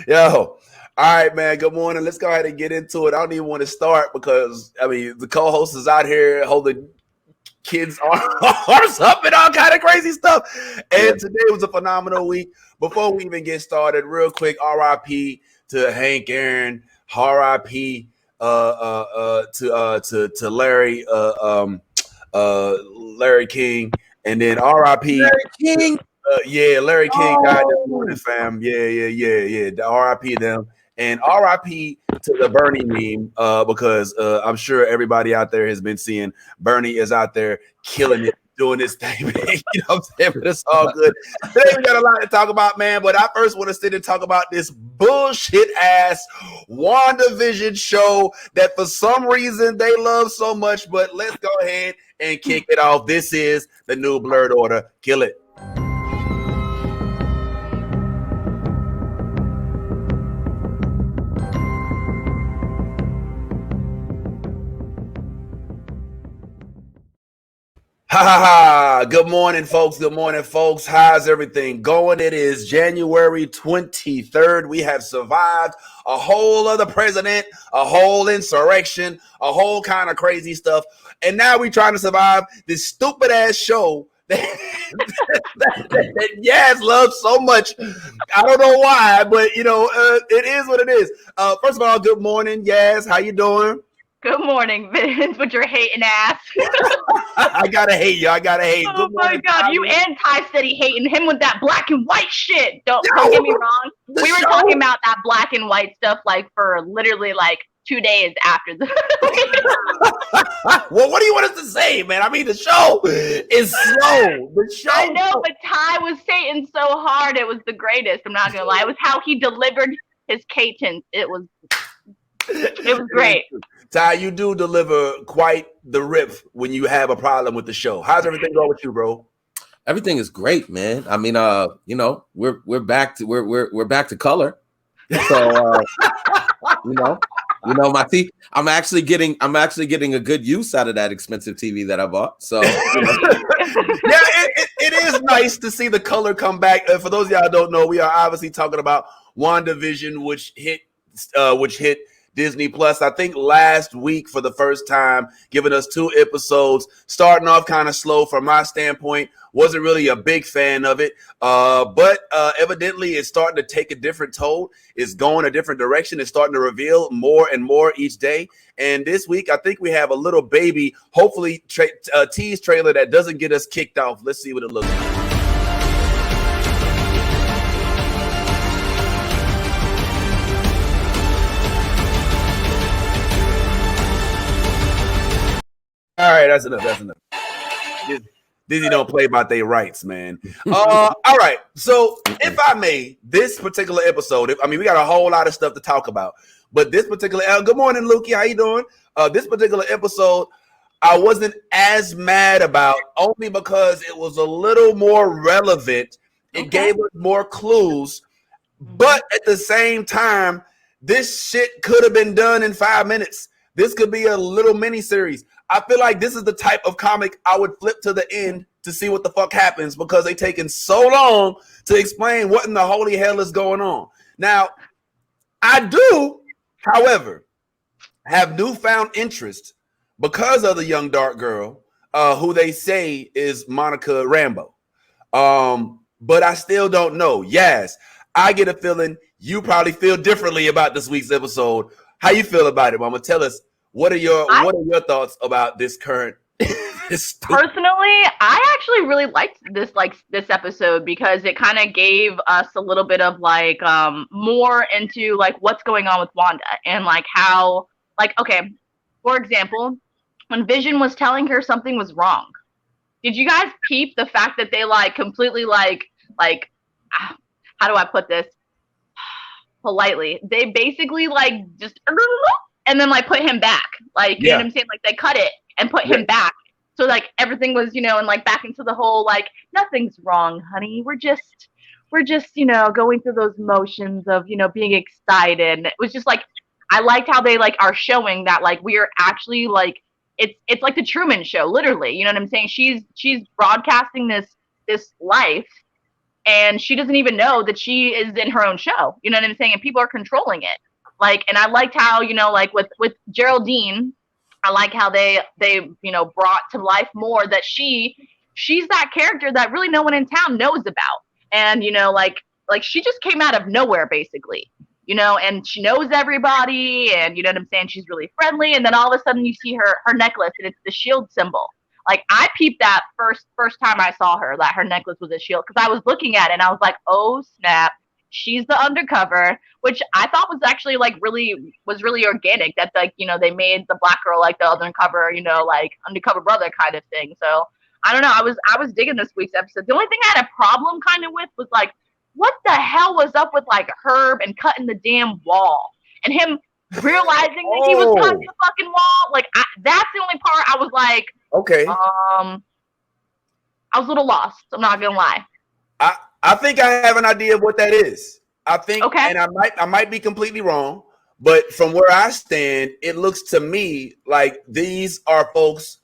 Yo, all right, man. Good morning. Let's go ahead and get into it. I don't even want to start because the co-host is out here holding kids' arms up and all kind of crazy stuff. And today was a phenomenal week. Before we even get started, real quick, R.I.P. to Hank Aaron, R.I.P. To Larry Larry King, and then R.I.P. Larry King. Larry King died this morning, fam. Yeah. The R.I.P. them. And R.I.P. to the Bernie meme, because I'm sure everybody out there has been seeing Bernie is out there killing it, doing his thing, man. You know what I'm saying? But it's all good. Today we got a lot to talk about, man. But I first want to sit and talk about this bullshit ass WandaVision show that for some reason they love so much. But let's go ahead and kick it off. This is the new Blerd Order. Kill it. Ha. Good morning, folks. Good morning, folks. How's everything going? It is January 23rd. We have survived a whole other president, a whole insurrection, a whole kind of crazy stuff. And now we're trying to survive this stupid ass show that Yas loves so much. I don't know why, but it is what it is. First of all, good morning, Yas. How you doing? Good morning, Vince, with your hating ass. I gotta hate you. I gotta hate. Oh my God, you and Ty steady hating him with that black and white shit. Don't get me wrong. We were talking about that black and white stuff for literally 2 days after the. Well, what do you want us to say, man? I mean, the show is slow. The show. I know, but Ty was saying so hard. It was the greatest. I'm not gonna lie. It was how he delivered his cadence. It was great. Ty, you do deliver quite the riff when you have a problem with the show. How's everything going with you, bro? Everything is great, man. I mean, we're back to color. So, my TV. I'm actually getting a good use out of that expensive TV that I bought. So, yeah, it is nice to see the color come back. For those of y'all who don't know, we are obviously talking about WandaVision, which hit Disney Plus, I think last week for the first time, giving us 2 episodes, starting off kind of slow from my standpoint. Wasn't really a big fan of it, but evidently it's starting to take a different toll. It's going a different direction. It's starting to reveal more and more each day. And this week, I think we have a little baby, hopefully tease trailer that doesn't get us kicked off. Let's see what it looks like. All right, that's enough. Disney don't play about their rights, man. All right, so if I may, this particular episode, we got a whole lot of stuff to talk about, but this particular, good morning, Lukey, how you doing? This particular episode, I wasn't as mad about, only because it was a little more relevant. It gave us more clues, but at the same time, this shit could have been done in 5 minutes. This could be a little mini series. I feel like this is the type of comic I would flip to the end to see what the fuck happens, because they taking so long to explain what in the holy hell is going on. Now, I do, however, have newfound interest because of the young dark girl, who they say is Monica Rambeau. But I still don't know. Yes, I get a feeling you probably feel differently about this week's episode. How you feel about it, Mama? Tell us. What are your thoughts about this current? Personally, I actually really liked this episode because it kind of gave us a little bit of more into what's going on with Wanda and how okay, for example, when Vision was telling her something was wrong, did you guys peep the fact that they completely how do I put this politely? They basically just. And then put him back, you know what I'm saying? They cut it and put him back, so everything was and back into the whole nothing's wrong, honey. We're just going through those motions of being excited. And it was just I liked how they are showing that we are actually it's like the Truman Show, literally. You know what I'm saying? She's broadcasting this life, and she doesn't even know that she is in her own show. You know what I'm saying? And people are controlling it. Like, and I liked how, you know, like with Geraldine, I like how they you know, brought to life more that she's that character that really no one in town knows about. And, you know, like she just came out of nowhere, basically, you know, and she knows everybody, and you know what I'm saying? She's really friendly. And then all of a sudden you see her necklace, and it's the shield symbol. Like, I peeped that first time I saw her, that her necklace was a shield, because I was looking at it and I was like, oh snap, she's the undercover, which I thought was actually like really organic. That, like, you know, they made the black girl like the undercover, you know, like undercover brother kind of thing. So I don't know. I was digging this week's episode. The only thing I had a problem kind of with was like, what the hell was up with like Herb and cutting the damn wall, and him realizing that he was cutting the fucking wall? Like, that's the only part I was like, okay. I was a little lost. I'm not gonna lie. I think I have an idea of what that is. I think, and I might be completely wrong, but from where I stand, it looks to me like these are folks.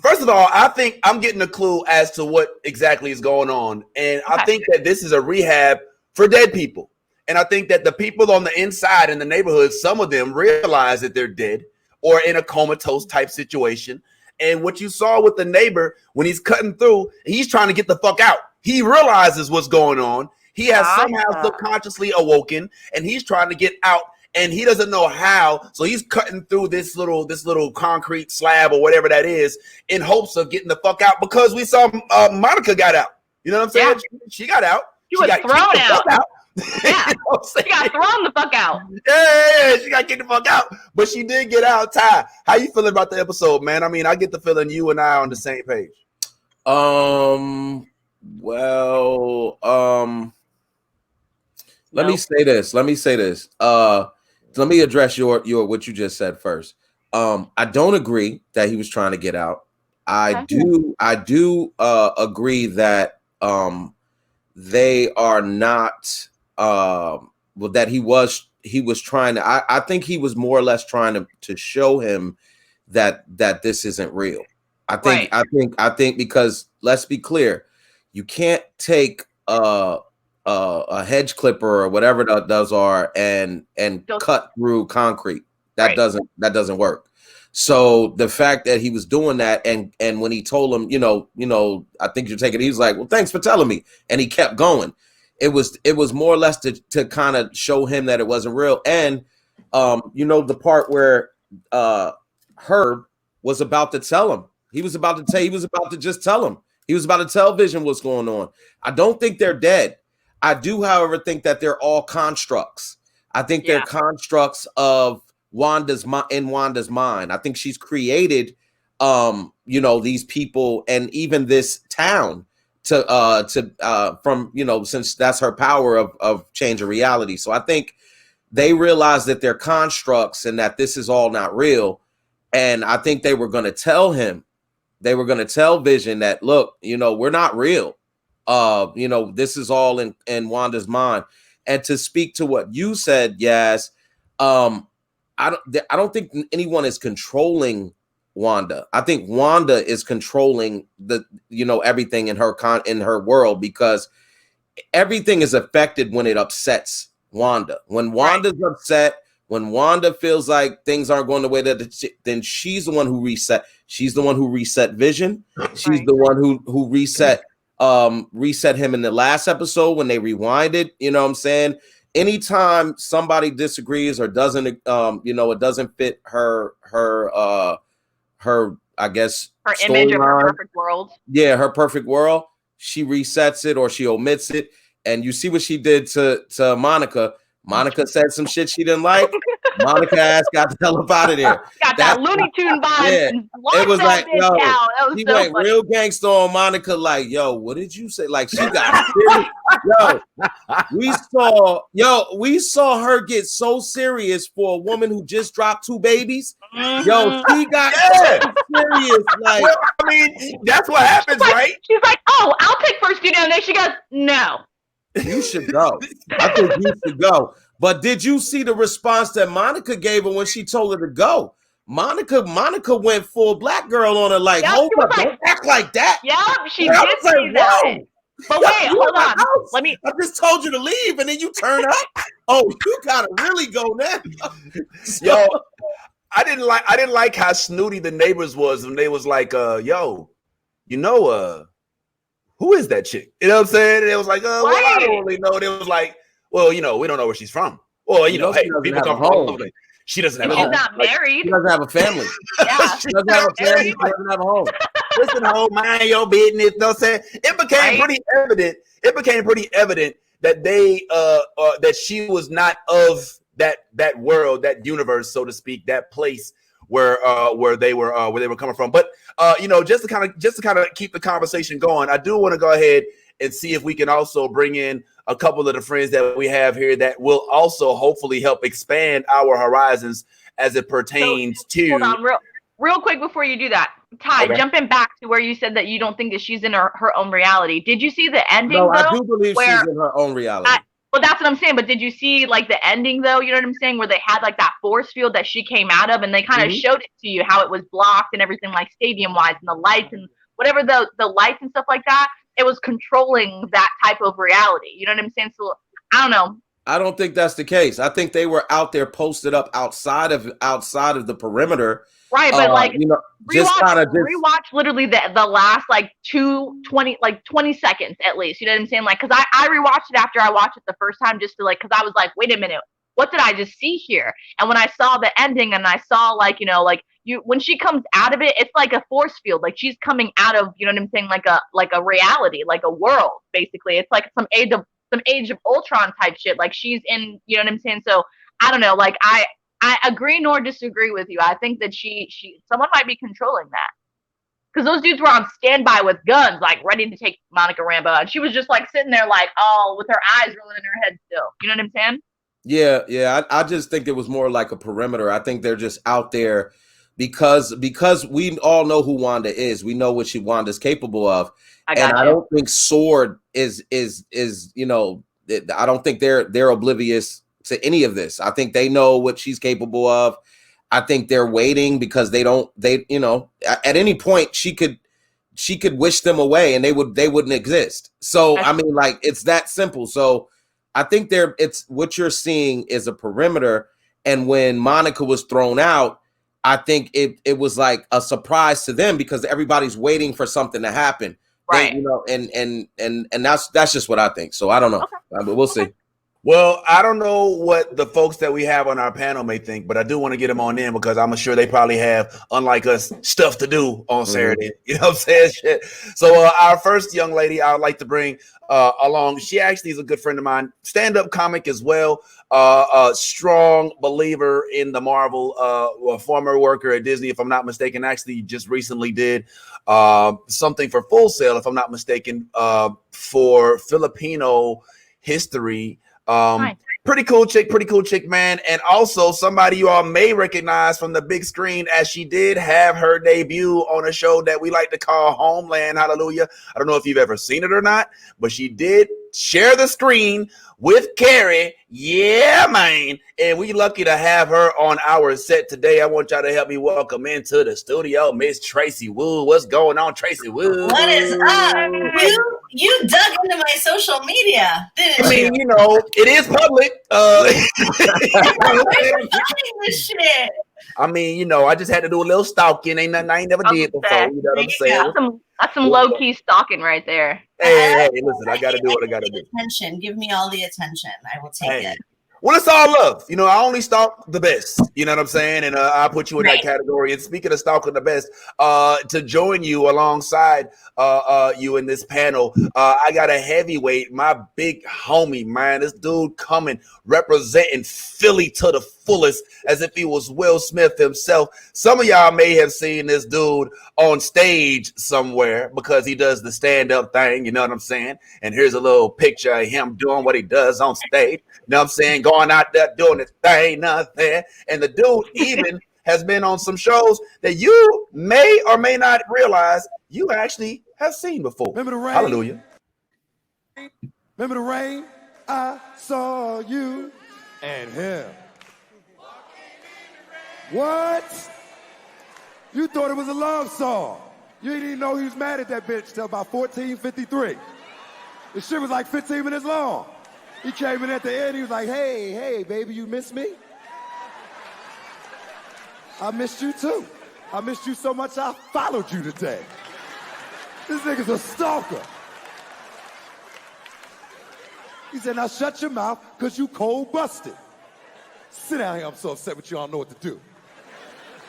First of all, I think I'm getting a clue as to what exactly is going on. And I think that this is a rehab for dead people. And I think that the people on the inside in the neighborhood, some of them realize that they're dead or in a comatose type situation. And what you saw with the neighbor, when he's cutting through, he's trying to get the fuck out. He realizes what's going on. He has somehow subconsciously awoken, and he's trying to get out. And he doesn't know how, so he's cutting through this little concrete slab or whatever that is in hopes of getting the fuck out, because we saw Monica got out. You know what I'm saying? Yeah. She got out. She was thrown out. Yeah, you know she got thrown the fuck out. Yeah, she got to get the fuck out. But she did get out. Ty, how you feeling about the episode, man? I mean, I get the feeling you and I are on the same page. Let me say this. Let me address your what you just said first. I don't agree that he was trying to get out. I do agree that they are not that he was trying to. I think he was more or less trying to show him that this isn't real. I think because let's be clear, you can't take a hedge clipper or whatever those are and cut through concrete. That doesn't work. So the fact that he was doing that, and when he told him, you know, I think you're taking it, he was like, well, thanks for telling me, and he kept going. It was more or less to kind of show him that it wasn't real. And you know, the part where Herb was about to tell him, he was about to just tell him, he was about to tell Vision what's going on. I don't think they're dead. I do, however, think that they're all constructs. I think they're constructs of Wanda's mind. I think she's created, you know, these people and even this town to from, you know, since that's her power of changing reality. So I think they realized that they're constructs and that this is all not real. And I think they were going to tell him, they were going to tell Vision that, look, you know, we're not real. You know, this is all in Wanda's mind. And to speak to what you said, Yas, I don't think anyone is controlling Wanda. I think Wanda is controlling everything in her world, because everything is affected when it upsets Wanda. When Wanda's upset, when Wanda feels like things aren't going the way that then she's the one who reset. She's the one who reset Vision. She's the one who reset him in the last episode when they rewinded. You know what I'm saying? Anytime somebody disagrees or doesn't, it doesn't fit her I guess her image of her perfect world. Yeah, her perfect world. She resets it or she omits it, and you see what she did to Monica. Monica said some shit she didn't like. Monica ass got the hell up out of there. Got that Looney Tune vibe. Yeah. It was like, yo, he so went funny. real gangster on Monica. Like, yo, what did you say? Like, she got serious. We saw her get so serious for a woman who just dropped 2 babies. Yo, she got serious. Like, well, I mean, that's what happens, right? She's like, oh, I'll pick first studio, and then she goes, no. You should go. I think you should go. But did you see the response that Monica gave her when she told her to go? Monica went full black girl on her, like, hold up, don't act like that. Yep, she did say that. But wait, hold on. Let me. I just told you to leave, and then you turn up. Oh, you gotta really go now. Yo, I didn't like how snooty the neighbors was when they was like, yo, who is that chick? You know what I'm saying? And it was like, well, I don't really know. And it was like, well, we don't know where she's from. Well, hey, people come from all over. She doesn't have a home. She's not married. She doesn't have a family. Yeah. She doesn't have a family. She doesn't have a home. Listen, mind your business. You know what I'm saying? It became pretty evident. It became pretty evident that they that she was not of that world, that universe, so to speak, that place where they were coming from. But just to kind of keep the conversation going, I do want to go ahead and see if we can also bring in a couple of the friends that we have here that will also hopefully help expand our horizons as it pertains to. Hold on, real quick before you do that, Ty, jumping back to where you said that you don't think that she's in her own reality. Did you see the ending? No, I do believe she's in her own reality. Well, that's what I'm saying. But did you see like the ending though? You know what I'm saying? Where they had like that force field that she came out of, and they kind of showed it to you how it was blocked and everything, like stadium wise, and the lights and whatever the lights and stuff like that. It was controlling that type of reality. You know what I'm saying? So I don't know. I don't think that's the case. I think they were out there posted up outside of the perimeter. Right, but rewatch literally the last 20 seconds at least. You know what I'm saying? Like, because I rewatched it after I watched it the first time just to because I was like, wait a minute, what did I just see here? And when I saw the ending and I saw when she comes out of it, it's like a force field. Like she's coming out of, you know what I'm saying, like a reality, like a world, basically. It's like some Age of Ultron type shit. Like she's in, you know what I'm saying? So I don't know. Like I agree nor disagree with you. I think that someone might be controlling that. Because those dudes were on standby with guns, like ready to take Monica Rambeau. And she was just like sitting there like, with her eyes rolling in her head still. You know what I'm saying? Yeah. I just think it was more like a perimeter. I think they're just out there because we all know who Wanda is. We know what Wanda's capable of. I don't think Sword is I don't think they're oblivious to any of this. I think they know what she's capable of. I think they're waiting because at any point she could wish them away and they wouldn't exist. So I mean, like, it's that simple. So I think it's what you're seeing is a perimeter. And when Monica was thrown out, I think it was like a surprise to them because everybody's waiting for something to happen. Right. And that's just what I think. So I don't know, but we'll see. Well, I don't know what the folks that we have on our panel may think, but I do want to get them on in because I'm sure they probably have, unlike us, stuff to do on Saturday. You know what I'm saying? Shit. So our first young lady I would like to bring along, she actually is a good friend of mine, stand-up comic as well, a strong believer in the Marvel, a former worker at Disney, if I'm not mistaken, actually just recently did something for Full Sail, if I'm not mistaken, for Filipino history. Pretty cool chick, man. And also somebody you all may recognize from the big screen, as she did have her debut on a show that we like to call Homeland. Hallelujah. I don't know if you've ever seen it or not, but she did share the screen with Carrie. Yeah, man. And we lucky to have her on our set today. I want y'all to help me welcome into the studio, Miss Tracy Wu. What's going on, Tracy Wu? What is up? You dug into my social media, didn't you? I mean, it is public. This shit. I mean, I just had to do a little stalking. Ain't nothing I ain't never did before. You know what I'm saying? That's some low key stalking right there. Hey, listen, I gotta do what I gotta do. Attention, give me all the attention. I will take it. Well, it's all love. I only stalk the best. You know what I'm saying? And I put you in that category. And speaking of stalking the best, to join you alongside you in this panel, I got a heavyweight, my big homie, man. This dude coming, representing Philly to the fullest, as if he was Will Smith himself. Some of y'all may have seen this dude on stage somewhere because he does the stand-up thing. You know what I'm saying? And here's a little picture of him doing what he does on stage. You know what I'm saying? Going out there doing his thing, nothing. And the dude even has been on some shows that you may or may not realize you actually have seen before. Remember the rain? Hallelujah. Remember the rain? I saw you and him. What? You thought it was a love song. You didn't even know he was mad at that bitch till about 14:53. The shit was like 15 minutes long. He came in at the end, he was like, hey, baby, you miss me? I missed you too. I missed you so much I followed you today. This nigga's a stalker. He said, now shut your mouth, because you cold busted. Sit down here, I'm so upset with you, I don't know what to do.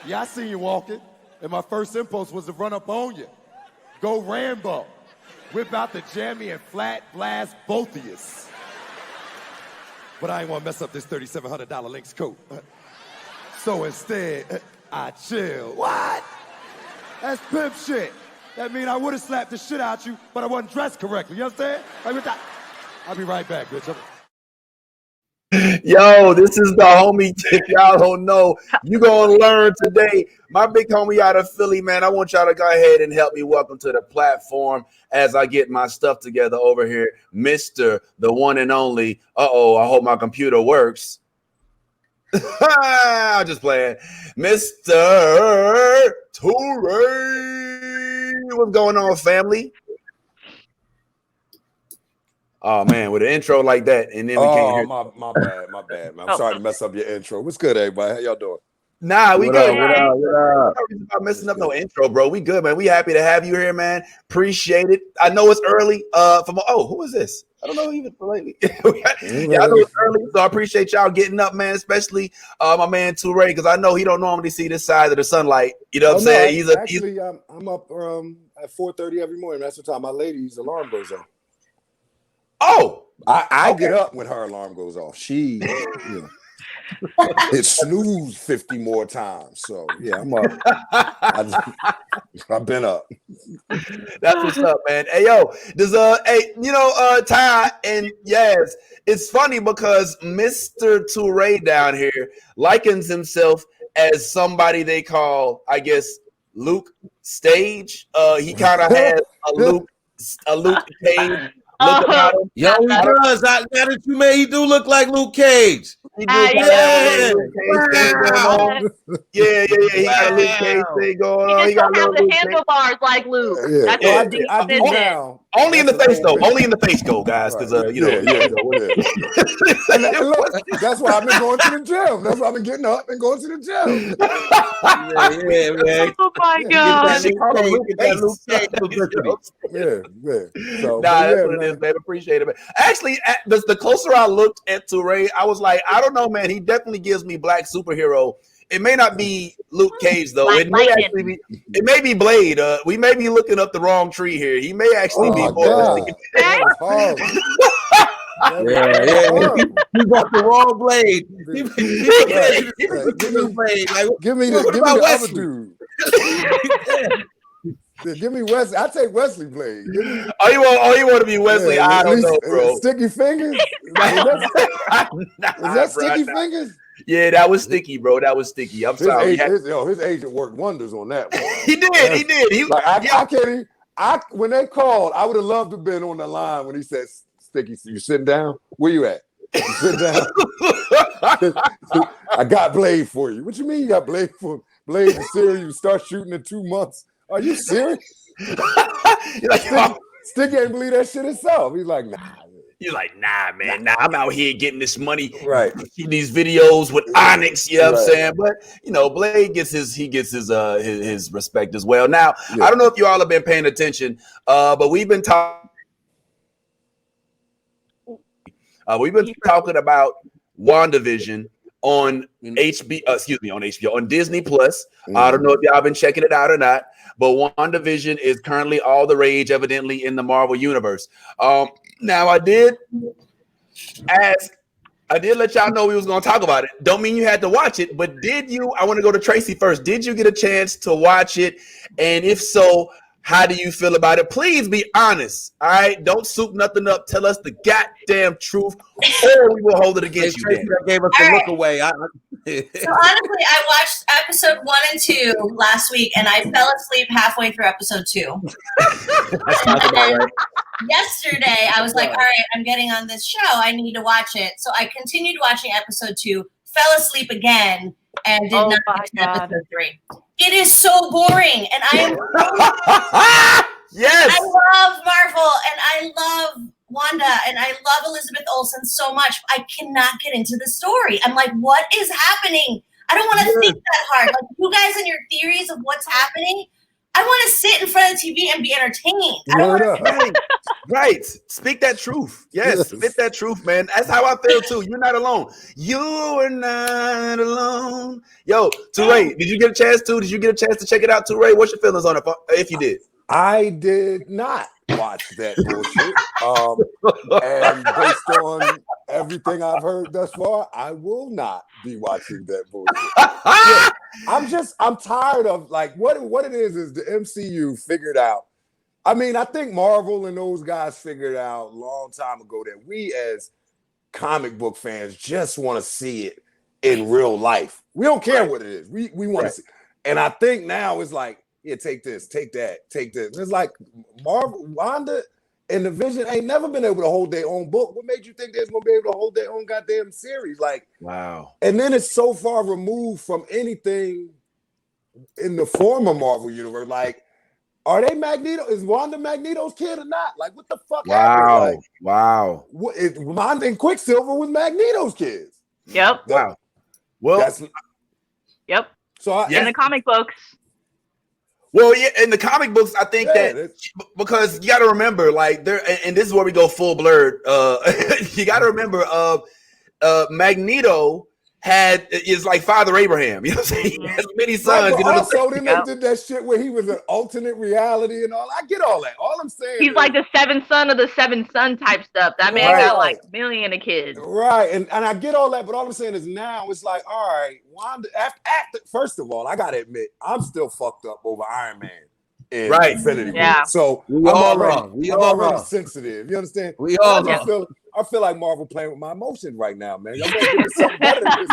Yeah, I seen you walking, and my first impulse was to run up on you. Go Rambo. Whip out the jammy and flat blast both of you. But I ain't want to mess up this $3,700 Lynx coat. So instead, I chill. What? That's pimp shit. That mean I would have slapped the shit out you, but I wasn't dressed correctly. You understand? I'll be right back, bitch. Yo, this is the homie. If y'all don't know, you gonna learn today. My big homie out of Philly, man. I want y'all to go ahead and help me welcome to the platform as I get my stuff together over here, Mr. the one and only. I hope my computer works. I'm just playing. Mr. Touré. What's going on, family? Oh man, with an intro like that, and then we can't hear. My bad, man. I'm sorry to mess up your intro. What's good, everybody? How y'all doing? Nah, we good. What up? No reason about messing up no intro, bro. We good, man. We happy to have you here, man. Appreciate it. I know it's early. Who is this? I don't know even lately. Yeah, I know it's early, so I appreciate y'all getting up, man. Especially my man Touré, because I know he don't normally see this side of the sunlight. You know what I'm saying? I'm up at 4:30 every morning. That's the time my lady's alarm goes off. Oh, I okay. get up when her alarm goes off. She, it snoozed 50 more times. So yeah, I'm up. I've been up. That's what's up, man. Hey, yo, does Ty and Yas, it's funny because Mr. Touré down here likens himself as somebody they call, I guess, Luke Stage. He kind of has a Luke Cage. Look about him. Yo, he does. Now that you made, he do look like Luke Cage. He He got a Luke Cage thing going on. He just don't have the handlebars like Luke. Yeah, That's I do now. Only in the face, though. Only in the face, though, guys. Because that's why I've been going to the gym. That's why I've been getting up and going to the gym. Man. Oh my God. So, that's what it is, man. Appreciate it, man. Actually, the closer I looked at Touré, I was like, I don't know, man. He definitely gives me black superhero. It may not be Luke Cage though. It may actually be. It may be Blade. We may be looking up the wrong tree here. He may actually be more. You got the wrong Blade. Give me the other dude. Give me Wesley. I take Wesley Blade. You want to be Wesley? I don't know, bro. Sticky fingers. Is that sticky fingers? Yeah, that was sticky, bro. That was sticky. I'm sorry. His agent worked wonders on that one. He did. I can't even. When they called, I would have loved to have been on the line when he said, "Sticky, you sitting down? Where you at? You sitting down? I got Blade for you." What you mean you got Blade for Blade? The series you start shooting in 2 months. Are you serious? Sticky ain't believe that shit himself. He's like, nah. You're like, nah, man. Nah, I'm out here getting this money. Right. These videos with Onyx, you know what I'm saying? But Blade gets his respect as well. Now, I don't know if you all have been paying attention, but we've been talking about WandaVision on on Disney Plus. I don't know if y'all been checking it out or not, but WandaVision is currently all the rage, evidently, in the Marvel universe. Now I did let y'all know we was gonna talk about it. Don't mean you had to watch it, but did you? I want to go to Tracy first. Did you get a chance to watch it? And if so, how do you feel about it? Please be honest. All right, don't soup nothing up. Tell us the goddamn truth, or we will hold it against you. Tracy gave us a look away. So honestly, I watched episode 1 and 2 last week, and I fell asleep halfway through episode 2. Yesterday, I was like, all right, I'm getting on this show. I need to watch it. So I continued watching episode 2, fell asleep again, and did not get to episode 3. It is so boring, and I am. Yes, I love Marvel, and I love Wanda and I love Elizabeth Olsen so much. I cannot get into the story. I'm like, what is happening? I don't want to think that hard. Like, you guys and your theories of what's happening, I want to sit in front of the TV and be entertained. I don't want to. Right. Speak that truth. Yes. Spit that truth, man. That's how I feel too. You're not alone. You are not alone. Yo, Turay, did you get a chance to check it out, Turay? What's your feelings on it? If you did. I did not watch that bullshit. And based on everything I've heard thus far, I will not be watching that bullshit. I'm tired of like what it is the MCU figured out. I mean, I think Marvel and those guys figured out a long time ago that we as comic book fans just want to see it in real life. We don't care what it is. We want to see. And I think now it's like, yeah, take this, take that, take this. And it's like Marvel, Wanda, and the Vision ain't never been able to hold their own book. What made you think they're gonna be able to hold their own goddamn series? Like, wow. And then it's so far removed from anything in the former Marvel universe. Like, are they Magneto? Is Wanda Magneto's kid or not? Like, what the fuck happened? Like, wow. Wanda and Quicksilver was Magneto's kids. Yep. Wow. Well, yep. So in the comic books. Well, yeah, in the comic books, I think that because you got to remember, like there, and this is where we go full blurred. You got to remember, Magneto is like Father Abraham. You know what I'm saying? He has many sons. Right, you know also, then they did that shit where he was an alternate reality and all. I get all that. All I'm saying, he's like the seventh son of the seventh son type stuff. That man got like a million of kids. Right, and I get all that, but all I'm saying is now it's like, all right, Wanda. After first of all, I gotta admit, I'm still fucked up over Iron Man. Infinity War. So I'm already sensitive. You understand? I feel like Marvel playing with my emotions right now, man. Y'all better give me something better than this.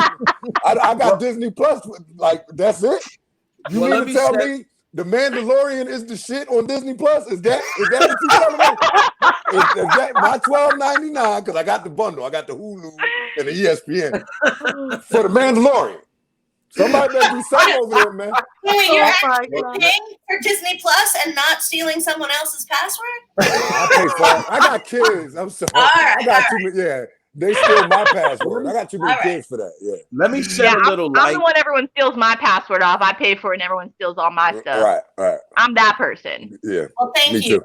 I got Disney Plus. Like, that's it. You mean to tell me The Mandalorian is the shit on Disney Plus? Is that what you telling me? Is that my $12.99? Because I got the bundle. I got the Hulu and the ESPN for The Mandalorian. Somebody better do something over there, man. Wait, you're actually paying for Disney Plus and not stealing someone else's password? I pay for it. I got kids. I'm sorry. I got too many. Yeah, they steal my password. I got too many kids for that. Yeah. Let me shed a little light. I'm the one everyone steals my password off. I pay for it and everyone steals all my stuff. Right. I'm that person. Yeah. Well, thank you.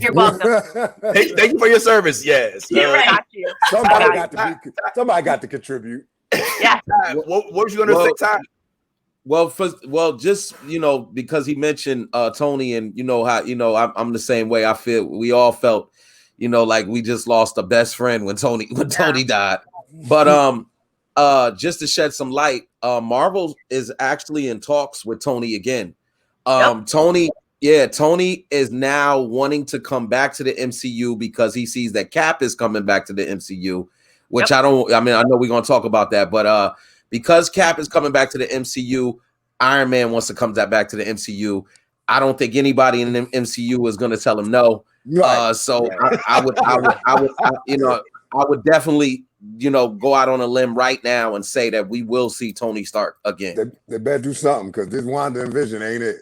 You're welcome. Thank you for your service. Yes. Got you. Somebody got to contribute. Yeah. What was you going to say, Ty? Well, just because he mentioned Tony, and how I'm the same way. I feel we all felt, like we just lost a best friend when Tony died. But just to shed some light, Marvel is actually in talks with Tony again. Tony is now wanting to come back to the MCU because he sees that Cap is coming back to the MCU. Which I know we're going to talk about that, but because Cap is coming back to the MCU, Iron Man wants to come back to the MCU. I don't think anybody in the MCU is going to tell him no. So I would definitely, go out on a limb right now and say that we will see Tony Stark again. They better do something because this Wanda and Vision ain't it.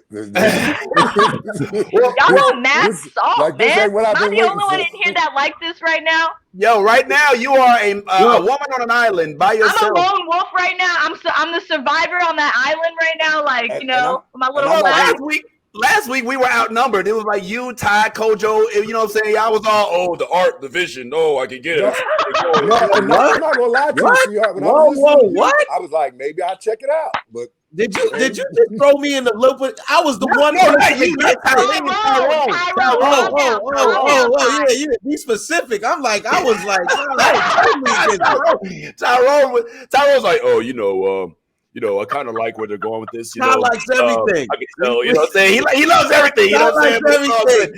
Y'all know masks off, man. Am I the only one in here that like this right now? Yo, right now you are a woman on an island by yourself. I'm a lone wolf right now. I'm the survivor on that island right now. Like, my little Last week we were outnumbered. It was like you, Ty, Kojo. You know what I'm saying? I was all, the art, the vision. Oh, I can get it. I'm not gonna lie to you, sweetheart. When I was like, maybe I'll check it out. But did you just throw me in the loop? I was the one. Tyrone. Yeah. Be specific. I was like, Tyrone's like, I kind of like where they're going with this. Ty likes everything. I can tell. You know what I'm saying? He loves everything. You know what I'm saying?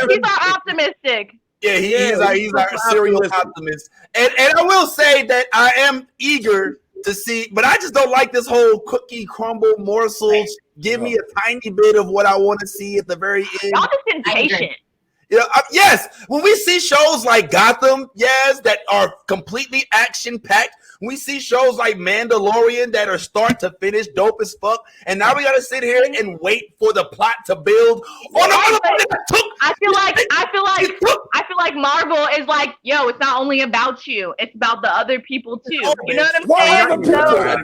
He's our optimistic. Yeah, he's our serial optimist. And I will say that I am eager to see, but I just don't like this whole cookie crumble morsels. Give me a tiny bit of what I want to see at the very end. Y'all just impatient. Yes, when we see shows like Gotham, that are completely action-packed, We see shows like Mandalorian that are start to finish dope as fuck, and now we gotta sit here and wait for the plot to build on a motherfucker that took. I feel like Marvel is like, yo, it's not only about you, it's about the other people too. You know what I'm saying? So,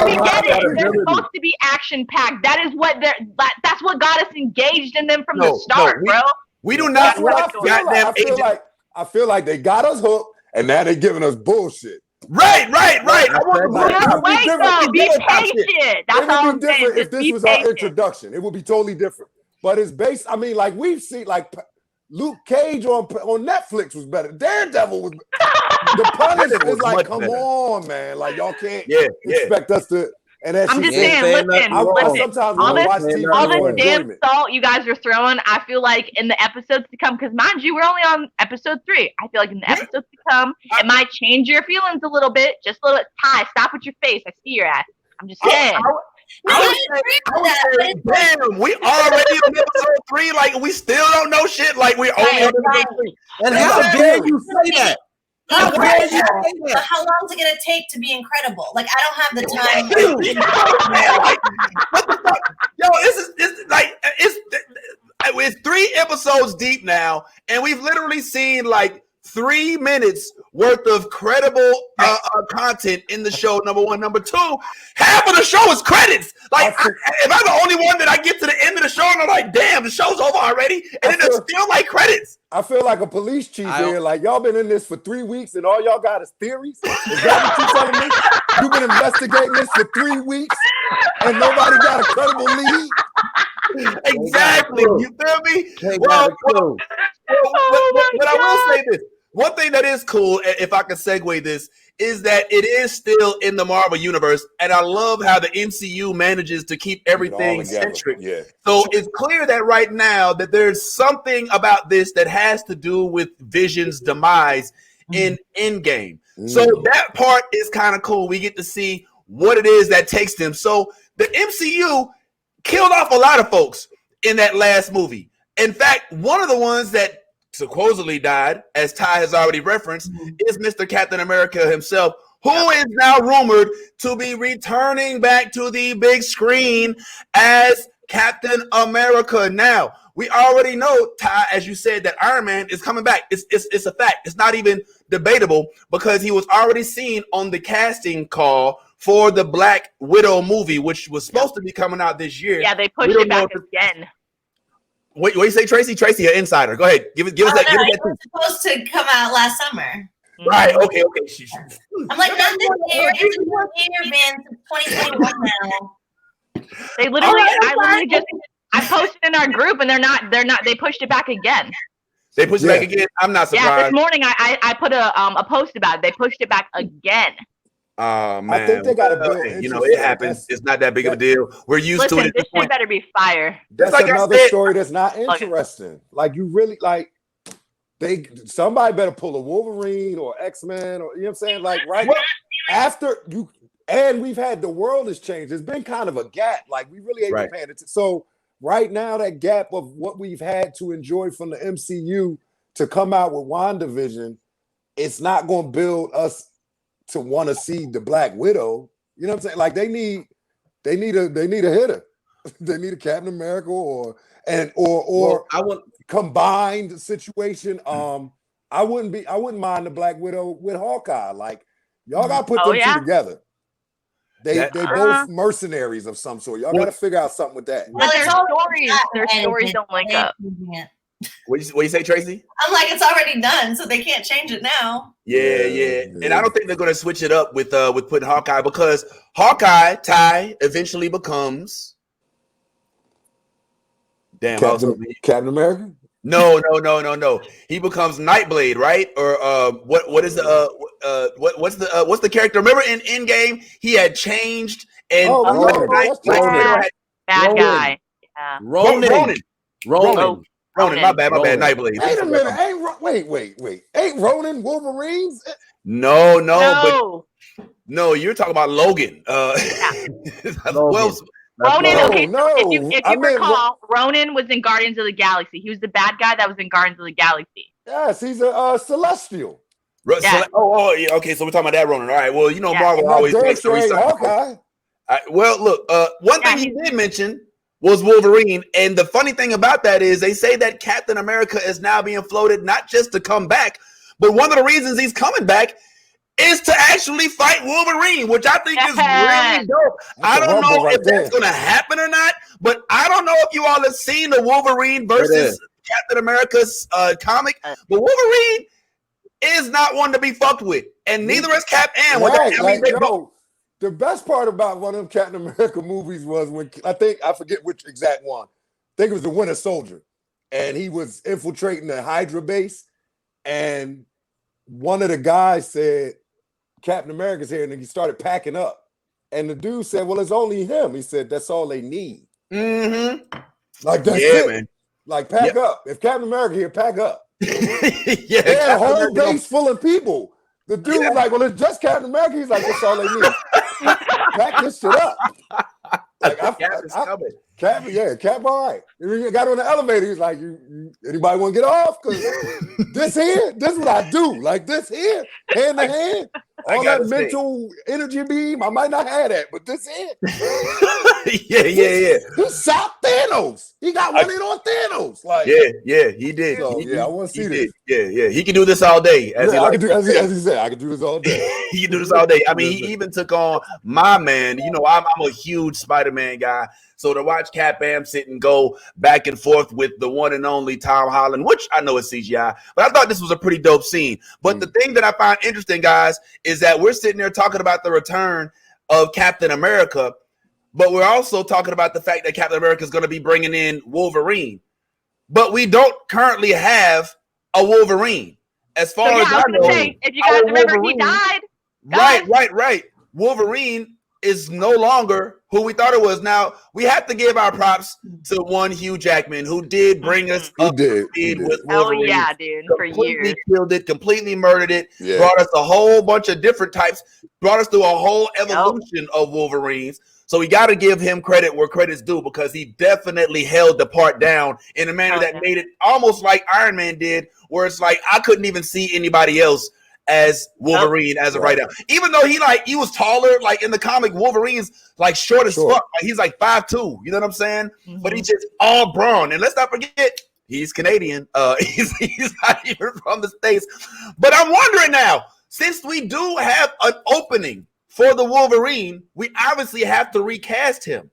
we get it. They're supposed to be action packed. That is what that's what got us engaged in them from the start, bro. We do not want goddamn I feel like they got us hooked, and now they're giving us bullshit. Right. I want be patient. That's all I'm saying. If this was our introduction, it would be totally different. But it's based. I mean, like we've seen, like Luke Cage on Netflix was better. Daredevil was. The Punisher is like, come on, man! Like y'all can't expect us to. And I'm just saying, listen. Sometimes all this damn salt you guys are throwing, I feel like in the episodes to come, because mind you, we're only on episode 3. I feel like in the episodes to come, it might change your feelings a little bit. Just a little bit. Ty, stop with your face. I see your ass. I'm just saying. Damn, we already on episode 3. Like we still don't know shit. Like we only on episode 3. And how dare you say that? How long is it gonna take to be incredible? Like I don't have the time. What the fuck? Yo, it's 3 episodes deep now, and we've literally seen like 3 minutes worth of credible content in the show. Number 1, number 2, half of the show is credits. Like, if I'm the only one that I get to the end of the show and I'm like, damn, the show's over already, and then there's still like credits. I feel like a police chief here. Like y'all been in this for 3 weeks, and all y'all got is theories. Is that what you're telling me? You've been investigating this for 3 weeks, and nobody got a credible lead. Exactly. You feel me? Well, but I will say this. One thing that is cool, if I can segue this, is that it is still in the Marvel universe, and I love how the MCU manages to keep everything centric. Yeah. So it's clear that right now that there's something about this that has to do with Vision's demise in Endgame. So that part is kind of cool. We get to see what it is that takes them. So the MCU killed off a lot of folks in that last movie. In fact, one of the ones that supposedly died, as Ty has already referenced, is Mr. Captain America himself, who is now rumored to be returning back to the big screen as Captain America. Now, we already know, Ty, as you said, that Iron Man is coming back. It's a fact. It's not even debatable because he was already seen on the casting call for the Black Widow movie, which was supposed to be coming out this year. Yeah, they pushed it back again. What you say, Tracy? Tracy, an insider. Go ahead. Give us that. No, it was supposed to come out last summer. Right. Okay. I'm like, not this year. It's a 1 year, man. 2021 now. They literally, I posted in our group, and they're not. They pushed it back again. They pushed it back again. I'm not surprised. Yeah, this morning I put a post about it. They pushed it back again. Oh man, I think they got a build. You know, it happens. It's not that big of a deal. We're used to it. This shit better be fire. That's like another story that's not interesting. Like you really like somebody better pull a Wolverine or X-Men or you know what I'm saying? Like after you and we've had the world has changed. There's been kind of a gap. Like we really ain't been paying attention. So right now, that gap of what we've had to enjoy from the MCU to come out with WandaVision, it's not going to build us to want to see the Black Widow. You know what I'm saying? Like they need a hitter. They need a Captain America or I would combined situation. I wouldn't mind the Black Widow with Hawkeye. Like y'all got to put them two together. They both mercenaries of some sort. Y'all got to figure out something with that. Well, their stories don't link up. What you say, Tracy? I'm like, it's already done, so they can't change it now. Yeah. And I don't think they're going to switch it up with putting Hawkeye because Hawkeye, Ty, eventually becomes Captain America? No. He becomes Nightblade, right? Or what's the character? Remember in Endgame, he had changed and bad guy. Yeah. Ronan, my bad, Nightblade. Wait a minute, wait. Ain't Ronan Wolverines? No, you're talking about Logan. Ronan, if you recall, Ronan was in Guardians of the Galaxy. He was the bad guy that was in Guardians of the Galaxy. Yes, he's a Celestial. Yeah. Yeah, okay. So we're talking about that Ronan. All right. Well, Yeah. Marvel always damn makes the sure ain't recycle. Hawkeye. Well, look. One thing he did mention was Wolverine, and the funny thing about that is they say that Captain America is now being floated not just to come back, but one of the reasons he's coming back is to actually fight Wolverine, which I think is really dope. I don't know if that's going to happen or not, but I don't know if you all have seen the Wolverine versus Captain America's comic, but Wolverine is not one to be fucked with, and neither is Cap and the best part about one of them Captain America movies was when I forget which exact one. I think it was the Winter Soldier, and he was infiltrating the Hydra base, and one of the guys said, Captain America's here, and then he started packing up. And the dude said, well, it's only him. He said, that's all they need. Mm-hmm. Like, that's it. Man. Like, pack up. If Captain America here, pack up. Yeah, they had a whole base full of people. The dude was like, well, it's just Captain America. He's like, that's all they need. Pack this shit up. Like, Cap, all right. And he got on the elevator. He's like, anybody want to get off? Because this is what I do. Like, this here, hand to hand. All that mental energy beam, I might not have that, but this here. Yeah. He shot Thanos. He got one in on Thanos. Like, yeah, he did. So, I want to see this. Yeah. He can do this all day. As he said, I can do this all day. He can do this all day. I mean, he even took on my man. I'm a huge Spider-Man guy. So to watch Cat Bam sit and go back and forth with the one and only Tom Holland, which I know is CGI, but I thought this was a pretty dope scene. But the thing that I find interesting, guys, is that we're sitting there talking about the return of Captain America, but we're also talking about the fact that Captain America is going to be bringing in Wolverine. But we don't currently have a Wolverine. As far as I know, if you guys remember, he died. Right. Wolverine is no longer who we thought it was. Now, we have to give our props to one Hugh Jackman, who did bring us up to speed with Wolverine. Oh, yeah, dude, for years. Killed it, completely murdered it, brought us a whole bunch of different types, brought us through a whole evolution of Wolverines. So we got to give him credit where credit's due, because he definitely held the part down in a manner that made it almost like Iron Man did, where it's like I couldn't even see anybody else as Wolverine as of right now. Even though he was taller, like in the comic, Wolverine's like short as fuck. Like, he's like 5'2", you know what I'm saying? Mm-hmm. But he's just all brawn. And let's not forget, he's Canadian. He's not even from the States. But I'm wondering now, since we do have an opening for the Wolverine, we obviously have to recast him.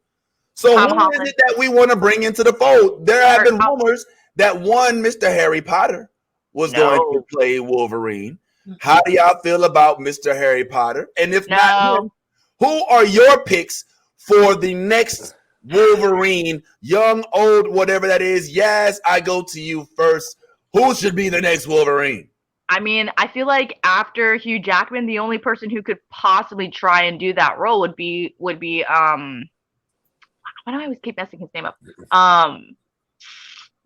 So who is it that we want to bring into the fold? There have been rumors that one Mr. Harry Potter was going to play Wolverine. How do y'all feel about Mr. Harry Potter? And if not him, who are your picks for the next Wolverine, young, old, whatever that is? Yes, I go to you first. Who should be the next Wolverine? I mean, I feel like after Hugh Jackman, the only person who could possibly try and do that role would be why do I always keep messing his name up?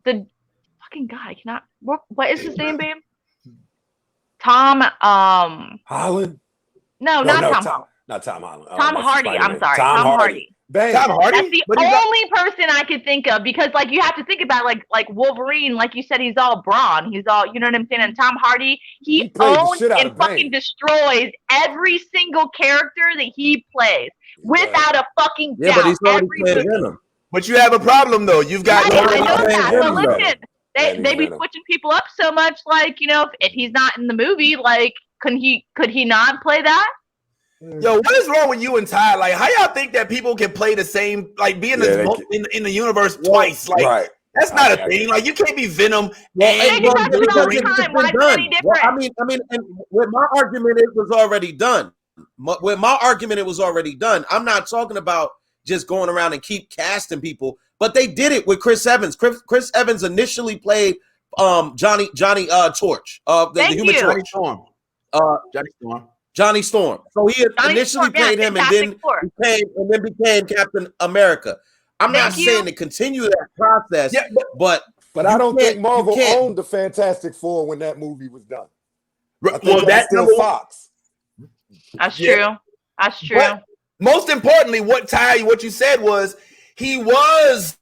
The fucking guy, I cannot. What is his name, babe? Tom Holland? No, not Tom. Not Tom Holland. Tom Hardy. I'm sorry. Tom Hardy. Tom Hardy? That's the only person I could think of, because like you have to think about like Wolverine, like you said, he's all brawn. He's all, you know what I'm saying? And Tom Hardy, he owns and fucking destroys every single character that he plays without a fucking doubt. But he's already played Venom. But you have a problem though. You've got I know that. So listen. They be switching people up so much, like, you know, if he's not in the movie, like, could he not play that? Yo, what is wrong with you and Ty? Like, how y'all think that people can play the same, like, be in the universe twice? Like, that's not a thing. Like, you can't be Venom. Why is it any different? I mean, and with my argument, it was already done. With my argument, it was already done. I'm not talking about just going around and keep casting people, but they did it with Chris Evans. Chris Evans initially played Johnny Torch, the Human Torch. Johnny Storm. So he initially played him and then became Captain America. I'm not saying to continue that process, but I don't think Marvel owned the Fantastic Four when that movie was done. Well, that's still Fox. That's true. That's true. But most importantly, what you said was he was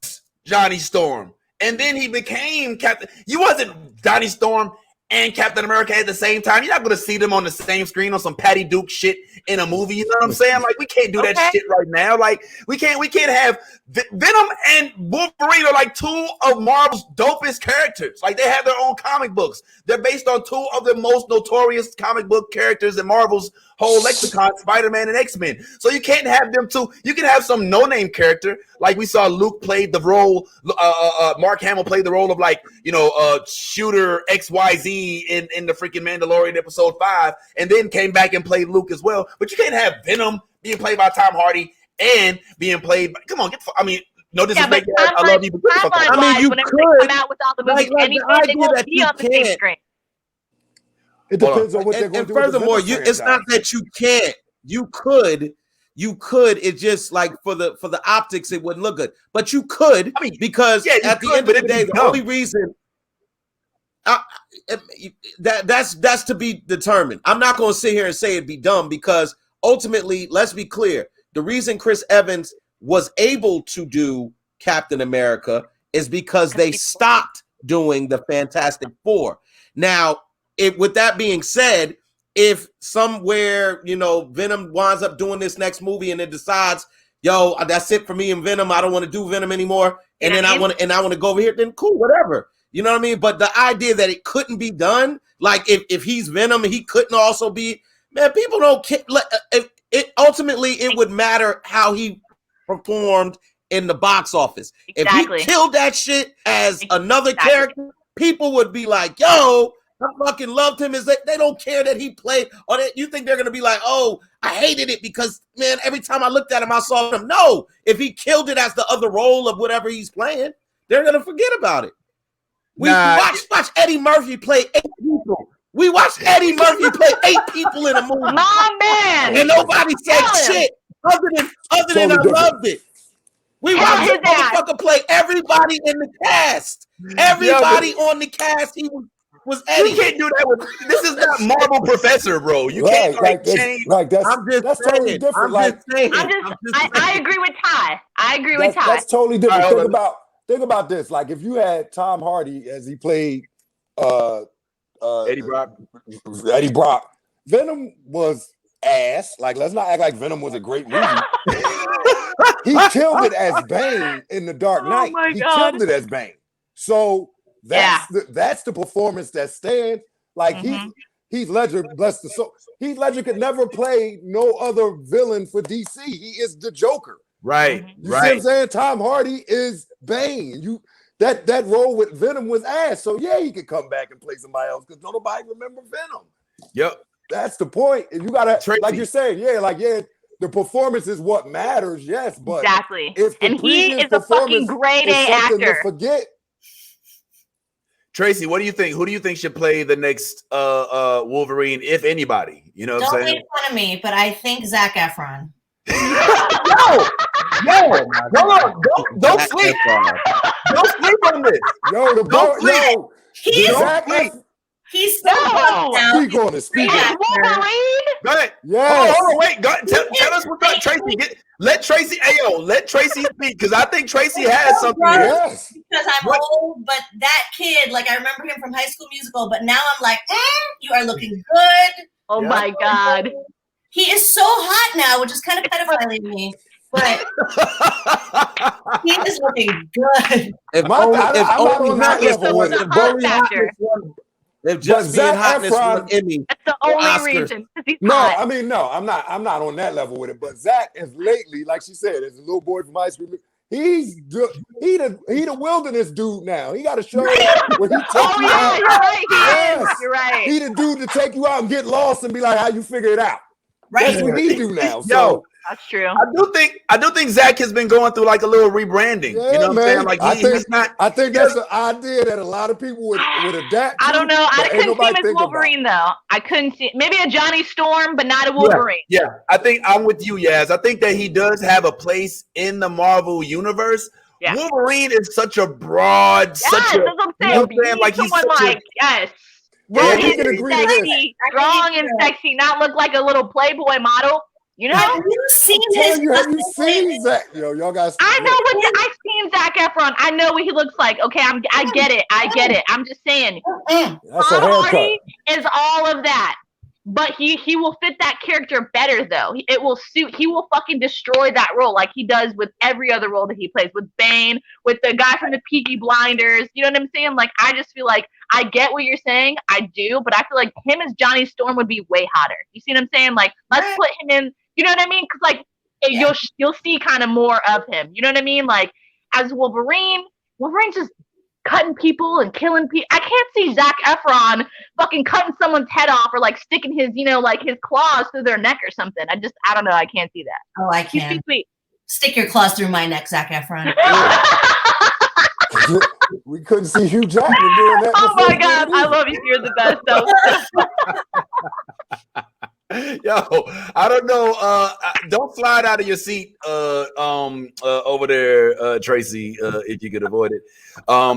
Johnny Storm, and then he became Captain. You wasn't Johnny Storm and Captain America at the same time. You're not going to see them on the same screen on some Patty Duke shit in a movie. You know what I'm saying? Like, we can't do that shit right now. Like, we can't have Venom and Wolverine are like two of Marvel's dopest characters. Like, they have their own comic books. They're based on two of the most notorious comic book characters in Marvel's whole lexicon, Spider-Man and X-Men. So you can't have them two. You can have some no-name character, like we saw Luke played the role, Mark Hamill played the role of, like, you know, shooter XYZ in the freaking Mandalorian episode 5, and then came back and played Luke as well. But you can't have Venom being played by Tom Hardy and being played by, no disrespect, I love you, but I mean, you could come out with all the movies anyway, they won't be on the same screen. It depends on what they're going to do. And furthermore, it's not that you can't. You could. It just, like, for the optics, it wouldn't look good. But you could, because at the end of the day, the only reason that's to be determined. I'm not going to sit here and say it'd be dumb, because ultimately, let's be clear, the reason Chris Evans was able to do Captain America is because they stopped doing the Fantastic Four. Now, with that being said, if somewhere, you know, Venom winds up doing this next movie and it decides, yo, that's it for me and Venom, I don't want to do Venom anymore, and then I want to go over here, then cool, whatever. You know what I mean? But the idea that it couldn't be done, like if he's Venom, he couldn't also be, man, people don't care. Ultimately, it would matter how he performed in the box office. Exactly. If he killed that shit as another character, people would be like, yo, I fucking loved him. They don't care that he played, or that you think they're gonna be like, oh, I hated it because, man, every time I looked at him, I saw him. No, if he killed it as the other role of whatever he's playing, they're gonna forget about it. We watch Eddie Murphy play 8 people. We watched Eddie Murphy play 8 people in a movie. My man, and nobody said shit other than I loved it. We watched the motherfucker play everybody in the cast. Everybody on the cast, he was Eddie. You can't do that with this. Is not Marvel Professor, bro. You can't change. That's totally different. I agree with Ty. That's totally different. Think about this. Like, if you had Tom Hardy as he played Eddie Brock, Venom was ass. Like, let's not act like Venom was a great movie. He killed it as Bane in The Dark Knight. He killed it as Bane. So that's the performance that stands. Like, Heath Ledger, bless the soul. Heath Ledger could never play no other villain for DC. He is the Joker. Right. You see what I'm saying? Tom Hardy is Bane. That role with Venom was ass. So yeah, he could come back and play somebody else because nobody remember Venom. Yep. That's the point. And you gotta, Tracy. like you're saying, the performance is what matters, yes. But exactly. If and he is a fucking grade A actor. Forget. Tracy, what do you think? Who do you think should play the next Wolverine, if anybody? You know what I'm saying? Don't make fun of me, but I think Zac Efron. Yo, hold on. Don't sleep. Don't sleep on this. Yo, He's so hot now. Speak on it. Speak on it. Wolverine? Go ahead. Yes. Hold on, wait. Tell us what's up, Tracy. Let Tracy speak, because I think Tracy has something here. Yes. Because I'm old, but that kid, like, I remember him from High School Musical, but now I'm like, you are looking good. Oh my God. He is so hot now, which is kind of pedophiling me. But he is looking good. If just being hotness won Emmy. That's the only reason. I'm not on that level with it. But Zach is lately, like she said, as a little boy from high school, he the wilderness dude now. He got a show where he take you out. You're right. You're right. He the dude to take you out and get lost and be like, how you figure it out. Right. That's what he do now. So that's true. I do think Zach has been going through like a little rebranding. Yeah, you know what I'm saying? Like I think that's an idea that a lot of people would adapt to. I don't know. I couldn't see him as Wolverine though. I couldn't see maybe a Johnny Storm, but not a Wolverine. Yeah. I think I'm with you, Yas. I think that he does have a place in the Marvel universe. Yeah. Wolverine is such a broad, that's what I'm saying. You know what I'm saying? Like he's yes. Yeah, we can agree to this. Strong and sexy, not look like a little Playboy model. You know? Have you seen his? Have you seen Zach? Yo, y'all guys. I know I've seen Zac Efron. I know what he looks like. Okay, I get it. I'm just saying. That's a Tom haircut. Hardy is all of that. But he will fit that character better though. It will suit. He will fucking destroy that role like he does with every other role that he plays. With Bane, with the guy from the Peaky Blinders. You know what I'm saying? Like I just feel like I get what you're saying. I do, but I feel like him as Johnny Storm would be way hotter. You see what I'm saying? Like let's put him in. You know what I mean? Because like you'll see kind of more of him. You know what I mean? Like as Wolverine's just cutting people and killing people. I can't see Zac Efron fucking cutting someone's head off or like sticking his, like his claws through their neck or something. I don't know. I can't see that. Oh, I can. He's too sweet. Stick your claws through my neck, Zac Efron. We couldn't see Hugh Jackman doing that. Oh my God, I love you. You're the best. Yo, I don't know. Don't slide out of your seat over there, Tracy, if you could avoid it.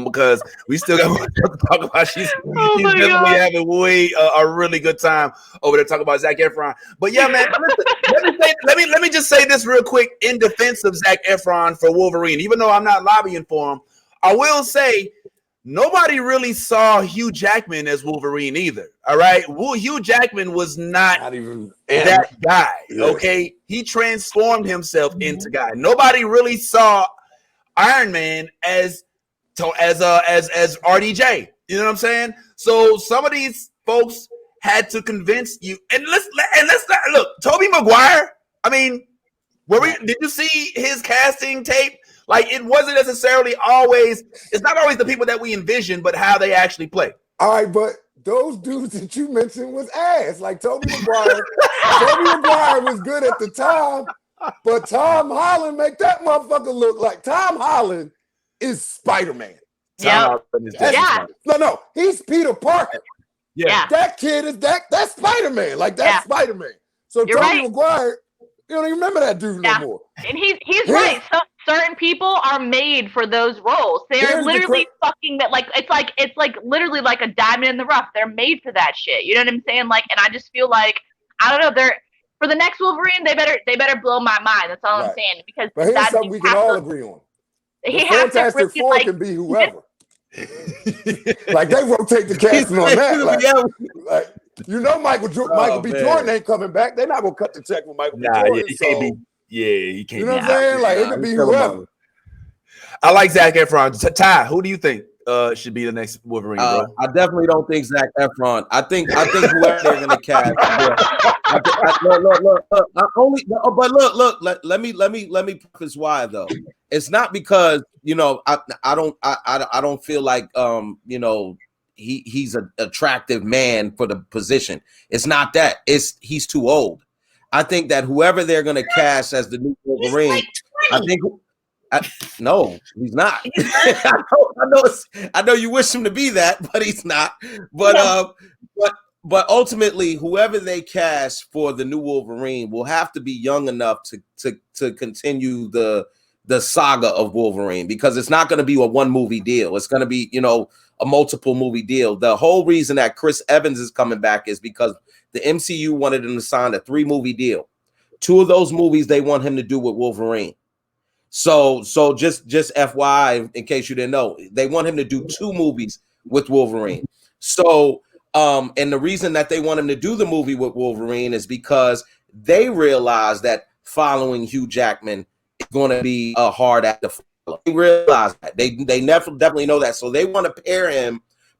Because we still got more to talk about. She's definitely having a really good time over there talking about Zac Efron. But yeah, man, let me just say this real quick in defense of Zac Efron for Wolverine. Even though I'm not lobbying for him, I will say nobody really saw Hugh Jackman as Wolverine either. All right. Hugh Jackman was not even that guy. Yeah. Okay. He transformed himself into guy. Nobody really saw Iron Man as RDJ. You know what I'm saying? So some of these folks had to convince you. And let's look, Tobey Maguire. I mean, did you see his casting tape? Like it wasn't necessarily always. It's not always the people that we envision, but how they actually play. All right, but those dudes that you mentioned was ass. Like Tobey Maguire. Tobey Maguire was good at the time, but Tom Holland make that motherfucker look like Tom Holland is Spider-Man. Yeah. No, he's Peter Parker. Yeah. That kid is that's Spider-Man. Like that's Spider-Man. So Tobey Maguire, you don't even remember that dude no more. And he's right. So certain people are made for those roles. They're literally fucking that. Like it's like literally like a diamond in the rough. They're made for that shit. You know what I'm saying? Like, and I just feel like I don't know. They're for the next Wolverine. They better blow my mind. That's all I'm saying. Because but here's something we can all agree on. He has Fantastic to Four can be whoever. Like they rotate the casting on that. Like Michael B. Jordan ain't coming back. They're not gonna cut the check with Michael B. Jordan. He can't be. Yeah, he can't. You know what I'm saying? Like it could be whoever. I like Zac Efron. Ty, who do you think should be the next Wolverine? Bro? I definitely don't think Zac Efron. I think whoever they're gonna cast. Let me preface why though. It's not because I don't feel like he's an attractive man for the position. It's not that. He's too old. I think that whoever they're going to cast as the new Wolverine, no, he's not. I know you wish him to be that, but he's not. But ultimately, whoever they cast for the new Wolverine will have to be young enough to continue the saga of Wolverine, because it's not going to be a one movie deal. It's going to be a multiple movie deal. The whole reason that Chris Evans is coming back is because the MCU wanted him to sign a 3-movie deal. 2 of those movies they want him to do with Wolverine. So just FYI, in case you didn't know, they want him to do 2 movies with Wolverine. So and the reason that they want him to do the movie with Wolverine is because they realize that following Hugh Jackman is going to be a hard act to follow. They realize that. They definitely know that. So they want to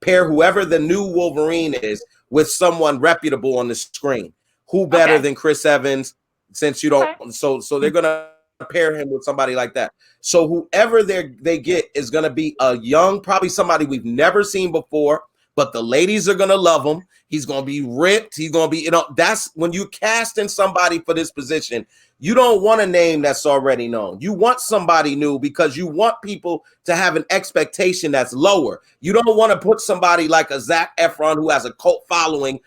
pair whoever the new Wolverine is with someone reputable on the screen. Who better than Chris Evans, since you don't so they're gonna pair him with somebody like that. So whoever they get is gonna be a young, probably somebody we've never seen before, but the ladies are gonna love him. He's gonna be ripped. He's gonna be, that's when you cast in somebody for this position. You don't want a name that's already known. You want somebody new because you want people to have an expectation that's lower. You don't want to put somebody like a Zac Efron who has a cult following,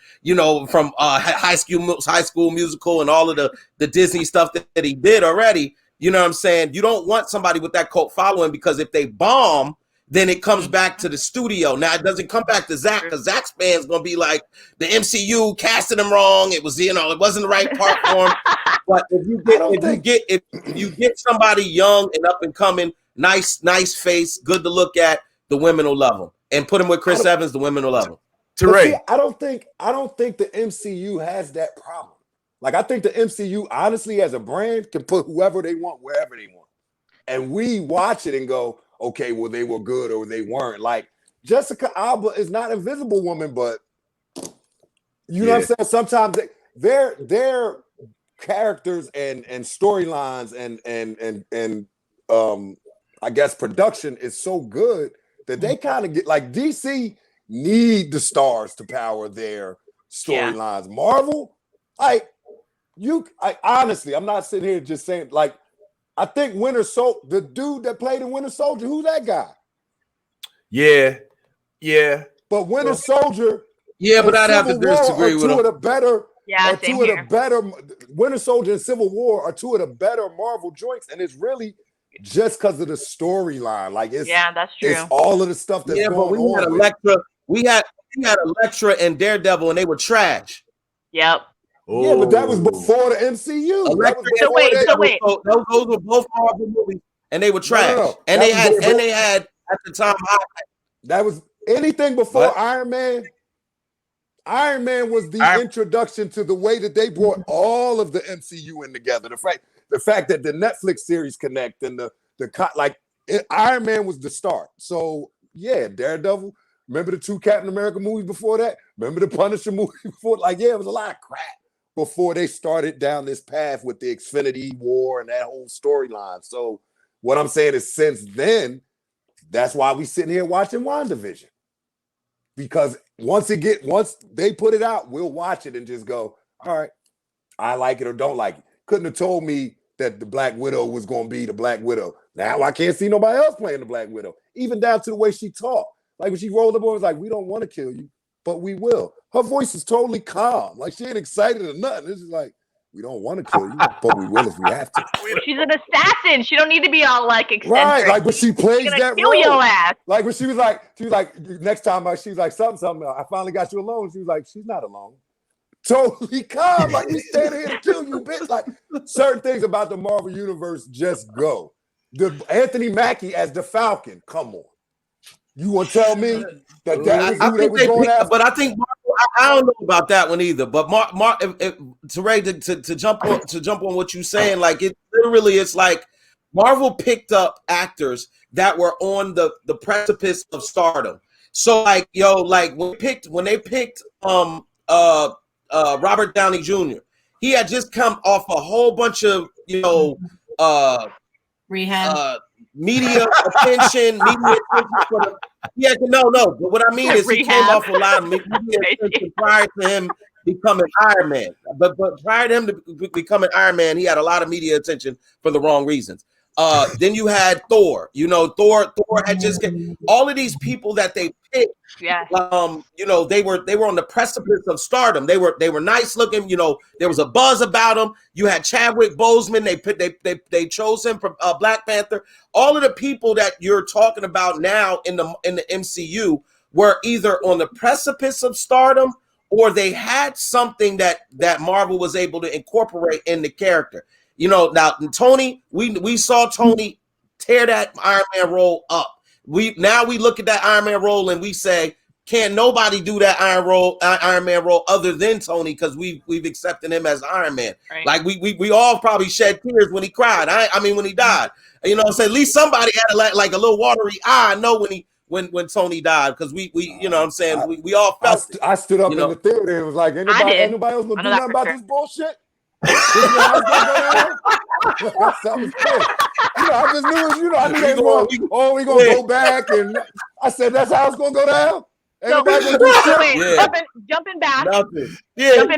from High School Musical and all of the Disney stuff that he did already. You know what I'm saying? You don't want somebody with that cult following, because if they bomb, then it comes back to the studio. Now it doesn't come back to Zac, because Zac's fans gonna be like, the MCU casted him wrong. It was, it wasn't the right part for him. But if you get somebody young and up and coming, nice face, good to look at, the women will love him. And put him with Chris Evans, the women will love him. See, I don't think the MCU has that problem. Like, I think the MCU, honestly, as a brand, can put whoever they want wherever they want. And we watch it and go, okay, well, they were good or they weren't. Like, Jessica Alba is not Invisible Woman, but you know what I'm saying? Sometimes their characters and storylines and I guess production is so good that they kind of get, like, DC need the stars to power their storylines. Marvel, honestly, I'm not sitting here just saying, like, I think the dude that played in Winter Soldier, who's that guy? Yeah. But Winter Soldier, but I'd have to disagree with him. Winter Soldier and Civil War are two of the better Marvel joints, and it's really just because of the storyline. Like, that's true. It's all of the stuff that's going on. Had Elektra. We had Elektra and Daredevil, and they were trash. Yep. Yeah, but that was before the MCU. Those were both Marvel movies, and they were trash. No. And they had at the time. That was anything before Iron Man. Iron Man was the introduction to the way that they brought all of the MCU in together. The fact that the Netflix series connect and Iron Man was the start. So yeah, Daredevil. Remember the 2 Captain America movies before that? Remember the Punisher movie before? Like, yeah, it was a lot of crap before they started down this path with the Xfinity War and that whole storyline. So what I'm saying is, since then, that's why we sitting here watching WandaVision. Because once they put it out, we'll watch it and just go, all right, I like it or don't like it. Couldn't have told me that the Black Widow was going to be the Black Widow. Now I can't see nobody else playing the Black Widow, even down to the way she talked. Like, when she rolled up and was like, we don't want to kill you, but we will. Her voice is totally calm. Like, she ain't excited or nothing. It's just like, we don't want to kill you, but we will if we have to. She's an assassin. She don't need to be all like eccentric. Right, like, but she plays that kill role. Your ass. Like, when she was like, next time she was like, something. I finally got you alone. She was like, she's not alone. Totally calm. Like, we standing here to kill you, bitch. Like, certain things about the Marvel universe just go. The Anthony Mackie as the Falcon. Come on. You want to tell me that was who they were going after? But I think I don't know about that one either. But to jump on what you're saying, like, it literally, it's like Marvel picked up actors that were on the precipice of stardom. So like, when they picked Robert Downey Jr., he had just come off a whole bunch of rehab. Media attention but what I mean is he came off a lot of media attention prior to him becoming Iron Man. But prior to him to becoming Iron Man, he had a lot of media attention for the wrong reasons. Then you had Thor. Thor had just all of these people that they picked. Yeah. They were on the precipice of stardom. They were nice looking. There was a buzz about them. You had Chadwick Boseman. They chose him from Black Panther. All of the people that you're talking about now in the MCU were either on the precipice of stardom or they had something that Marvel was able to incorporate in the character. Now Tony, we saw Tony tear that Iron Man role up. We look at that Iron Man role and we say, can't nobody do that Iron Man role other than Tony, because we've accepted him as Iron Man. Right. Like we all probably shed tears when he cried. When he died. So at least somebody had like a little watery eye. I know when Tony died, because we we all felt it. I stood up in the theater and was like, ain't nobody else gonna do nothing about this bullshit? I just knew, I knew they were going, we gonna go back, and I said that's how it's gonna go down. Jumping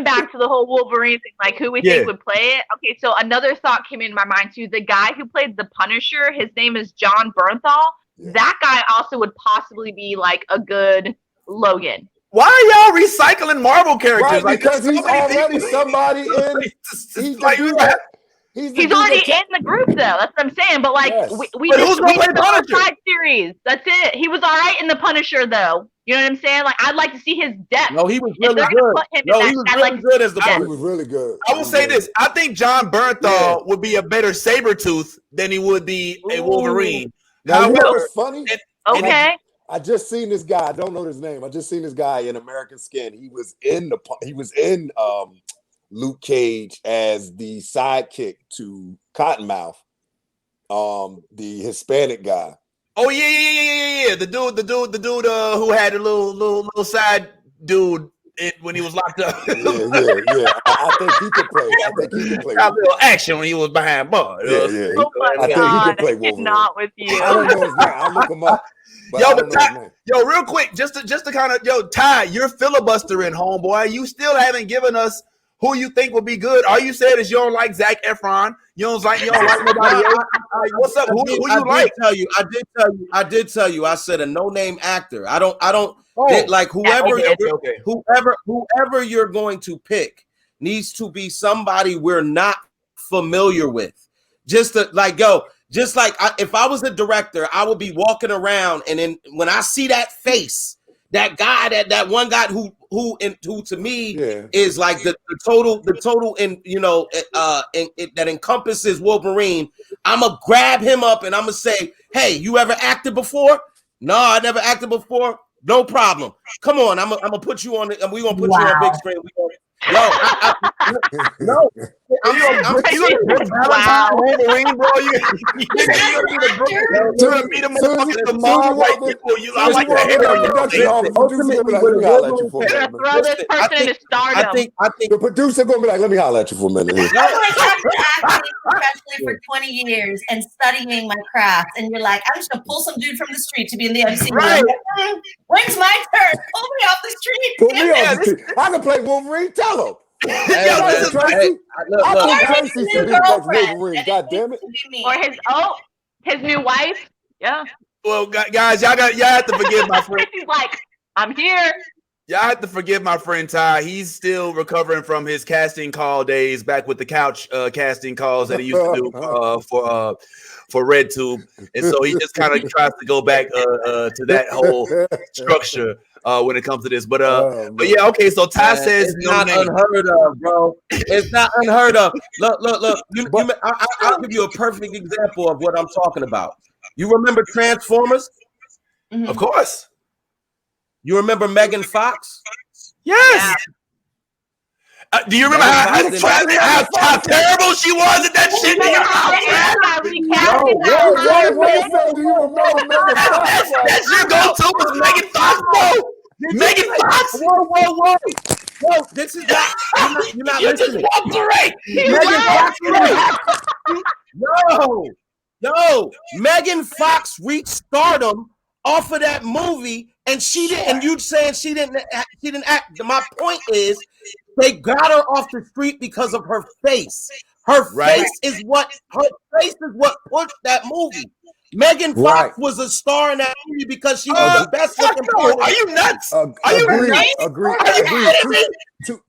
back to the whole Wolverine thing, like who we think would play it. Okay, so another thought came in my mind too. The guy who played the Punisher, his name is John Bernthal. Yeah. That guy also would possibly be like a good Logan. Why are y'all recycling Marvel characters? Right, because he's already somebody in. He's already in the group, though. That's what I'm saying. But like, we just play the side series. That's it. He was all right in the Punisher, though. You know what I'm saying? Like, I'd like to see his depth. No, he was If really they're gonna good. put him in No, that, he was I'd really like good as the He Punisher. was really good. I will say this. I think John Bernthal would be a better Sabretooth than he would be a Wolverine. Now, you know However, what's funny? Okay. I just seen this guy. I don't know his name. I just seen this guy in American Skin. He was in Luke Cage as the sidekick to Cottonmouth, the Hispanic guy. oh yeah. The dude who had a little side dude when he was locked up. Yeah. I think he could play. Got a little action when he was behind bars. Yeah. Oh my I think he God, could play I Wolverine. cannot with you. I don't know his name. I'll look him up. But I don't know his name. Yo, real quick, just to kind of, Ty, you're filibustering, homeboy. You still haven't given us who you think would be good. All you said is you don't like Zac Efron. You don't like nobody else. What's up? Who you like? I did tell you. I said a no-name actor. I don't. Oh. Like whoever you're going to pick needs to be somebody we're not familiar with. Just to if I was a director, I would be walking around, and then when I see that face, that guy, that one guy who to me is like the total that encompasses Wolverine, I'm gonna grab him up and I'm gonna say, hey, you ever acted before? No, I never acted before. No problem. Come on, I'm gonna put you on. We're gonna put you on big screen. No. Wolverine, bro. You meet him at the mall, like people. I like that. Throw this person into stardom. I think the producer gonna be like, "Let me holler at you for a minute." Here. Acting professionally for 20 years and studying my craft, and you're like, I'm just gonna pull some dude from the street to be in the MCU. Right. When's my turn? Pull me off the street. Put me on the street. I can play Wolverine. Tell him. Tracy. I think Tracy should be Wolverine. God damn it. Or his new wife. Yeah. Well, guys, y'all have to forgive my friend. He's like, I'm here. Y'all have to forgive my friend Ty. He's still recovering from his casting call days back with the couch casting calls that he used to do for RedTube, and so he just kind of tries to go back to that whole structure when it comes to this. But yeah, okay. So Ty says it's not unheard of, bro. It's not unheard of. Look. I'll give you a perfect example of what I'm talking about. You remember Transformers? Mm-hmm. Of course. You remember Megan Fox? Yes. Do you remember how terrible she was at that shit? That's your go-to was Megan Fox, bro. Megan Fox. Whoa! This is not. You're not listening. Just walked away. No. Megan Fox reached stardom off of that movie, and she didn't. And you saying she didn't act. My point is, they got her off the street because of her face. Her face is what pushed that movie. Megan Fox was a star in that movie because she was the best looking person. Are you nuts? Agreed.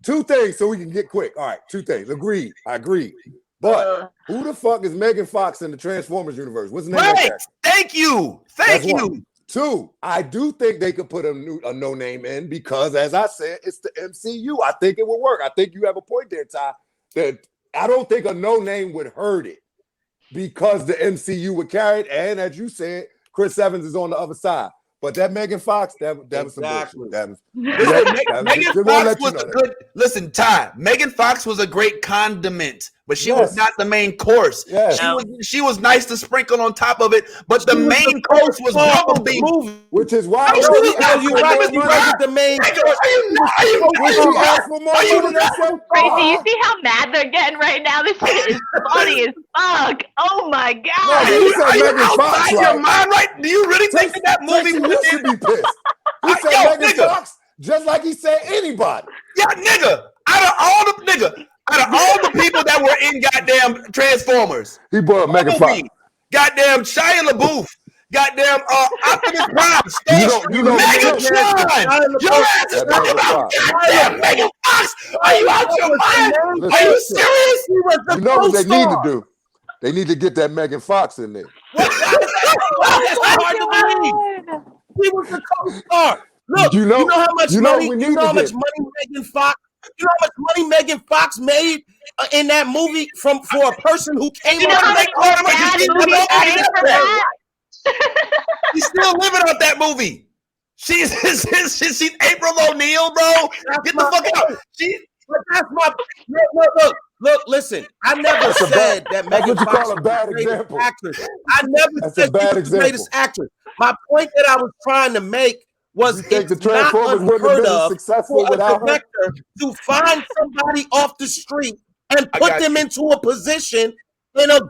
Two things so we can get quick. All right, two things. Agreed. I agree. But who the fuck is Megan Fox in the Transformers universe? What's the name of that? Thank you. One. Two, I do think they could put a no name in because, as I said, it's the MCU. I think it would work. I think you have a point there, Ty. That I don't think a no name would hurt it because the MCU would carry it. And as you said, Chris Evans is on the other side. But that Megan Fox, that was some bullshit. Megan Fox was a good. Listen, Ty. Megan Fox was a great condiment, but she was not the main course. Yes. She was nice to sprinkle on top of it, but the main course was Bumblebee, which is why you the main. Tracy, you see how mad they're getting right now? This shit is funny as fuck. Oh my god! Are you outside your mind, right? Do you really think that movie? You should be pissed. He said Megan Fox just like he said anybody. Yeah, nigga. Out of all the people that were in goddamn Transformers, he brought up Megan Fox. Goddamn Shia LaBeouf. Goddamn Optimus Prime. You know Megan Fox. Your ass is talking about goddamn Megan Fox. Are you out your mind? Are you serious? You know what they need to do? They need to get that Megan Fox in there. He was the co-star. Look, You know how much money? we You need know how to much money Megan Fox? You know how much money Megan Fox made in that movie for a person who came You know up how with many more bad movies came from that? She's still living off that movie. She's April O'Neil, bro. Get the fuck out. That's my look. Listen, I never said that Megan Fox was the greatest actress. I never said she was the greatest actress. My point that I was trying to make was it's not unheard of for a director to find somebody off the street and put them into a position in a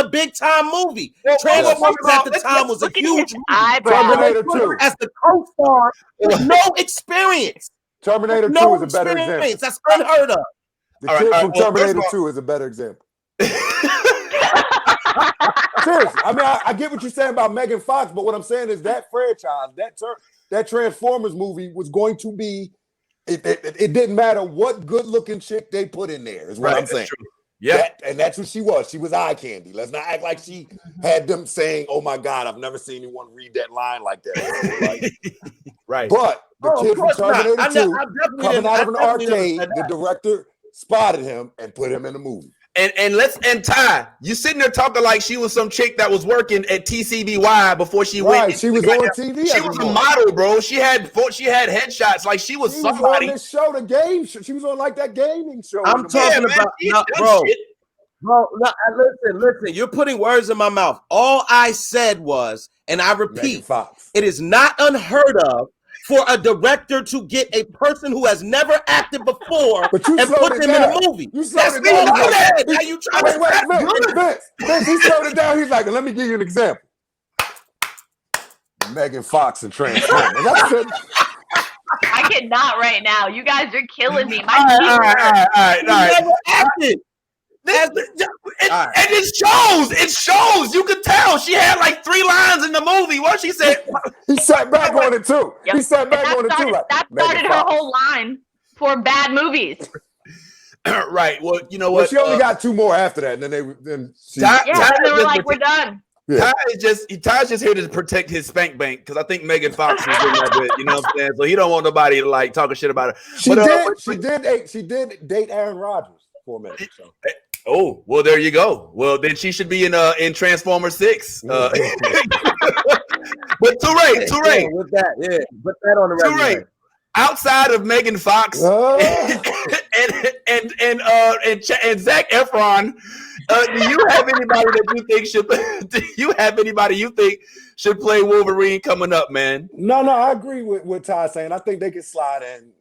big time movie. Transformers at the time was a huge movie. Terminator 2 as the co-star with no experience. Terminator 2 is a better example. That's unheard of. The kid from Terminator 2 is a better example. Seriously, I mean, I get what you're saying about Megan Fox, but what I'm saying is that franchise, that Transformers movie was going to be. It didn't matter what good-looking chick they put in there. Is what I'm saying. Yeah, and that's what she was. She was eye candy. Let's not act like she had them saying, "Oh my God, I've never seen anyone read that line like that." Right. But the kid from Terminator 2 coming out of an arcade, the director spotted him and put him in the movie. And Ty, you sitting there talking like she was some chick that was working at TCBY before she went. She was on TV. She was a model, bro. She had headshots like she was somebody. On this show, the game show. She was on like that gaming show. I'm talking about, bro. Listen. You're putting words in my mouth. All I said was, and I repeat, it is not unheard of for a director to get a person who has never acted before and put them in a movie. That's me. Now you trying to Vince, he slowed it down. He's like, let me give you an example. Megan Fox and Transformers. I cannot right now. You guys are killing me. All right. Never acted. And it shows. You could tell she had like 3 lines in the movie. What she said. He sat back on it too. He sat back on it too. Like, that started her whole line for bad movies. Right. Well, you know what? She only got 2 more after that, and then they were like, we're done. Yeah. Ty's just here to protect his spank bank because I think Megan Fox is in that bit. You know what I'm saying? So he don't want nobody to like talking shit about her. She did date Aaron Rodgers for a minute. So. Oh, well, there you go. Well, then she should be in Transformers 6. But too late. With that, put that on the resume. Outside of Megan Fox and Zac Efron, do you have anybody that you think should? Do you have anybody you think should play Wolverine coming up, man? No, I agree with what Ty's saying. I think they could slide in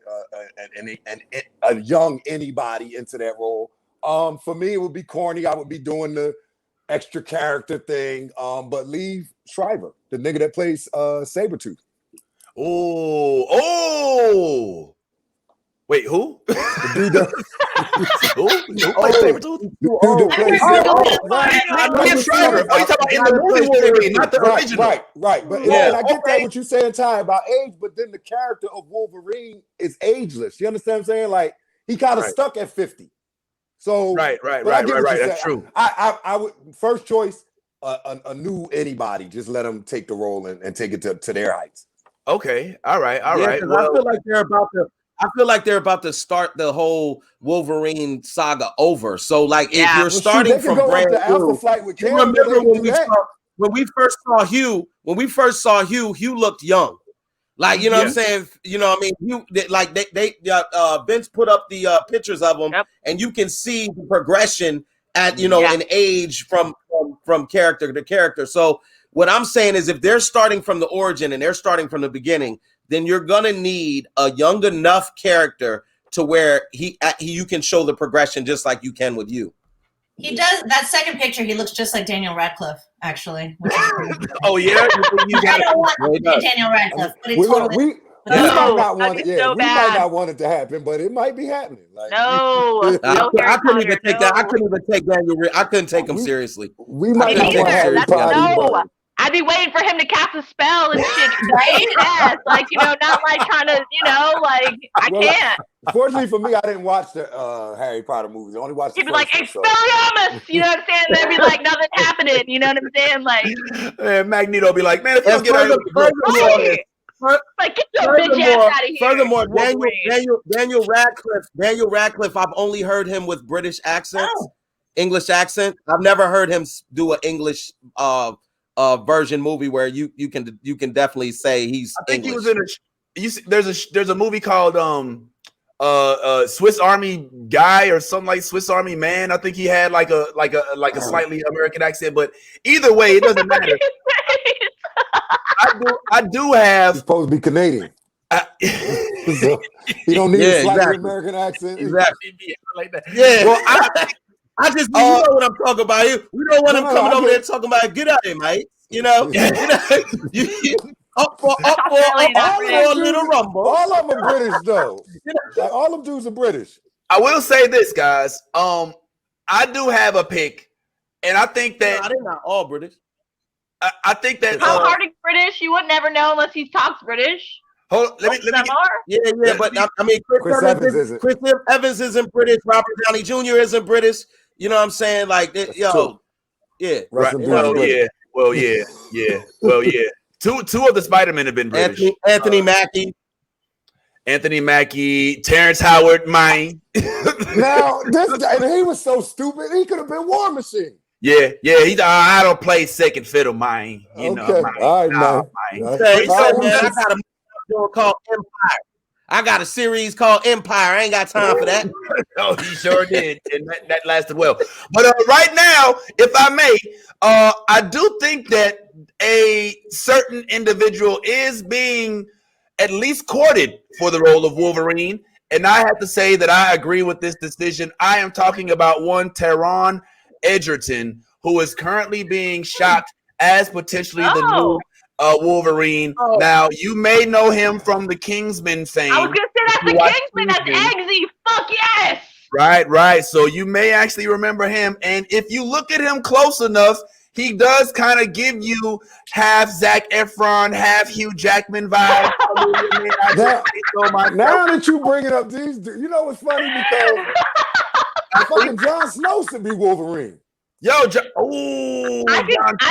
a young anybody into that role. For me, it would be corny. I would be doing the extra character thing. But leave Shriver, the nigga that plays Sabretooth. Oh. Wait, who? The dude that plays Sabretooth? The dude that plays Shriver. Oh, you talking about in the movie Wolverine, not the original. Right. But and I get that what you're saying, Ty, about age, but then the character of Wolverine is ageless. You understand what I'm saying? Like, he kind of stuck at 50. So right. That's true. I would first choice a new anybody. Just let them take the role and take it to their heights. Okay. All right. Well, I feel like they're about to start the whole Wolverine saga over. So, like, if you're starting from brand new, you remember when we first saw Hugh? Hugh looked young. Like, you know what I'm saying? You know what I mean? Vince put up the pictures of them, and you can see the progression at, in age from character to character. So what I'm saying is if they're starting from the origin and they're starting from the beginning, then you're going to need a young enough character to where you can show the progression just like you can with you. He does. That second picture, he looks just like Daniel Radcliffe, actually. Oh, yeah? I don't want to be Daniel Radcliffe, but it's totally... We might not want it to happen, but it might be happening. Like, I couldn't even take that. I couldn't even take Daniel. I couldn't take him seriously. We might not want Harry Potter. I'd be waiting for him to cast a spell and shit, right? Like, not like trying to, like, I can't. Fortunately for me, I didn't watch the Harry Potter movies. I only watched He'd be like, Expelliarmus! You know what I'm saying? There'd be like, nothing happening. You know what I'm saying? Like, Magneto be like, man, if you don't get Like, get your bitch ass out of here. Furthermore, Daniel Radcliffe, I've only heard him with British accents, English accent. I've never heard him do an English version movie where you can definitely say he's. I think English. he was in there's a movie called Swiss Army Guy or something like Swiss Army Man. I think he had like a slightly American accent, but either way, it doesn't matter. I do have. He's supposed to be Canadian. So he don't need a slightly American accent. Exactly. Like that. Yeah. Well, I just you know what I'm talking about. We don't want him coming over there talking about get out of here, mate. You know, up for a little rumble. All of them are British though. Like, all them dudes are British. I will say this, guys. I do have a pick, and I think that they're not all British. I think that Tom Hardy's British. You would never know unless he talks British. Let me but I mean, Chris Evans isn't British. Robert Downey Jr. isn't British. You know what I'm saying? Like, yeah, right. Well, yeah. Two of the Spider-Men have been British. Anthony Mackie, Terrence Howard, mine. Now this guy, he was so stupid. He could have been War Machine. Yeah. I don't play second fiddle, mine. You know, mine. All right, man. He said, man, I got a movie called Empire. I got a series called Empire. I ain't got time for that. No, he sure did, and that lasted well. But right now, if I may, I do think that a certain individual is being at least courted for the role of Wolverine, and I have to say that I agree with this decision. I am talking about one Taron Egerton, who is currently being shot as potentially the new Wolverine. Now, you may know him from the Kingsman fame. I was gonna say that's the Kingsman. That's Eggsy. Fuck yes. Right. So you may actually remember him, and if you look at him close enough, he does kind of give you half Zac Efron, half Hugh Jackman vibe. Now that you bring it up, these, you know what's funny, because fucking Jon Snow should be Wolverine. I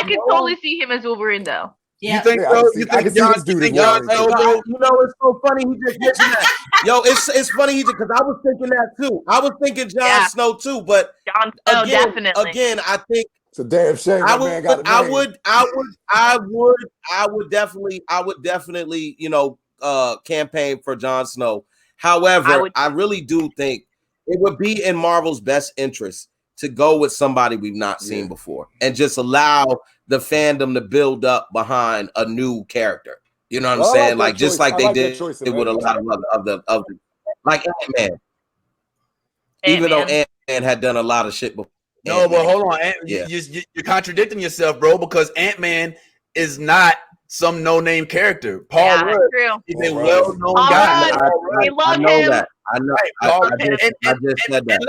can totally see him as Wolverine though. Yeah. You think so? I can see this dude as Wolverine. You know, it's so funny he just mentioned that. Yo, it's funny because I was thinking that too. I was thinking Jon Snow too, but Jon Snow definitely. Again, I think it's a damn shame. I would definitely, you know, campaign for Jon Snow. However, I really do think it would be in Marvel's best interest to go with somebody we've not seen before and just allow the fandom to build up behind a new character. You know what I'm saying? Like just like they did with a lot of the like Ant-Man. Even though Ant-Man had done a lot of shit before. No, but hold on. You're contradicting yourself, bro, because Ant-Man is not some no-name character. Paul Rudd is a well-known guy. We love him. I know. I just said that.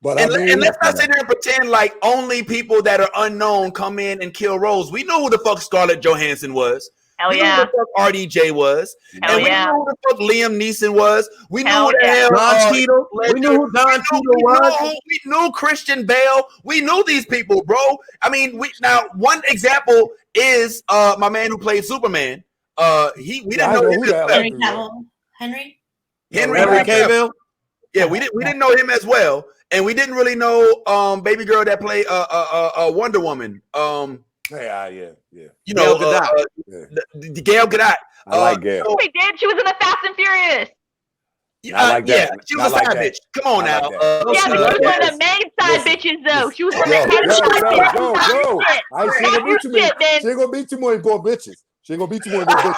And let's not sit here and pretend like only people that are unknown come in and kill roles. We know who the fuck Scarlett Johansson was. We knew who the fuck RDJ was. And we knew who the fuck Liam Neeson was. We knew who the hell Don Cheadle. We knew who Don Cheadle was. We knew Christian Bale. We knew these people, bro. I mean, now one example is my man who played Superman. We didn't know him. Henry Cavill. Yeah, we didn't know him as well. And we didn't really know baby girl that played Wonder Woman. You know, Gail Gadot. I like Gail. We did. She was in the Fast and Furious. I like that. Yeah, she was a side bitch. Come on now. She was one of the main side bitches, though. She was one of the I ain't seen her be too many. She ain't gonna be too many poor bitches. She ain't gonna be too many bitches.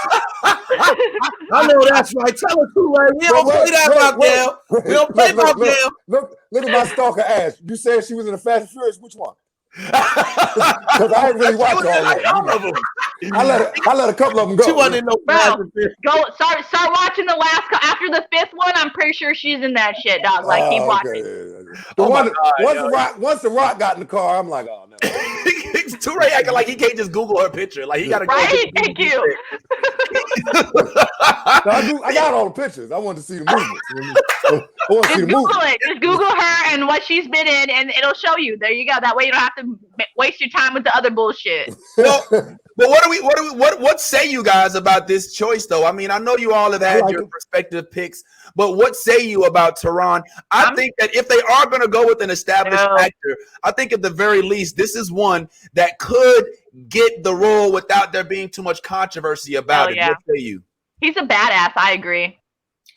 I know that's right. Tell her too, right? We don't play that about Gail. We don't play about Gail. Look at my stalker ass. You said she was in the Fast and Furious. Which one? Because I ain't really watched all of them. I let a couple of them go. She wasn't in no go start watching the last after the fifth one. I'm pretty sure she's in that shit, dog. Like keep watching. Once the Rock got in the car, I'm like, oh no. Touré acting like he can't just Google her picture. Like he gotta go. Right? Thank you. I got all the pictures. I wanted to see the movement. Just Google it. Just Google her and what she's been in, and it'll show you. There you go. That way you don't have to waste your time with the other bullshit. But what say you guys about this choice, though? I mean, I know you all have had your respective picks, but what say you about Tehran? I think that if they are going to go with an established actor, I think at the very least, this is one that could get the role without there being too much controversy about it. What say you? He's a badass. I agree.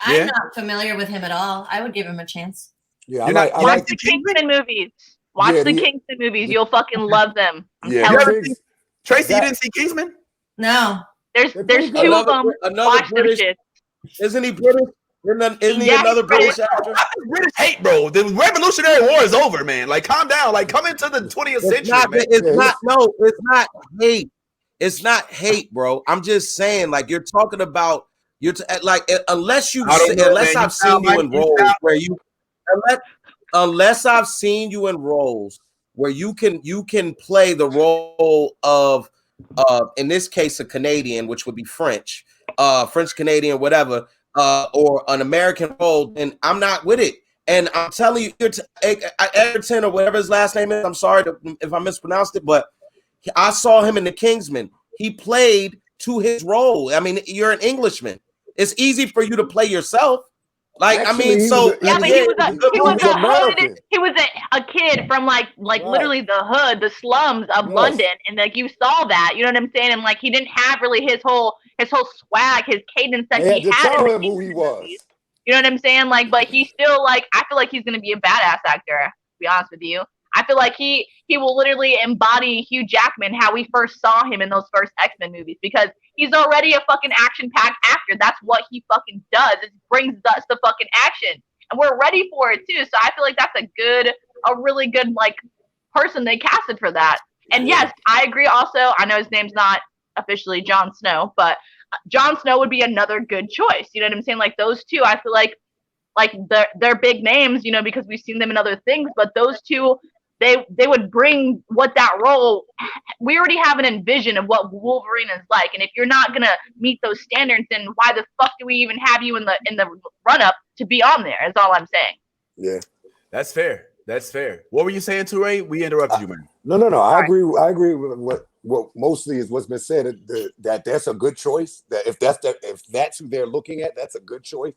I'm not familiar with him at all. I would give him a chance. Yeah, watch the Kingsman movies. Watch the Kingsman movies. You'll fucking love them. Tracy, you didn't see Kingsman? No. There's two of them. Watch them shit. Isn't he British? Isn't he another British actor? British hate, bro. The Revolutionary War is over, man. Like, calm down. Like, come into the 20th century, man. It's not hate. It's not hate, bro. I'm just saying, like, you're talking about unless I've seen you in roles where you can play the role of in this case a Canadian, which would be French Canadian, whatever, or an American role, then I'm not with it. And I'm telling you, Egerton or whatever his last name is, I'm sorry if I mispronounced it, but I saw him in The Kingsman. He played to his role. I mean, you're an Englishman. It's easy for you to play yourself. Like, actually, he was a kid from like literally the hood, the slums of London, and like you saw that, you know what I'm saying? And like he didn't have really his whole swag, his cadence that he had. Tell him who he was. You know what I'm saying? Like, but he's still like, I feel like he's gonna be a badass actor. To be honest with you, I feel like he will literally embody Hugh Jackman how we first saw him in those first X-Men movies, because he's already a fucking action-packed actor. That's what he fucking does. It brings us the fucking action, and we're ready for it too. So I feel like that's a really good like person they casted for that. And yes, I agree. Also, I know his name's not officially Jon Snow, but Jon Snow would be another good choice. You know what I'm saying? Like those two, I feel like they're big names, you know, because we've seen them in other things. But those two, they would bring what that role. We already have an envision of what Wolverine is like, and if you're not gonna meet those standards, then why the fuck do we even have you in the run up to be on there? Is all I'm saying. Yeah, that's fair. That's fair. What were you saying, Toure? We interrupted you, man. No. I agree with what mostly is what's been said. That's a good choice. That if that's who they're looking at, that's a good choice.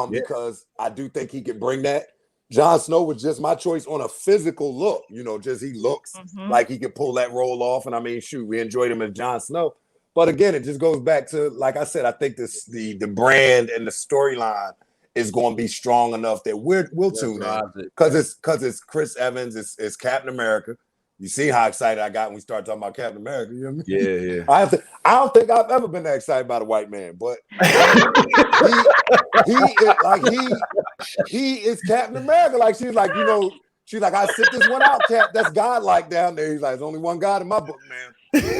Because I do think he can bring that. Jon Snow was just my choice on a physical look. You know, just he looks like he could pull that role off. And I mean, shoot, we enjoyed him as Jon Snow. But again, it just goes back to, like I said, I think the brand and the storyline is going to be strong enough that we'll tune in, because it's Chris Evans, it's Captain America. You see how excited I got when we started talking about Captain America. You know what I mean? Yeah. I don't think I've ever been that excited about a white man, but he is Captain America. Like she's like, you know, she's like, I sit this one out, Cap. That's God-like down there. He's like, there's only one God in my book, man.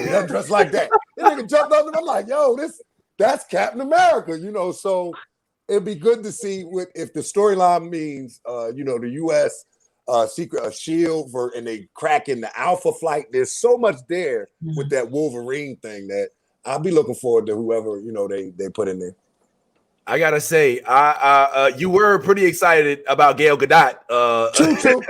That's just like that. The nigga jumped up and I'm like, yo, that's Captain America, you know. So it'd be good to see if the storyline means, you know, the U.S. Secret Shield and they cracking the Alpha Flight. There's so much there with that Wolverine thing that I'll be looking forward to whoever, you know, they put in there. I gotta say, you were pretty excited about Gal Gadot. True,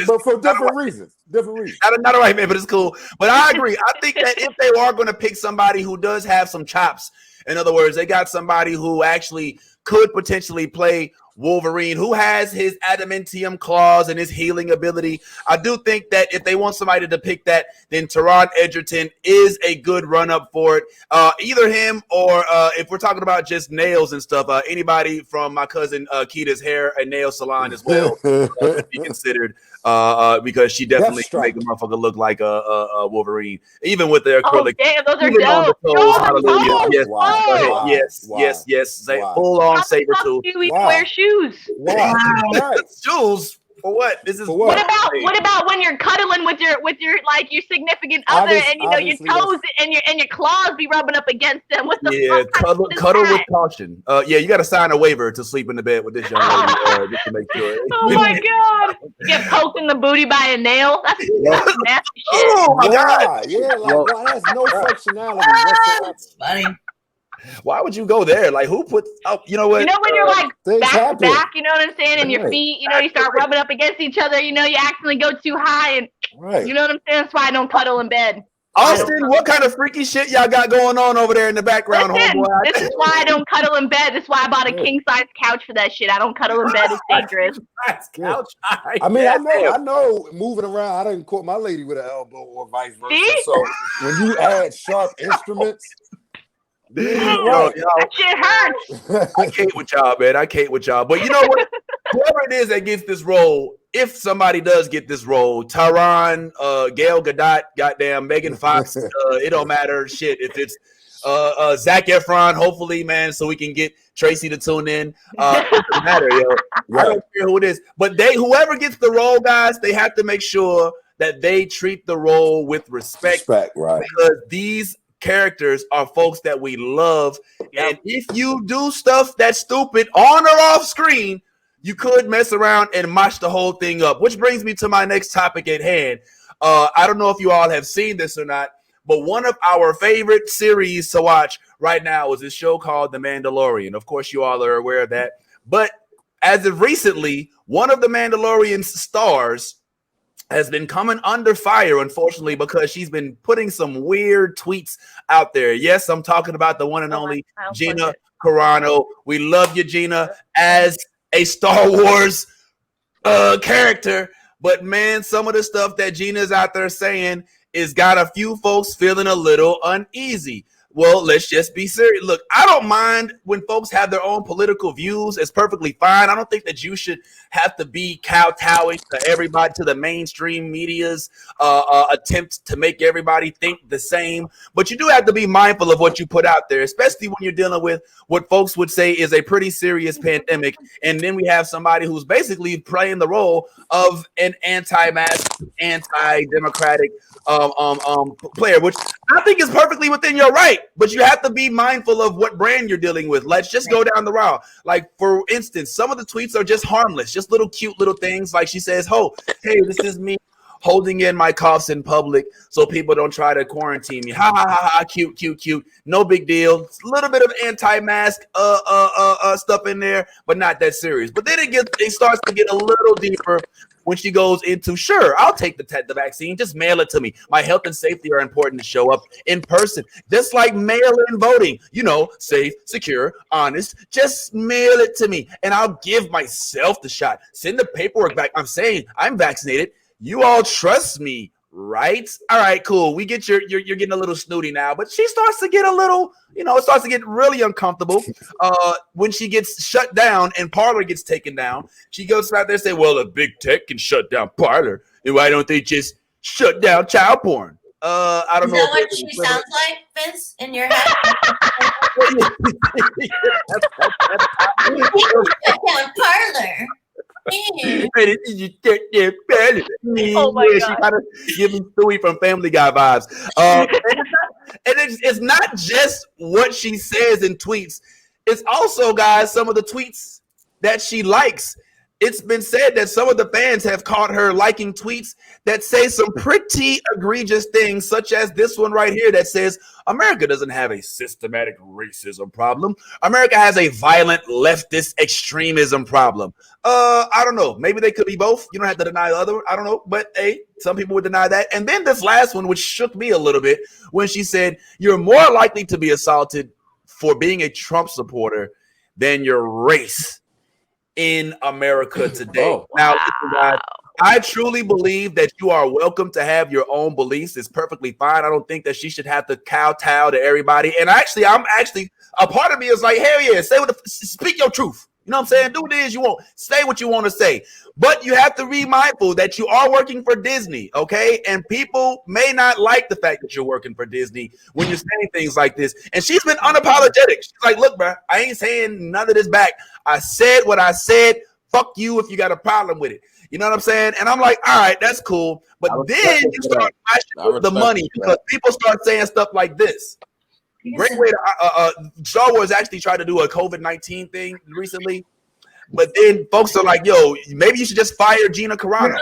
but for different reasons. Not a right man, but it's cool. But I agree. I think that if they are going to pick somebody who does have some chops, in other words, they got somebody who actually could potentially play Wolverine, who has his adamantium claws and his healing ability. I do think that if they want somebody to pick that, then Taron Egerton is a good run-up for it. Either him or if we're talking about just nails and stuff, anybody from my cousin Keita's hair and nail salon as well be considered, because she definitely can make a motherfucker look like a Wolverine, even with their acrylic. Oh, damn, those are dope. Hallelujah. Yes. Full on saber tooth. Do we wear shoes? Wow. Shoes for what? This is for what about when you're cuddling with your like your significant other, and you know your toes and your claws be rubbing up you them? What the fuck? Cuddle with caution. You got to sign a waiver to sleep in the bed with this young lady just to make sure. Oh my god! You get poked in the booty by a nail. That's nasty shit. Oh my god! Yeah, like that's no functionality. That's funny. Why would you go there? Like, who put? Oh, you know what? You know when you're like back to back, you know what I'm saying, and your Right. feet, you know, you start rubbing up against each other. You know, you accidentally go too high, and Right. you know what I'm saying. That's why I don't cuddle in bed. Austin, what kind of freaky shit y'all got going on over there in the background, Listen, homeboy? this is why I don't cuddle in bed. This is why I bought a king size couch for that shit. I don't cuddle in bed. It's dangerous. Couch. I mean, I know moving around, I didn't caught my lady with an elbow or vice versa. See? So when you add sharp instruments, Yo, that shit hurts. I can't with y'all, man. I can't with y'all. But you know what? Whoever it is that gets this role, if somebody does get this role, Tyron, Gail Gadot, goddamn Megan Fox, it don't matter. Shit, if it's Zac Efron, hopefully, man, so we can get Tracy to tune in. It doesn't matter, yo. I don't care who it is. But whoever gets the role, guys, they have to make sure that they treat the role with respect. Right? Because these characters are folks that we love, and if you do stuff that's stupid on or off screen, you could mess around and mash the whole thing up. Which brings me to my next topic at hand. I don't know if you all have seen this or not, but one of our favorite series to watch right now is this show called The Mandalorian. Of course, you all are aware of that. But as of recently, one of The Mandalorian's stars has been coming under fire, unfortunately, because she's been putting some weird tweets out there. Yes, I'm talking about the one and only Gina Carano. We love you, Gina, as a Star Wars character. But, man, some of the stuff that Gina's out there saying is got a few folks feeling a little uneasy. Well, let's just be serious. Look, I don't mind when folks have their own political views. It's perfectly fine. I don't think that you should have to be kowtowing to everybody, to the mainstream media's attempt to make everybody think the same. But you do have to be mindful of what you put out there, especially when you're dealing with what folks would say is a pretty serious pandemic. And then we have somebody who's basically playing the role of an anti-mask, anti-democratic player, which I think is perfectly within your right. But you have to be mindful of what brand you're dealing with. Let's just go down the route. Like, for instance, some of the tweets are just harmless, just little cute little things. Like she says, "Oh, hey, this is me holding in my coughs in public so people don't try to quarantine me. Ha ha ha ha, cute, cute, cute. No big deal. It's a little bit of anti-mask stuff in there, but not that serious." But then it starts to get a little deeper when she goes into, "Sure, I'll take the vaccine. Just mail it to me. My health and safety are important to show up in person. Just like mail-in voting. You know, safe, secure, honest. Just mail it to me, and I'll give myself the shot. Send the paperwork back. I'm saying I'm vaccinated. You all trust me, right? All right, cool. We get you're getting a little snooty now, but she starts to get a little, it starts to get really uncomfortable when she gets shut down and Parler gets taken down. She goes out there and say, "Well, if big tech can shut down Parler, then why don't they just shut down child porn?" I don't know. Is that what she sounds like, Vince, in your head? Shut down Parler. Oh my God. She kind of giving Stewie from Family Guy vibes. And it's not just what she says in tweets. It's also, guys, some of the tweets that she likes. It's been said that some of the fans have caught her liking tweets that say some pretty egregious things, such as this one right here that says, "America doesn't have a systematic racism problem. America has a violent leftist extremism problem." I don't know. Maybe they could be both. You don't have to deny the other. I don't know. But hey, some people would deny that. And then this last one, which shook me a little bit, when she said, "You're more likely to be assaulted for being a Trump supporter than your race in America today." Oh, now, listen, guys, I truly believe that you are welcome to have your own beliefs. It's perfectly fine. I don't think that she should have to kowtow to everybody. And I'm actually a part of me is like, hell yeah, speak your truth. You know what I'm saying? Do what it is you want. Say what you want to say. But you have to be mindful that you are working for Disney, okay? And people may not like the fact that you're working for Disney when you're saying things like this. And she's been unapologetic. She's like, "Look, bro, I ain't saying none of this back. I said what I said. Fuck you if you got a problem with it." You know what I'm saying? And I'm like, all right, that's cool. But then you start flashing with the money because people start saying stuff like this. Great way to Star Wars actually tried to do a COVID-19 thing recently, but then folks are like, "Yo, maybe you should just fire Gina Carano."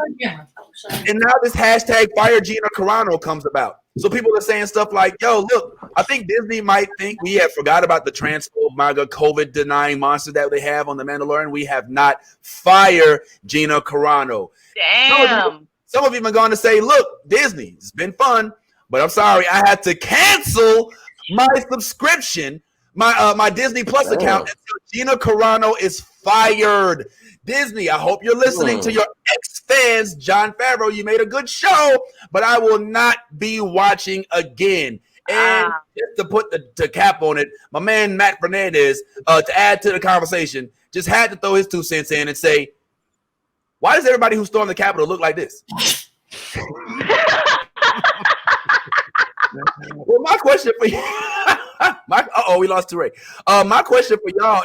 And now this hashtag "Fire Gina Carano" comes about. So people are saying stuff like, "Yo, look, I think Disney might think we have forgot about the transphobe MAGA COVID denying monster that they have on The Mandalorian. We have not fired Gina Carano." Damn. Some of you have gone to say, "Look, Disney, it's been fun, but I'm sorry, I had to cancel my subscription, my Disney Plus account until Gina Carano is fired. Disney, I hope you're listening to your ex-fans. Jon Favreau, you made a good show, but I will not be watching again. And just to put the cap on it, my man Matt Fernandez, to add to the conversation, just had to throw his 2 cents in and say, why does everybody who stormed the Capitol look like this? Well, my question for you, we lost Ray. My question for y'all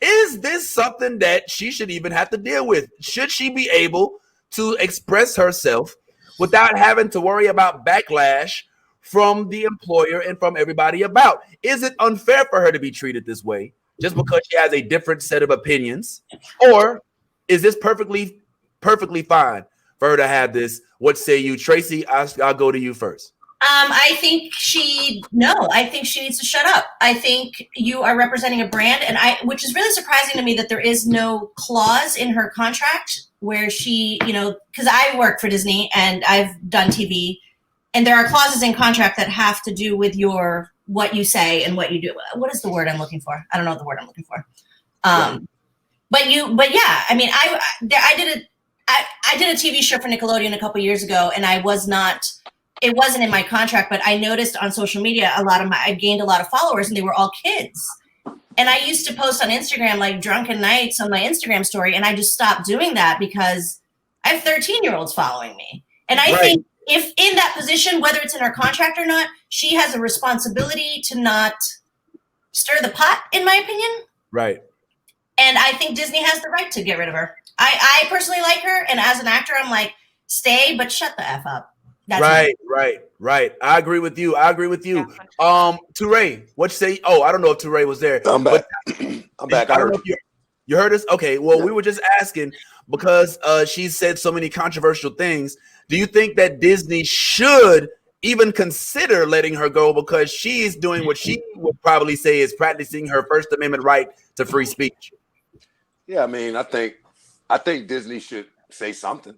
is this something that she should even have to deal with? Should she be able to express herself without having to worry about backlash from the employer and from everybody about? Is it unfair for her to be treated this way just because she has a different set of opinions? Or is this perfectly fine for her to have this? What say you, Tracy? I'll go to you first. I think she needs to shut up. I think you are representing a brand, which is really surprising to me that there is no clause in her contract where she, because I work for Disney and I've done TV, and there are clauses in contract that have to do with what you say and what you do. What is the word I'm looking for? I don't know the word I'm looking for. But yeah, I mean, I did a TV show for Nickelodeon a couple years ago, and it wasn't in my contract, but I noticed on social media I gained a lot of followers, and they were all kids. And I used to post on Instagram like drunken nights on my Instagram story, and I just stopped doing that because I have 13-year-olds following me. And I think if in that position, whether it's in her contract or not, she has a responsibility to not stir the pot, in my opinion. Right. And I think Disney has the right to get rid of her. I personally like her, and as an actor, I'm like, stay, but shut the F up. That's right. I agree with you. Touré, what you say? Oh, I don't know if Touré was there. I'm back. I'm back. I don't know if you heard us. Okay. Well, we were just asking because she said so many controversial things. Do you think that Disney should even consider letting her go because she is doing what she would probably say is practicing her First Amendment right to free speech? Yeah, I mean, I think Disney should say something.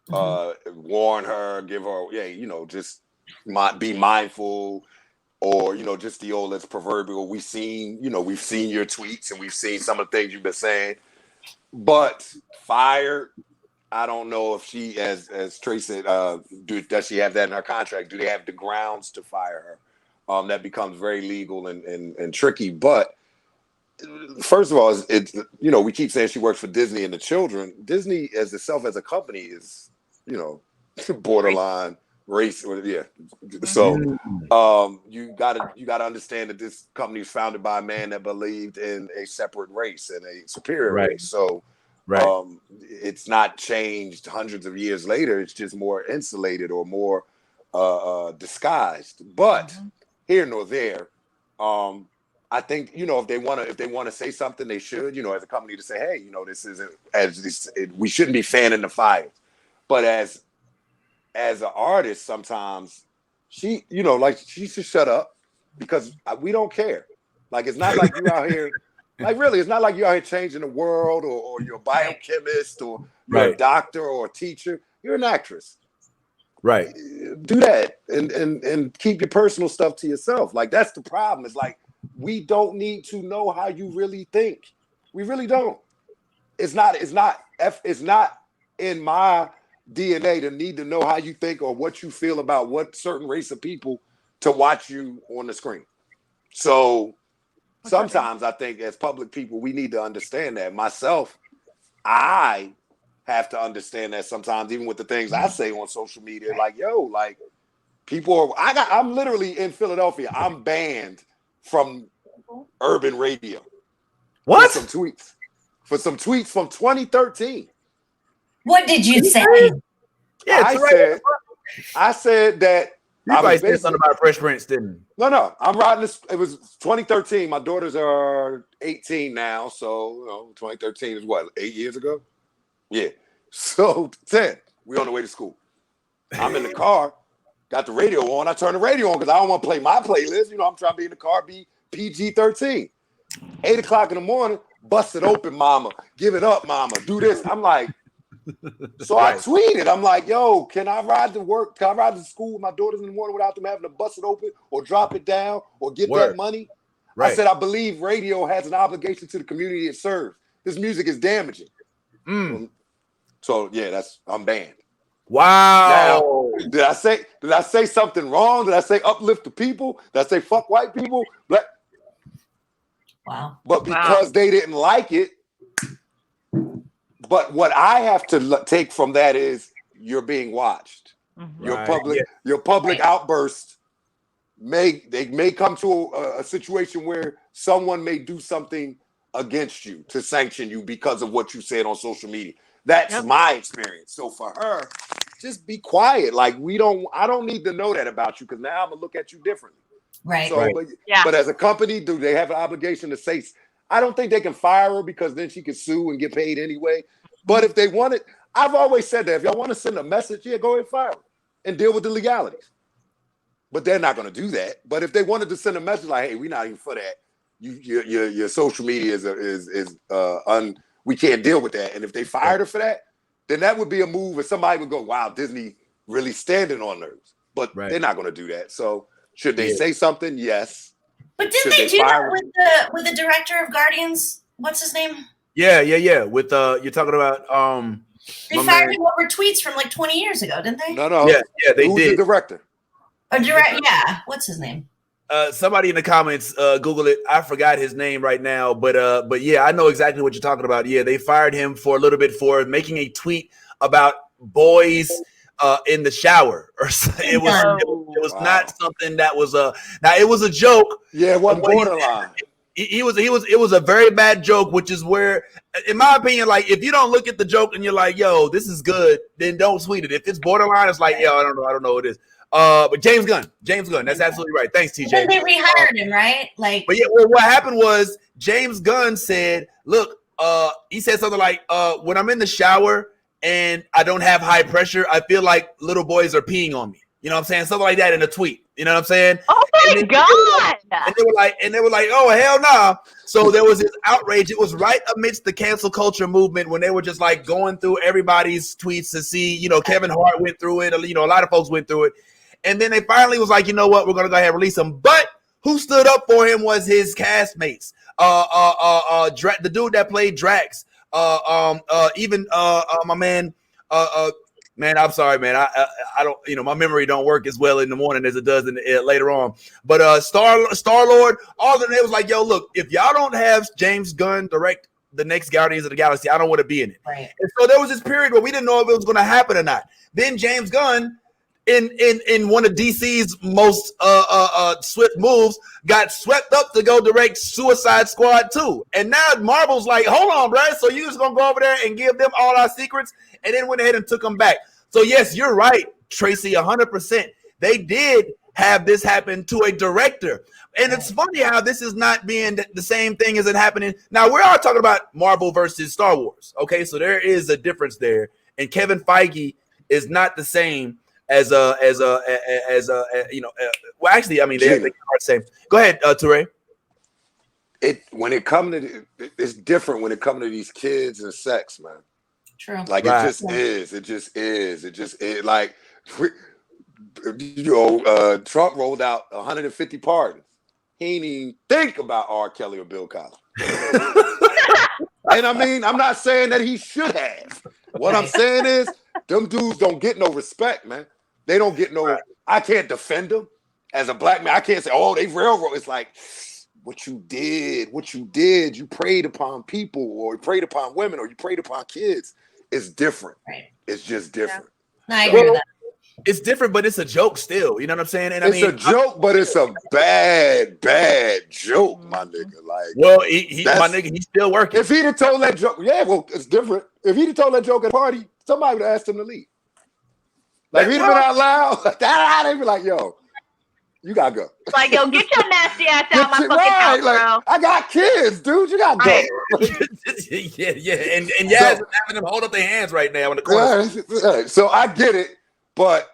Warn her, give her, just be mindful, or just the old that's proverbial. We've seen your tweets and we've seen some of the things you've been saying, but fired. I don't know if she, as Tracy said, does she have that in her contract? Do they have the grounds to fire her? That becomes very legal and tricky. But first of all, it's we keep saying she works for Disney and the children. Disney as itself as a company is borderline race. Yeah. So you gotta understand that this company is founded by a man that believed in a separate race and a superior race. So it's not changed hundreds of years later. It's just more insulated or more disguised. But here nor there, I think if they want to say something, they should. As a company to say, hey, this isn't we shouldn't be fanning the fires. But as an artist, sometimes she should shut up because we don't care. Like it's not like you out here. Like really, it's not like you're out here changing the world or you're a biochemist or you're a doctor or a teacher. You're an actress. Right. Do that and keep your personal stuff to yourself. Like that's the problem. It's like we don't need to know how you really think. We really don't. It's not in my DNA to need to know how you think or what you feel about what certain race of people to watch you on the screen. So sometimes I think as public people, we need to understand that. Myself, I have to understand that sometimes, even with the things I say on social media, like, people are, I'm literally in Philadelphia. I'm banned from urban radio. What? For some tweets from 2013. What did you say? Yeah, I said that. You guys said something about Fresh Prince, didn't you? No. I'm riding this. It was 2013. My daughters are 18 now. So, 2013 is what, 8 years ago? Yeah. So, 10. We on the way to school. I'm in the car, got the radio on. I turn the radio on because I don't want to play my playlist. I'm trying to be in the car, be PG-13. 8 o'clock in the morning, bust it open, mama. Give it up, mama. Do this. I'm like, So I tweeted, I'm like, yo, can I ride to work? Can I ride to school with my daughters in the morning without them having to bust it open or drop it down or get that money? Right. I said, I believe radio has an obligation to the community it serves. This music is damaging. So yeah, I'm banned. Wow. Now, did I say something wrong? Did I say uplift the people? Did I say fuck white people? Wow. But because they didn't like it, but what I have to take from that is you're being watched. Your public outburst may come to a situation where someone may do something against you to sanction you because of what you said on social media. That's my experience. So for her, just be quiet. Like I don't need to know that about you because now I'm gonna look at you differently. Right. So, but as a company, do they have an obligation to say? I don't think they can fire her because then she could sue and get paid anyway. But if they want it, I've always said that if y'all want to send a message, go ahead and fire her and deal with the legalities. But they're not going to do that. But if they wanted to send a message like, "Hey, we're not even for that. Your social media we can't deal with that." And if they fired her for that, then that would be a move. And somebody would go, "Wow, Disney really standing on nerves." But they're not going to do that. So should they say something? Yes. But didn't they do that with the director of Guardians? What's his name? Yeah. With you're talking about they fired him over tweets from like 20 years ago, didn't they? No. Yeah, they Who's did. The director? Yeah. What's his name? Somebody in the comments, Google it. I forgot his name right now, but yeah, I know exactly what you're talking about. Yeah, they fired him for a little bit for making a tweet about boys in the shower, or it was not something that was now it was a joke. Yeah, it was borderline. It was a very bad joke, which is where, in my opinion, like if you don't look at the joke and you're like, yo, this is good, then don't tweet it. If it's borderline, it's like, yo, I don't know what it is. But James Gunn, that's absolutely right. Thanks, TJ. Then they rehired him, right? But yeah, well, what happened was James Gunn said, look, he said something like, when I'm in the shower and I don't have high pressure, I feel like little boys are peeing on me. You know what I'm saying? Something like that in a tweet. You know what I'm saying? Oh my God. And they were like, oh, hell nah. So there was this outrage. It was right amidst the cancel culture movement when they were just like going through everybody's tweets to see, Kevin Hart went through it. A lot of folks went through it. And then they finally was like, you know what? We're going to go ahead and release him. But who stood up for him was his castmates. The dude that played Drax. Even my man, man, I'm sorry, man. I don't, my memory don't work as well in the morning as it does later on. But Star-Lord, all of them, they was like, yo, look, if y'all don't have James Gunn direct the next Guardians of the Galaxy, I don't want to be in it. Right. And so there was this period where we didn't know if it was going to happen or not. Then James Gunn, in one of DC's most swift moves, got swept up to go direct Suicide Squad 2. And now Marvel's like, hold on, bro. So you just gonna go over there and give them all our secrets? And then went ahead and took them back. So yes, you're right, Tracy, 100%. They did have this happen to a director. And it's funny how this is not being the same thing as it happening. Now, we're all talking about Marvel versus Star Wars. Okay, so there is a difference there. And Kevin Feige is not the same as well, actually, I mean, they are the same. Go ahead, Toure. It's different when it comes to these kids and sex, man. True. Like right. It just is. Like, Trump rolled out 150 pardons. He ain't even think about R. Kelly or Bill Cosby. And I mean, I'm not saying that he should have. What I'm saying is, them dudes don't get no respect, man. They don't get no. I can't defend them as a black man. I can't say, oh, they railroad. It's like, what you did, you preyed upon people, or you preyed upon women, or you preyed upon kids. It's different. Right. It's just different. Yeah. I agree with that. It's different, but it's a joke still. You know what I'm saying? And it's a joke, but it's a bad joke, my nigga. Like, well, my nigga, he's still working. If he'd have told that joke, it's different. If he'd have told that joke at a party, somebody would have asked him to leave. Like, if he'd have been out loud, they'd be like, yo, you gotta go. Like, yo, get your nasty ass out my fucking house, bro. I got kids, dude. You gotta go. yeah. And Yas is having them hold up their hands right now in the corner. Yeah, so I get it, but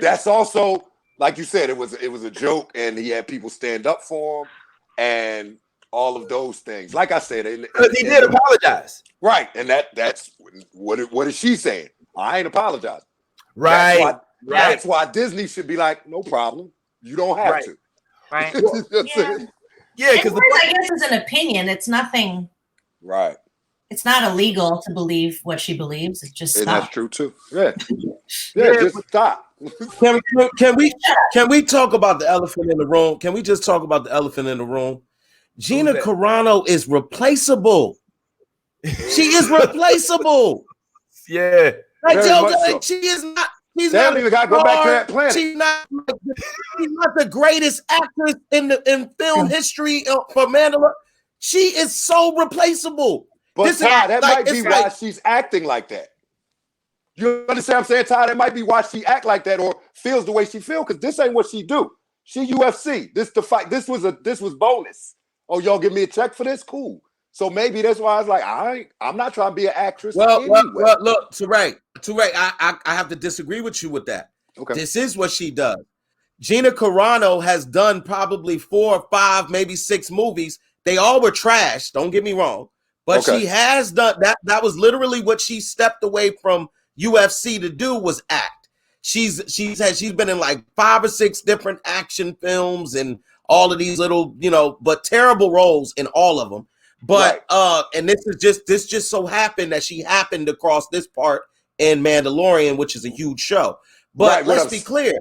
that's also, like you said, it was a joke, and he had people stand up for him, and all of those things. Like I said, because he did apologize. Right, and that's what is she saying? I ain't apologizing. Right. That's why Disney should be like, no problem. You don't have to. Right. Yeah, because I guess it's an opinion. It's nothing. Right. It's not illegal to believe what she believes. It's just and stop. that's true too. Yeah, just stop. Can we talk about the elephant in the room? Can we just talk about the elephant in the room? Gina Carano is replaceable. She is replaceable. Yeah. Like, so. She is not. She's they not don't even got to go back to that planet. She's not the greatest actress in film history for Mandalorian. She is so replaceable. But Ty, that might be why she's acting like that. You understand what I'm saying, Ty? That might be why she act like that or feels the way she feels, because this ain't what she do. She UFC. This the fight. This was bonus. Oh, y'all give me a check for this? Cool. So maybe that's why I was like, I'm not trying to be an actress. Well, anyway. look, Turay, I have to disagree with you with that. Okay. This is what she does. Gina Carano has done probably 4 or 5, maybe 6 movies. They all were trash. Don't get me wrong. But she has done that. That was literally what she stepped away from UFC to do, was act. She's been in like 5 or 6 different action films and all of these little, but terrible roles in all of them. But and this just so happened that she happened to cross this part in Mandalorian, which is a huge show. But let's be clear.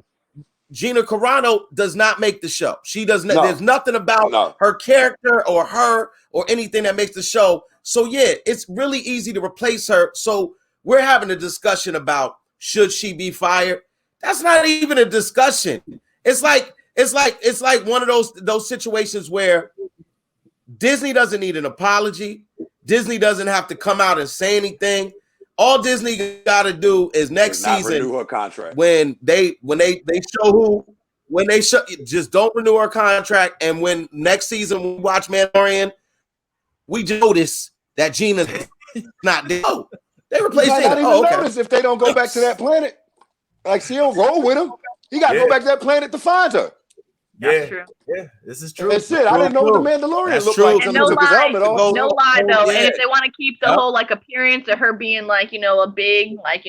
Gina Carano does not make the show. She does not. There's nothing about her character or her or anything that makes the show. So yeah, it's really easy to replace her. So we're having a discussion about should she be fired? That's not even a discussion. It's like one of those situations where Disney doesn't need an apology. Disney doesn't have to come out and say anything. All Disney got to do is next season renew her contract. When they just don't renew her contract, and when next season we watch Mandalorian, we notice that Gina's not there. Oh, they replaced Gina. Notice if they don't go back to that planet, like she'll roll with him. He got to go back to that planet to find her. That's true. Yeah, this is true. That's it. I didn't know what the Mandalorian looked like. And no lie, no lie though. And if they want to keep the whole like appearance of her being like, a big, like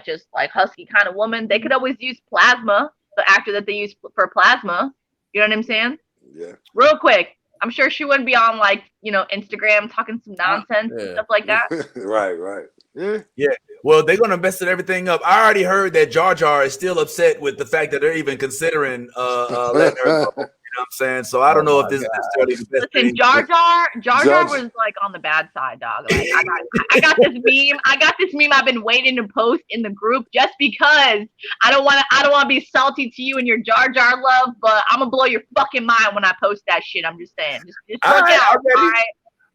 just like husky kind of woman, they could always use Plasma, the actor that they use for Plasma. You know what I'm saying? Yeah. Real quick, I'm sure she wouldn't be on like, Instagram talking some nonsense and stuff like that. Right. Yeah. Well, they're gonna mess everything up. I already heard that Jar Jar is still upset with the fact that they're even considering letting her go. You know what I'm saying? So I don't know if this is necessarily the best thing. Listen, Jar Jar was like on the bad side, dog. Like I got this meme. I've been waiting to post in the group just because I don't want to be salty to you and your Jar Jar love, but I'm gonna blow your fucking mind when I post that shit. I'm just saying. Just look out,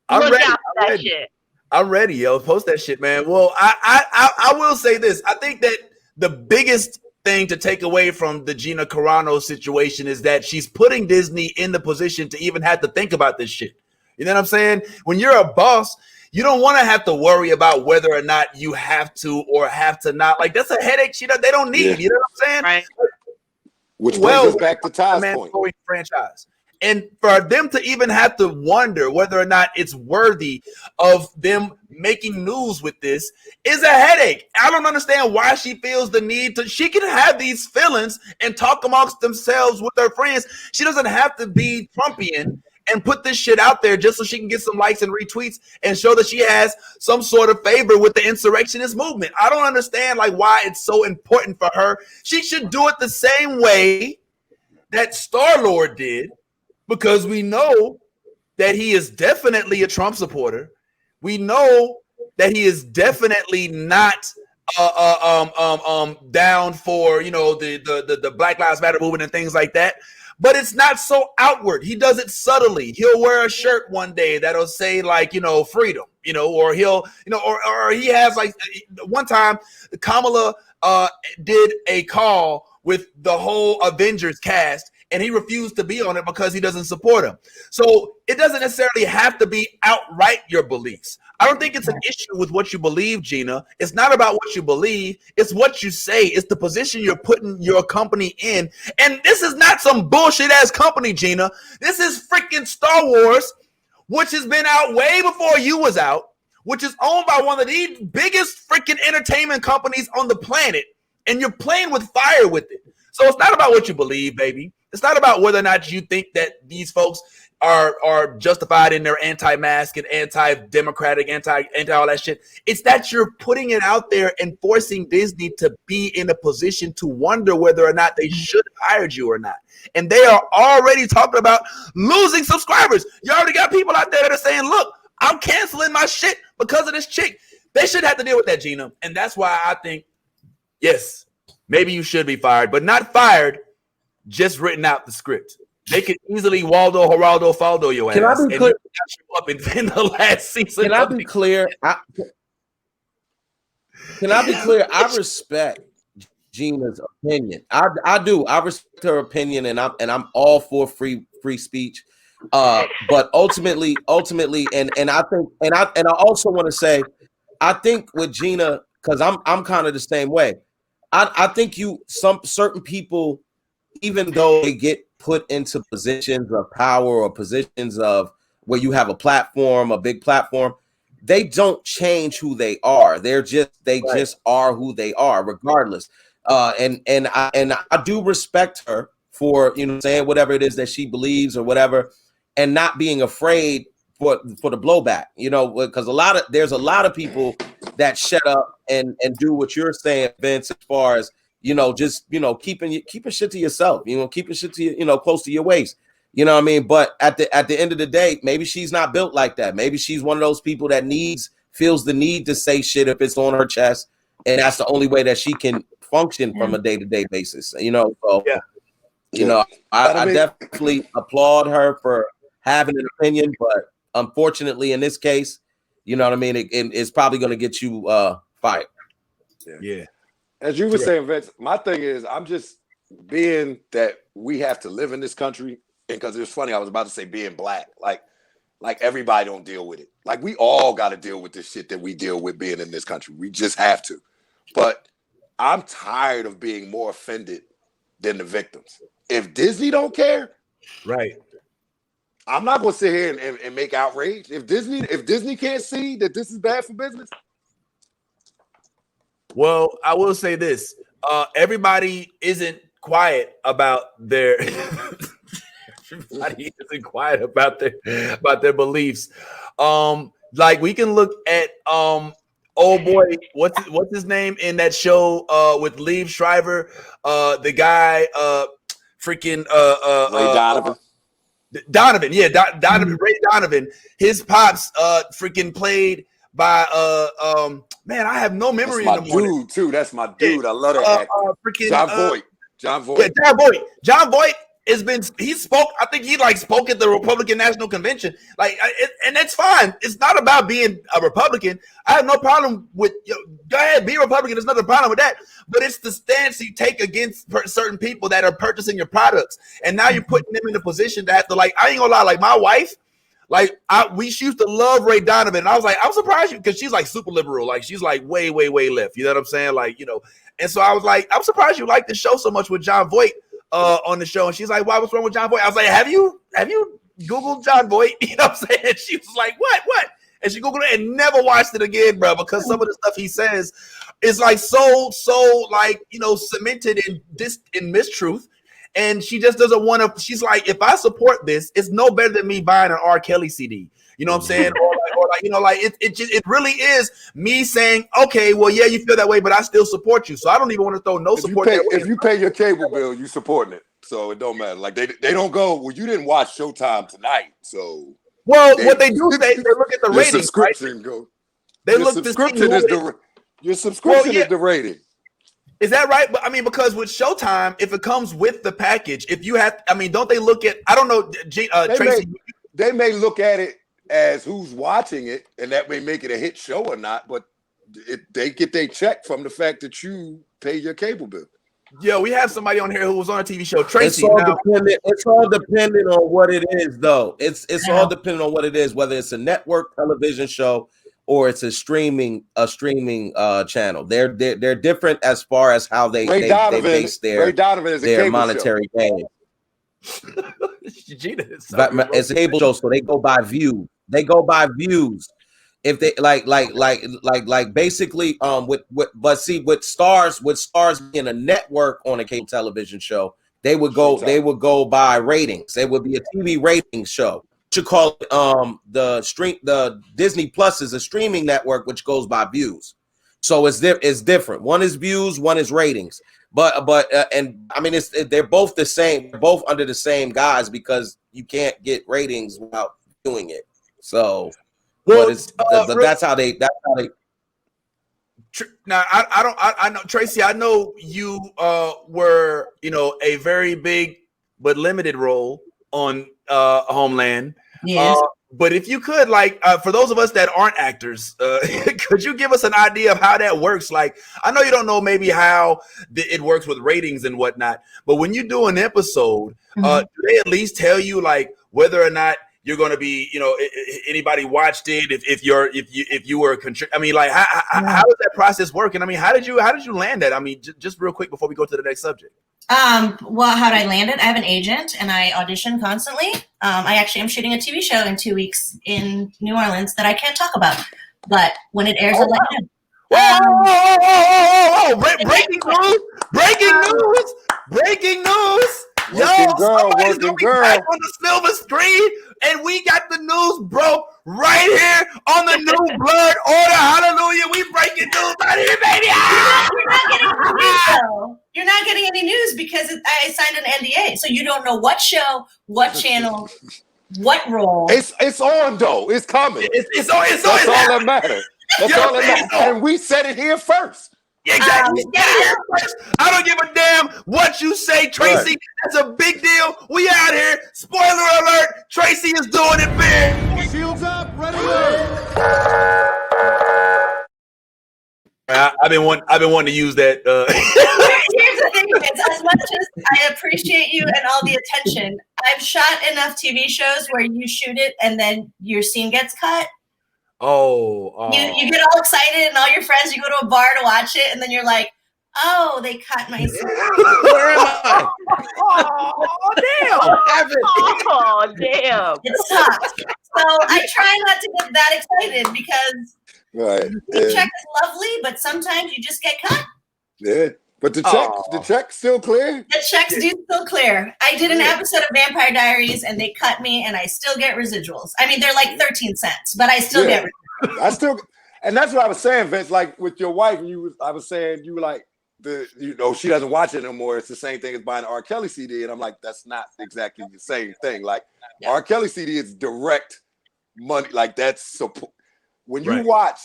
all right? Look out for that shit. I'm ready, yo. Post that shit, man. Well, I will say this. I think that the biggest thing to take away from the Gina Carano situation is that she's putting Disney in the position to even have to think about this shit. You know what I'm saying? When you're a boss, you don't want to have to worry about whether or not you have to or have to not. Like, that's a headache they don't need. You know what I'm saying? Right. Which brings us back to Ty's point. Franchise. And for them to even have to wonder whether or not it's worthy of them making news with this is a headache. I don't understand why she feels the need to. She can have these feelings and talk amongst themselves with her friends. She doesn't have to be Trumpian and put this shit out there just so she can get some likes and retweets and show that she has some sort of favor with the insurrectionist movement. I don't understand why it's so important for her. She should do it the same way that Star-Lord did. Because we know that he is definitely a Trump supporter. We know that he is definitely not down for the Black Lives Matter movement and things like that. But it's not so outward. He does it subtly. He'll wear a shirt one day that'll say freedom, or he'll or he has one time Kamala did a call with the whole Avengers cast. And he refused to be on it because he doesn't support him. So it doesn't necessarily have to be outright your beliefs. I don't think it's an issue with what you believe, Gina. It's not about what you believe. It's what you say. It's the position you're putting your company in. And this is not some bullshit ass company, Gina. This is freaking Star Wars which has been out way before you was out, which is owned by one of the biggest freaking entertainment companies on the planet, and you're playing with fire with it. So it's not about what you believe, baby. It's not about whether or not you think that these folks are justified in their anti-mask and anti-democratic, anti all that shit. It's that you're putting it out there and forcing Disney to be in a position to wonder whether or not they should have hired you or not. And they are already talking about losing subscribers. You already got people out there that are saying, look, I'm canceling my shit because of this chick. They should have to deal with that, Gina. And that's why I think, yes, maybe you should be fired, but not fired, just written out the script. They could easily Waldo, Geraldo, Faldo your ass. Can I be clear? Up in the last season. Can I be clear? Can I be clear? I respect Gina's opinion. I do. I respect her opinion, and I'm all for free speech. But ultimately, and I think, and I also want to say, I think with Gina, because I'm kind of the same way. I think certain people, even though they get put into positions of power or positions of where you have a platform, a big platform, they don't change who they are. They just are who they are, regardless. And I do respect her for, you know, saying whatever it is that she believes or whatever, and not being afraid for the blowback, you know, because there's a lot of people that shut up and do what you're saying, Vince, as far as, you know, just, you know, keeping shit to yourself, you know, keeping shit to, you know, close to your waist, you know what I mean? But at the end of the day, maybe she's not built like that. Maybe she's one of those people that feels the need to say shit if it's on her chest, and that's the only way that she can function from a day-to-day basis, you know? So, you know, I definitely applaud her for having an opinion, but unfortunately in this case, you know what I mean, it's probably going to get you fired. Yeah. As you were saying, Vince, my thing is, I'm just being that we have to live in this country, and because it was funny, I was about to say being black, like everybody don't deal with it. Like, we all got to deal with this shit that we deal with being in this country. We just have to. But I'm tired of being more offended than the victims. If Disney don't care, right, I'm not going to sit here and make outrage. If Disney can't see that this is bad for business. Well, I will say this: everybody isn't quiet about their. Everybody isn't quiet about their beliefs. Like, we can look at oh boy, what's his name in that show with Liev Schreiber, the guy freaking Ray Donovan. Donovan, Donovan, Ray Donovan. His pops freaking played by man, I have no memory. That's my dude too. That's my dude. I love that actor. Freaking John Voight. John Voight. Yeah, John Voight. John Voight he spoke. I think he spoke at the Republican National Convention. And that's fine. It's not about being a Republican. I have no problem with go ahead, be a Republican. There's nothing problem with that. But it's the stance you take against certain people that are purchasing your products, and now you're putting them in a position to have to I ain't gonna lie. Like, my wife. We used to love Ray Donovan. And I was like, I'm surprised because she's super liberal. Like, she's way, way, way left. You know what I'm saying? And so I was like, I'm surprised you like the show so much with John Voight on the show. And she's like, what's wrong with John Voight? I was like, have you Googled John Voight? You know what I'm saying? She was like, what? And she Googled it and never watched it again, bro, because some of the stuff he says is so cemented in mistruth. And she just doesn't want to. She's like, if I support this, it's no better than me buying an R. Kelly CD. You know what I'm saying? It really is me saying, okay, well, yeah, you feel that way, but I still support you. So I don't even want to throw no support. If you pay your cable bill, you supporting it. So it don't matter. Like, they don't go, well, you didn't watch Showtime tonight. So what they do, they look at the ratings. Subscription right? go. They your look subscription is your subscription is the rating. Is that right? But I mean, because with Showtime, if it comes with the package, if you have, I mean, don't they look at? I don't know, Tracy. They may look at it as who's watching it, and that may make it a hit show or not. But they get their check from the fact that you pay your cable bill. Yeah, we have somebody on here who was on a TV show, Tracy. It's all dependent on what it is, though. It's all dependent on what it is, whether it's a network television show or it's a streaming channel. They're different as far as how they base their monetary gain. It's a cable show, so they go by view. They go by views. If they like basically but see with stars being a network on a cable television show, they would go by ratings. They would be a TV ratings show. You call it the Disney Plus is a streaming network which goes by views. So it's different. One is views, one is ratings. But and I mean they're both the same. They're both under the same guise because you can't get ratings without doing it. So well, but that's how they now I know Tracy, I know you were a very big but limited role on Homeland. Yes. But if you could, for those of us that aren't actors, could you give us an idea of how that works? Like, I know you don't know maybe how it works with ratings and whatnot, but when you do an episode, do they at least tell you whether or not you're going to be, anybody watched it? If you were I mean, how does that process work? And I mean, how did you land that? I mean, just real quick before we go to the next subject. Well, how did I land it? I have an agent and I audition constantly. I actually am shooting a TV show in 2 weeks in New Orleans that I can't talk about, but when it airs, I'll let you know. Breaking news. Working girl. Back on the silver screen, and we got the news, bro, right here on the new Blerd Order. Hallelujah. We breaking news right here, baby. You're not getting any news because I signed an NDA. So you don't know what show, what channel, what role. It's on, though. It's coming. It's on. That's all that matters. That's all that matters. And we said it here first. Exactly. I don't give a damn what you say, Tracy. Right. That's a big deal. We out here. Spoiler alert. Tracy is doing it big. Shields up, ready. I've been wanting to use that. Here's the thing, is, as much as I appreciate you and all the attention, I've shot enough TV shows where you shoot it and then your scene gets cut. You get all excited and all your friends, you go to a bar to watch it, and then you're like, oh, they cut my scene. Where am I? Oh, damn. Oh, damn. It sucks. So I try not to get that excited because the check is lovely, but sometimes you just get cut. Yeah. But the check's still clear? The checks do still clear. I did an episode of Vampire Diaries and they cut me and I still get residuals. I mean, they're like 13 cents, but I still get residuals. And that's what I was saying, Vince, like with your wife, I was saying you were like, she doesn't watch it no more. It's the same thing as buying an R. Kelly CD. And I'm like, that's not exactly the same thing. Like R. Kelly CD is direct money. Like that's support. When you watch,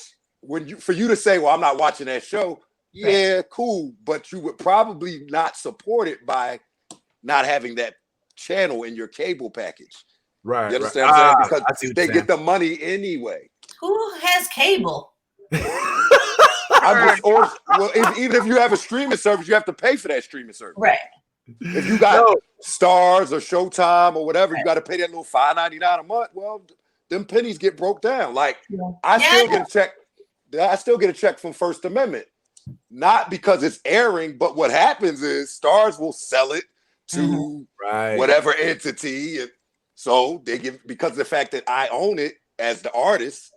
for you to say, well, I'm not watching that show. Yeah, cool. But you would probably not support it by not having that channel in your cable package. Right. You understand what I'm saying? Because they get the money anyway. Who has cable? Even if you have a streaming service, you have to pay for that streaming service. Right. If you got Stars or Showtime or whatever, you got to pay that little $5.99 a month. Well, them pennies get broke down. Like I still get a check. I still get a check from First Amendment. Not because it's airing, but what happens is Stars will sell it to whatever entity. And so they give, because of the fact that I own it as the artist,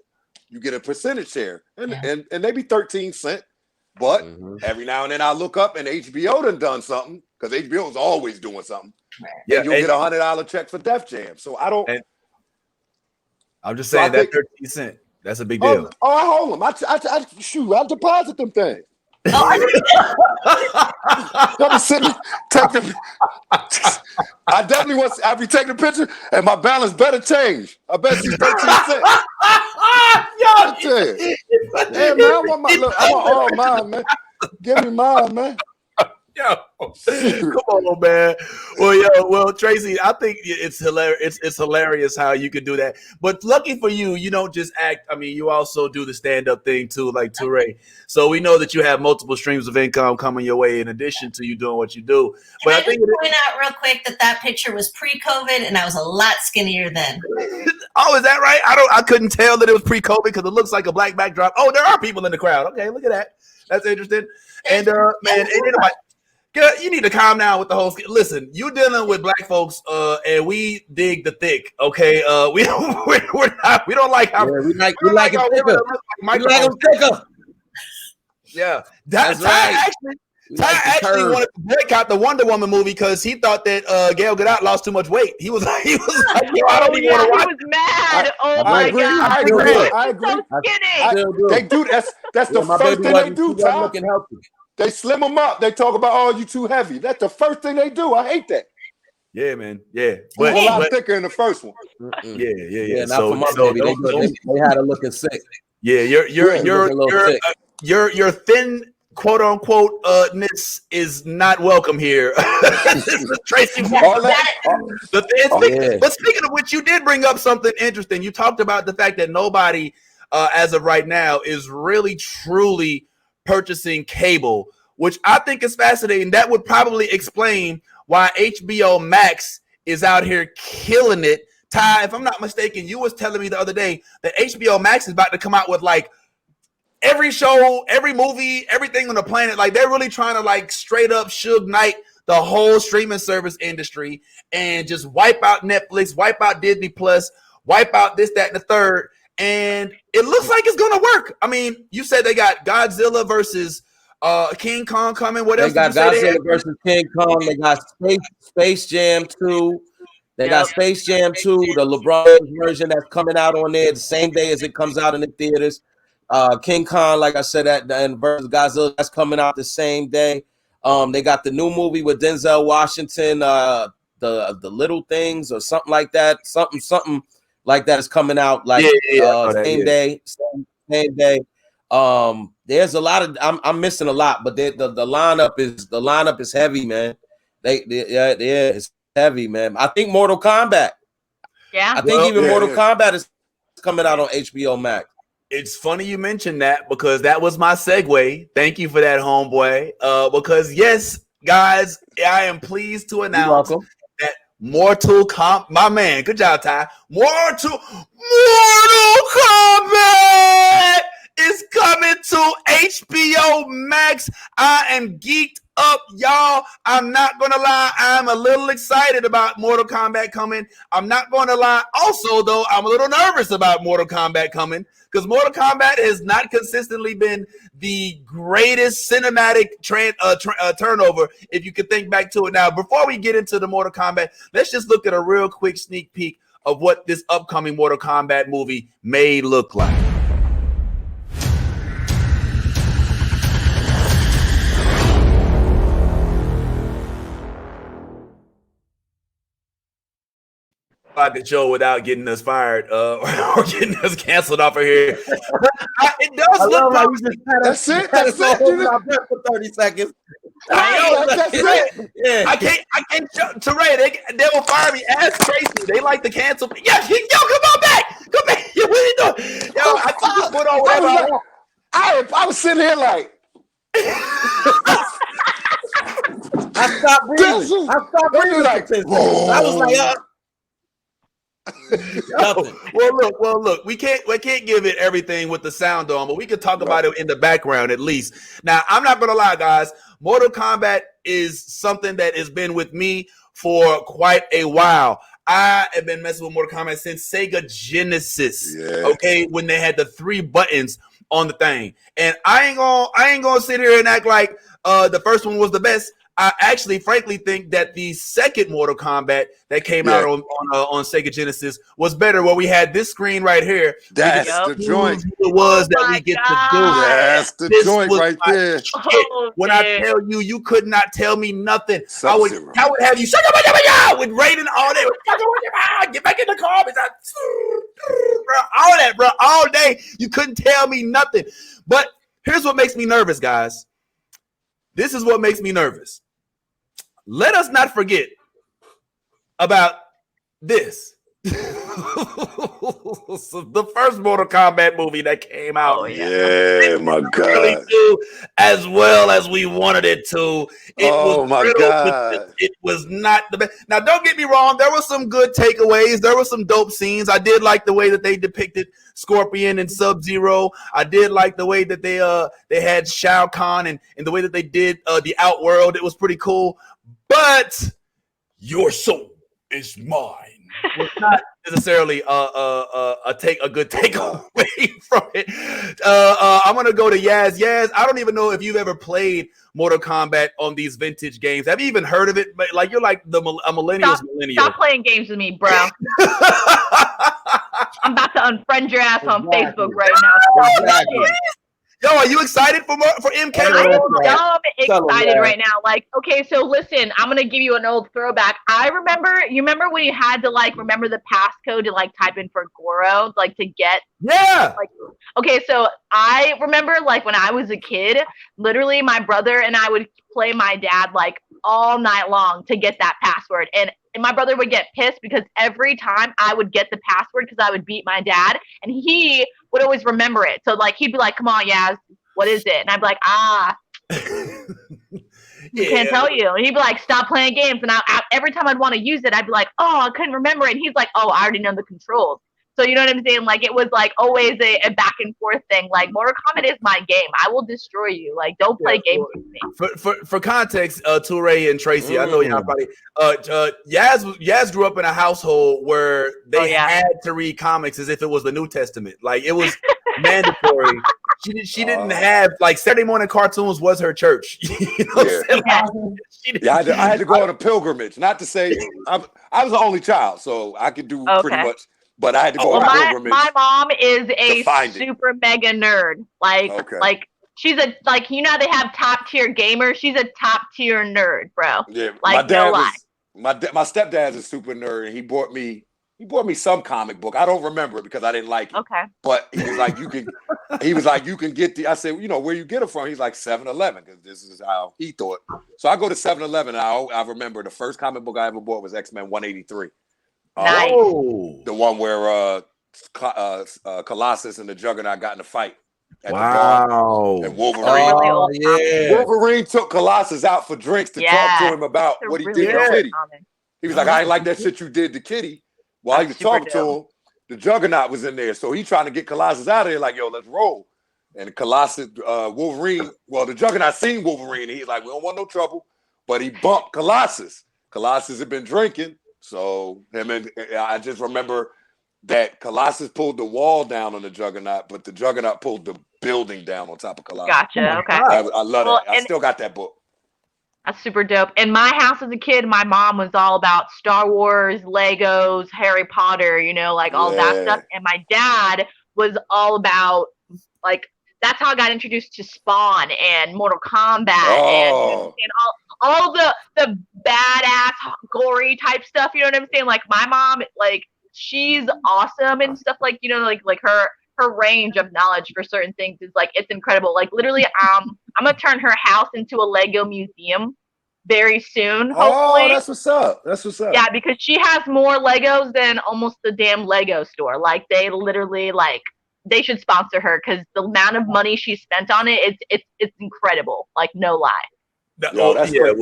you get a percentage share. And maybe 13 cents. But every now and then I look up and HBO done something, because HBO is always doing something. Yeah, and you'll get $100 check for Def Jam. So I don't. I'm just saying that 13 cents. That's a big deal. I hold them. I deposit them things. I definitely want. I'll be taking a picture, and my balance better change. I bet you 13 cents. Hey man, I want mine, man. Give me mine, man. Yo, come on, man. Well, Tracy, I think it's hilarious. It's hilarious how you can do that. But lucky for you, you don't just act. I mean, you also do the stand-up thing too, like Touré. So we know that you have multiple streams of income coming your way in addition to you doing what you do. But I think point out real quick that picture was pre-COVID, and I was a lot skinnier then. Oh, is that right? I couldn't tell that it was pre-COVID because it looks like a black backdrop. Oh, there are people in the crowd. Okay, look at that. That's interesting. And man, You need to calm down with the whole. Listen, you dealing with black folks, and we dig the thick. Okay, we don't like how we like it thicker. We like them thicker. Yeah, that's right. Ty actually wanted to boycott the Wonder Woman movie because he thought that Gal Gadot lost too much weight. He was like, I don't even want to watch. He was mad. I agree. I agree. So skinny. They do. That's the first thing they do. Ty. Looking healthy. They slim them up. They talk about, oh, you too heavy. That's the first thing they do. I hate that. Yeah, man. Yeah, but a lot thicker in the first one. Yeah. Not for my baby. They had her looking sick. Yeah, your thin quote unquote ness is not welcome here. This is Tracy. But speaking of which, you did bring up something interesting. You talked about the fact that nobody, as of right now, is really truly purchasing cable, which I think is fascinating. That would probably explain why HBO Max is out here killing it. Ty, if I'm not mistaken, you was telling me the other day that HBO Max is about to come out with like every show, every movie, everything on the planet. Like they're really trying to like straight up Suge Knight the whole streaming service industry and just wipe out Netflix, wipe out Disney Plus, wipe out this, that, and the third. And it looks like it's gonna work. I mean, you said they got Godzilla versus King Kong coming. What else? They got Godzilla versus King Kong. They got Space Jam 2. They got Space Jam 2, the LeBron version that's coming out on there the same day as it comes out in the theaters. King Kong, like I said, and versus Godzilla, that's coming out the same day. They got the new movie with Denzel Washington, the Little Things or something like that. Something like that is coming out like same day. There's a lot of I'm missing a lot, but the lineup is heavy, man. It's heavy, man. I think Mortal Kombat. Yeah. I think Mortal Kombat is coming out on HBO Max. It's funny you mentioned that because that was my segue. Thank you for that, homeboy. Because yes, guys, I am pleased to announce that Mortal Kombat, my man, good job, Ty. Mortal Kombat is coming to HBO Max. I am geeked up, y'all. I'm not gonna lie, I'm a little excited about Mortal Kombat coming. I'm not gonna lie. Also, though, I'm a little nervous about Mortal Kombat coming because Mortal Kombat has not consistently been the greatest cinematic turnover, if you could think back to it. Now, before we get into the Mortal Kombat, let's just look at a real quick sneak peek of what this upcoming Mortal Kombat movie may look like. The show without getting us fired or getting us canceled off of here. It does look like that's it. That's it. For 30 seconds. That's it. Yeah. I can't. Teray, they will fire me. Ask Tracy. They like to cancel me. Yeah, yo, come on back. Come back. What are you doing? Yo, I can just put on whatever I want. I was sitting here like. I stopped breathing. I was like, Well, look. We can't give it everything with the sound on, but we can talk about it in the background at least. Now, I'm not gonna lie, guys. Mortal Kombat is something that has been with me for quite a while. I have been messing with Mortal Kombat since Sega Genesis. Yeah. Okay, when they had the 3 buttons on the thing, and I ain't gonna sit here and act like the first one was the best. I actually, frankly, think that the second Mortal Kombat that came out on Sega Genesis was better. Where we had this screen right here. That's the joint. It was that we get to do. That's the joint right there. When I tell you, you could not tell me nothing. I would have you with Raiden all day. Get back in the car, all that, bro, all day. You couldn't tell me nothing. But here's what makes me nervous, guys. This is what makes me nervous. Let us not forget about this. the first Mortal Kombat movie that came out. Oh, Yeah, my God. Really do as well as we wanted it to. It Oh, was my riddled with God. it was not the best. Now, don't get me wrong. There were some good takeaways. There were some dope scenes. I did like the way that they depicted Scorpion and Sub-Zero. I did like the way that they had Shao Kahn and the way that they did the Outworld. It was pretty cool. But your soul is mine. Was not necessarily a good takeaway from it. I'm gonna go to Yas. Yas, I don't even know if you've ever played Mortal Kombat on these vintage games. Have you even heard of it? Like you're like a millennial. Stop playing games with me, bro. I'm about to unfriend your ass on Facebook right now. Exactly. Yo, are you excited for MK? I'm dumb excited right now. Like, okay, so listen, I'm gonna give you an old throwback. You remember when you had to like remember the passcode to like type in for Goro, like to get like okay, so I remember like when I was a kid, literally my brother and I would play my dad like all night long to get that password. And my brother would get pissed because every time I would get the password because I would beat my dad and he would always remember it. So like he'd be like, come on, Yas, what is it? And I'd be like, I can't tell you. And he'd be like, stop playing games. And every time I'd want to use it, I'd be like, oh, I couldn't remember it. And he's like, oh, I already know the controls. So you know what I'm saying? Like it was like always a back and forth thing. Like Mortal Kombat is my game. I will destroy you. Like don't play games with me. For context, Toure and Tracy, I know y'all probably Yas grew up in a household where they had to read comics as if it was the New Testament. Like it was mandatory. She didn't have like Saturday morning cartoons was her church. You know I had to go on a pilgrimage. Not to say I was the only child, so I could do pretty much. But I had to go on a pilgrimage. My mom is a super mega nerd. Like she's a you know how they have top tier gamers. She's a top tier nerd, bro. Yeah, like my stepdad's a super nerd, and he bought me some comic book. I don't remember it because I didn't like it. Okay. But he was like, you can get the. I said, you know, where you get it from? He's like 7-Eleven because this is how he thought. So I go to 7-Eleven, and I remember the first comic book I ever bought was X-Men 183. Nice. The one where Colossus and the Juggernaut got in a fight. Wow. And Wolverine. Wolverine took Colossus out for drinks to talk to him about what he did to Kitty. He was like, I ain't like that shit you did to Kitty. While he was talking to him, the Juggernaut was in there. So he trying to get Colossus out of there, like, yo, let's roll. And Colossus, Wolverine, well, the Juggernaut seen Wolverine, and he's like, we don't want no trouble. But he bumped Colossus. Colossus had been drinking. So I just remember that Colossus pulled the wall down on the Juggernaut, but the Juggernaut pulled the building down on top of Colossus. Gotcha. Okay. I love that. I still got that book. That's super dope. In my house as a kid, my mom was all about Star Wars, Legos, Harry Potter, you know, like all that stuff. And my dad was all about like that's how I got introduced to Spawn and Mortal Kombat and all the badass gory type stuff, you know what I'm saying? Like my mom, like she's awesome and stuff, like, you know, like her range of knowledge for certain things is like it's incredible. Like literally I'm gonna turn her house into a Lego museum very soon, hopefully. That's what's up. Yeah, because she has more Legos than almost the damn Lego store. Like they literally like they should sponsor her because the amount of money she spent on it, it's incredible. Like no lie. That's great.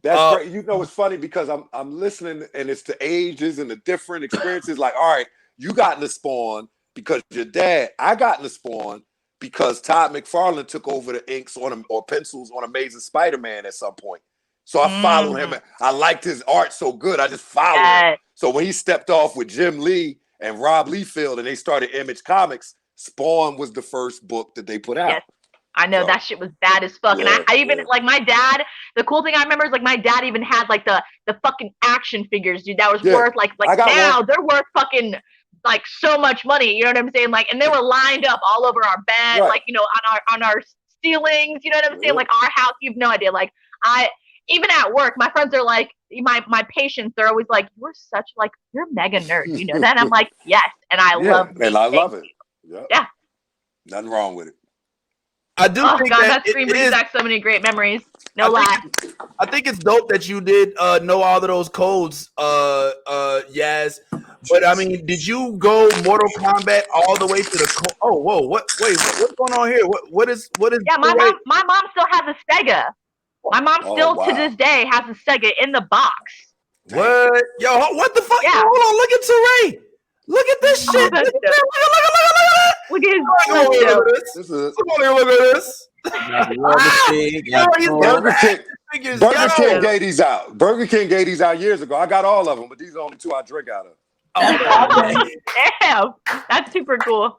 That's great. You know, it's funny because I'm listening and it's the ages and the different experiences. Like, all right, you got into Spawn because your dad. I got into Spawn because Todd McFarlane took over the inks or pencils on Amazing Spider-Man at some point. So I followed him. I liked his art so good. I just followed him. So when he stepped off with Jim Lee and Rob Liefeld and they started Image Comics, Spawn was the first book that they put out. Yes. I know that shit was bad as fuck. And I even like my dad, the cool thing I remember is like my dad even had like the fucking action figures, dude, that was worth like now they're worth fucking like so much money. You know what I'm saying? Like, and they were lined up all over our bed, like, you know, on our ceilings, you know what I'm saying? Like our house, you have no idea. Like even at work, my friends are like, my patients, they're always like, you're mega nerd, you know that? I'm like, yes. And I love it. And I love it. Yeah. Nothing wrong with it. I do think that screen brings back so many great memories. No lie. I think it's dope that you did know all of those codes, Yas. But I mean, did you go Mortal Kombat all the way to the? Oh, whoa! What? Wait, what's going on here? What is? Yeah, my mom still has a Sega. My mom still to this day has a Sega in the box. What? Yo, what the fuck? Yeah. Yo, hold on, look at Teray. Look at this shit. Look at this. Look at this. Burger King gave these out. Burger King gave these out years ago. I got all of them, but these are the only 2 I drink out of. Damn, that's super cool.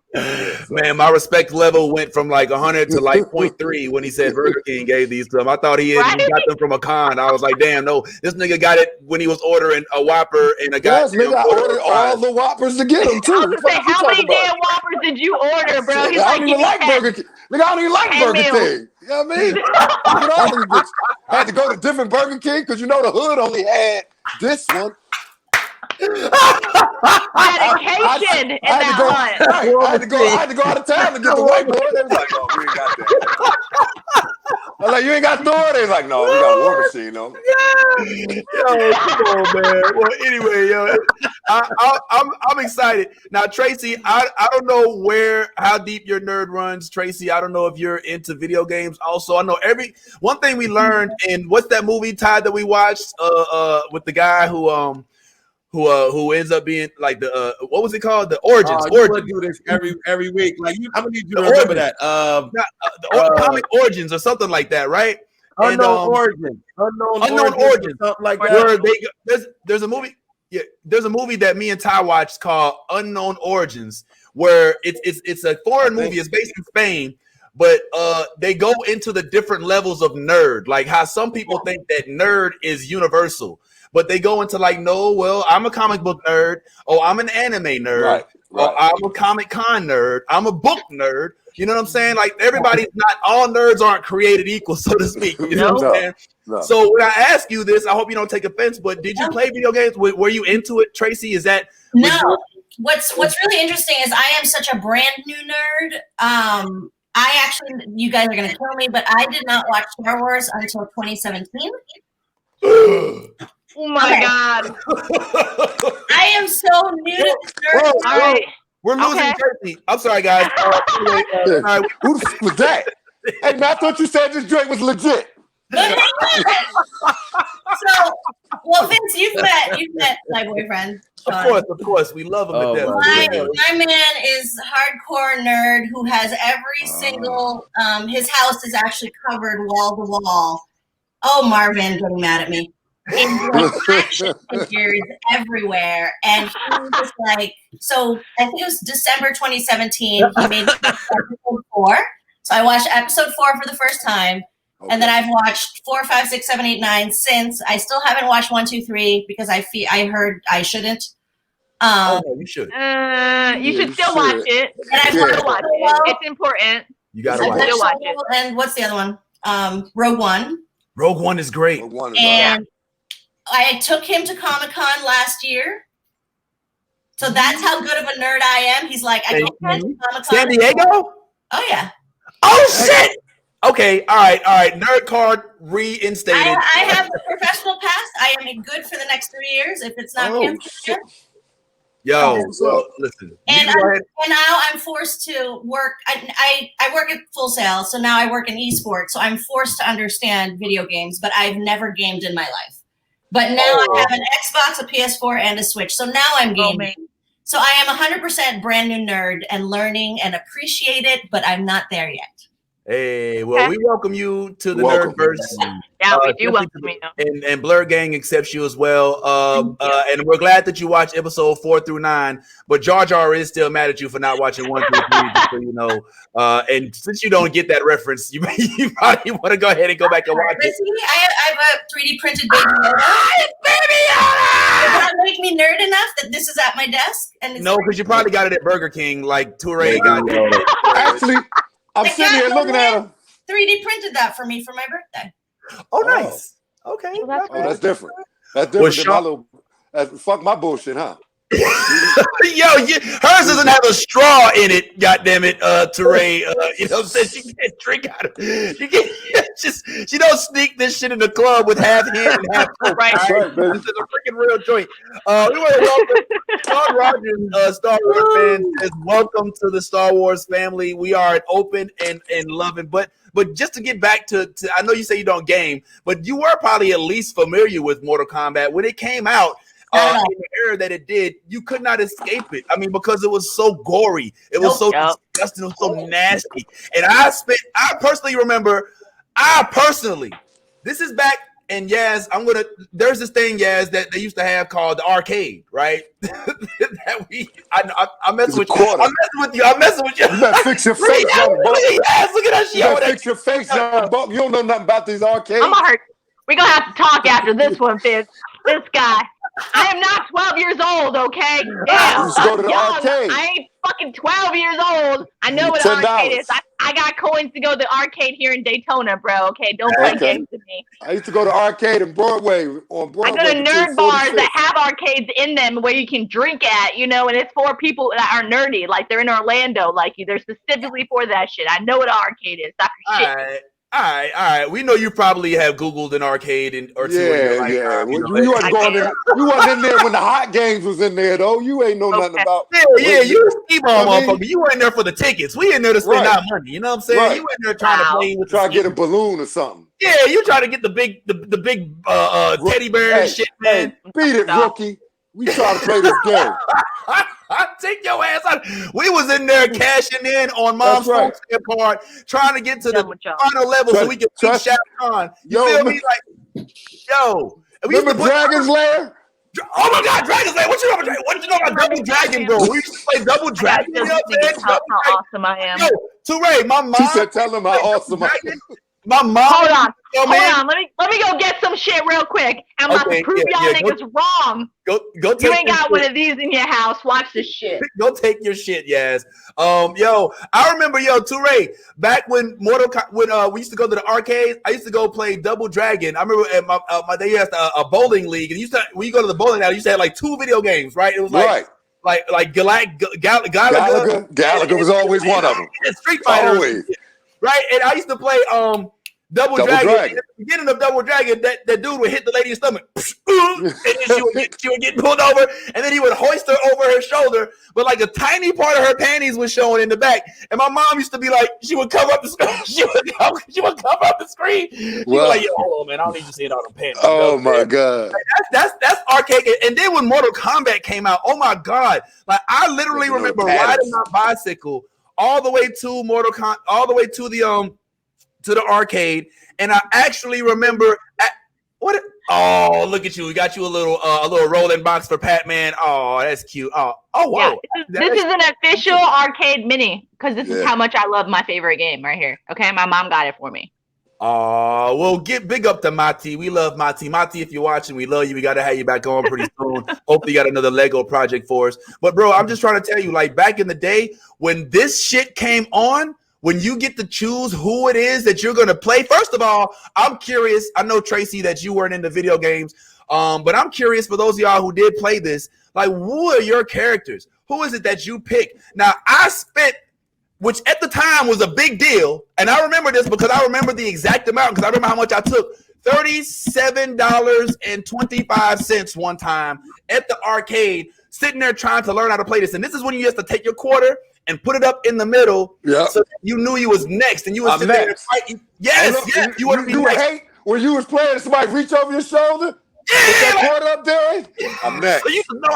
Man, my respect level went from like 100 to like 0.3 when he said Burger King gave these to him. I thought he got them from a con. I was like, damn, no, this nigga got it when he was ordering a Whopper and a guy. Yes, nigga, I ordered all the Whoppers to get them too. I was gonna say, how many damn Whoppers did you order, bro? He's I don't even like Burger King. Nigga, I don't even like Burger King. You know what I mean? I had to go to different Burger King because you know the hood only had this one. Dedication in that hunt. I had to go out of town to get the white boy. They was like, no, we ain't got that. I was like, you ain't got Thor? They was like, no, we got War Machine though. Yo, come on, man. Well, anyway, yo, I'm excited. Now, Tracy, I don't know how deep your nerd runs, Tracy. I don't know if you're into video games. Also, I know one thing we learned in what's that movie, Ty, that we watched with the guy who ends up being like the what was it called? The Origins. Origins. Do this every week. Like I'm gonna need you to remember that. The comic Origins or something like that, right? Unknown Origins. Unknown Origins. Something like that. Where there's a movie. Yeah, there's a movie that me and Ty watched called Unknown Origins, where it's a foreign movie. It's based in Spain. But they go into the different levels of nerd, like how some people think that nerd is universal. But they go into like, no, well, I'm a comic book nerd. Oh, I'm an anime nerd. Right. Or I'm a Comic Con nerd. I'm a book nerd. You know what I'm saying? Like everybody's not, all nerds aren't created equal, so to speak. You know what I'm saying? No. So when I ask you this, I hope you don't take offense, but did you play video games? Were you into it, Tracy? Is that? No. What's really interesting is I am such a brand new nerd. I actually, you guys are going to kill me, but I did not watch Star Wars until 2017. Oh my God. I am so new to this nerd. All right. We're losing Tracy. I'm sorry, guys. Who was that? Hey, man, I thought you said this joint was legit. So, well, Vince, you've met my boyfriend. Sean. Of course, we love him to death. My man is hardcore nerd who has every single. His house is actually covered wall to wall. Oh, Marvin getting mad at me. Action figures everywhere, and he was like, so I think it was December 2017. He made episode 4. So I watched episode 4 for the first time. And then I've watched 4, 5, 6, 7, 8, 9 since. I still haven't watched 1, 2, 3 because I heard I shouldn't. You should. You should still watch it. And I still watch it. It's important. You gotta watch it. And what's the other one? Rogue One. Rogue One is great. And I took him to Comic-Con last year. So that's how good of a nerd I am. He's like, I took him to Comic-Con. San Diego? Oh yeah. Oh shit. Okay, all right. Nerd card reinstated. I have the professional pass. I am good for the next 3 years if it's not canceled. Yo, so listen. And now I'm forced to work. I work at Full Sail, so now I work in esports. So I'm forced to understand video games, but I've never gamed in my life. But now I have an Xbox, a PS4, and a Switch. So now I'm gaming. So I am 100% brand new nerd and learning and appreciate it, but I'm not there yet. Hey, well, we welcome you to the Nerdverse. Yeah, we do welcome you. And Blerd Gang accepts you as well. And we're glad that you watched episode 4 through 9. But Jar Jar is still mad at you for not watching 1 through 3, just so you know. And since you don't get that reference, you probably want to go ahead and go back and watch it. I have a 3D printed baby Yoda. Baby Yoda! Does that make me nerd enough that this is at my desk? And no, because you probably got it at Burger King, like Touré got it. Actually, I'm sitting here looking at him. 3D printed that for me for my birthday. Oh, nice. Okay. That's different. That's different than my little. Fuck my bullshit, huh? Hers doesn't have a straw in it. Goddamn it, Teray. You know what I'm saying? She can't drink out of it. She don't sneak this shit in the club with half hand and half coke. Right. That's right, baby. This is a freaking real joint. We want to welcome Sean Rogers, Star Wars fan. Says, welcome to the Star Wars family. We are open and loving, but just to get back to, I know you say you don't game, but you were probably at least familiar with Mortal Kombat when it came out. In the era that it did, you could not escape it. I mean, because it was so gory, it was so disgusting, it was so nasty. And I personally remember, this is back. And Yas, there's this thing, Yas, that they used to have called the arcade, right? I'm messing with you. I'm messing with you. You better fix your face, young buck. Yes, look at that shit. You better fix your face, young buck. You don't know nothing about these arcades. I'm hurt. We're going to have to talk after this one, Fizz. This guy. I am not 12 years old, okay? Damn, Just go to the arcade. I ain't fucking 12 years old. I know what an arcade is. I got coins to go to the arcade here in Daytona, bro. Okay, don't play games with me. I used to go to arcade in Broadway. I go to nerd bars that have arcades in them where you can drink at, and it's for people that are nerdy. Like they're in Orlando, like you. They're specifically for that shit. I know what an arcade is. Dr. Shit. All right. We know you probably have Googled an arcade or two. Yeah. You wasn't in there when the hot games was in there, though. You ain't know nothing about. Yeah. You a ski-ball motherfucker. You ain't there for the tickets. We in there to spend our money. You know what I'm saying? Right. You in there trying to play with try to get a balloon or something. Yeah, you try to get the big teddy bear and shit, man. Beat it, rookie. We try to play this game. Take your ass out. We was in there cashing in on Mom's folks' card, trying to get to the final level so we could beat Shaq Khan. You feel me? Like, remember Dragon's Lair? Oh my God, Dragon's Lair! What you know about Double Dragon, bro? We used to play Double Dragon. You know what I'm saying? How awesome I am. Yo, Teray, my mom. She said, "Tell him how awesome I am." My mom. Hold on. Let me go get some shit real quick. I'm about to prove y'all niggas wrong. Go. You ain't got one of these in your house. Watch this shit. Go take your shit, Yas. I remember, Teray, back when we used to go to the arcades. I used to go play Double Dragon. I remember at my day had a bowling league, and when you go to the bowling alley, you used to have like 2 video games, right? It was like Gallagher was always one of them. Street Fighter. Always. Right, and I used to play Double Dragon. At the beginning of Double Dragon, that dude would hit the lady's stomach, and then she would get pulled over, and then he would hoist her over her shoulder, but like a tiny part of her panties was showing in the back. And my mom used to be like, she would cover up the screen. She would cover up the screen. She'd be like, "Yo, hold on, man, I don't need to see it all them panties." Oh my God, like, that's arcade. And then when Mortal Kombat came out, oh my God, like I literally remember riding my bicycle all the way to all the way to the arcade, and I actually remember oh, look at you! We got you a little rolling box for Pat-Man. Oh, that's cute. Oh wow! Yeah, this is an official arcade mini because this is how much I love my favorite game right here. Okay, my mom got it for me. Oh, well, get big up to Mati. We love Mati. Mati, if you're watching, we love you. We got to have you back on pretty soon. Hopefully you got another Lego project for us. But, bro, I'm just trying to tell you, like, back in the day, when this shit came on, when you get to choose who it is that you're going to play, first of all, I'm curious. I know, Tracy, that you weren't into video games, but I'm curious for those of y'all who did play this, like, who are your characters? Who is it that you pick? Now, I spent, which at the time was a big deal. And I remember this because I remember the exact amount because I remember how much I took. $37.25 one time at the arcade, sitting there trying to learn how to play this. And this is when you used to take your quarter and put it up in the middle so that you knew you was next. And you would sit there and fight. Yes. You would be next. Hate when you was playing, somebody reach over your shoulder? Yeah, put that quarter up there? I'm next. So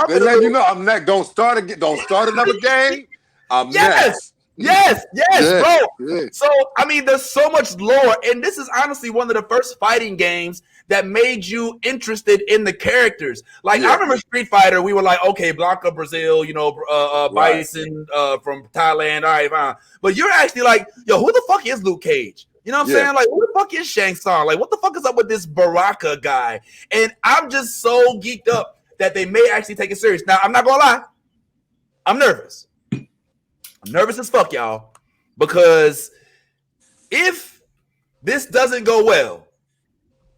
they let you know I'm next. Don't start another game. I'm next. Yes, bro. Yeah. So, I mean, there's so much lore, and this is honestly one of the first fighting games that made you interested in the characters. Like, I remember Street Fighter, we were like, okay, Blanca, Brazil, Bison from Thailand, all right, fine. But you're actually like, yo, who the fuck is Luke Cage? You know what I'm saying? Like, who the fuck is Shang Tsung? Like, what the fuck is up with this Baraka guy? And I'm just so geeked up that they may actually take it serious. Now, I'm not gonna lie, I'm nervous. I'm nervous as fuck, y'all, because if this doesn't go well,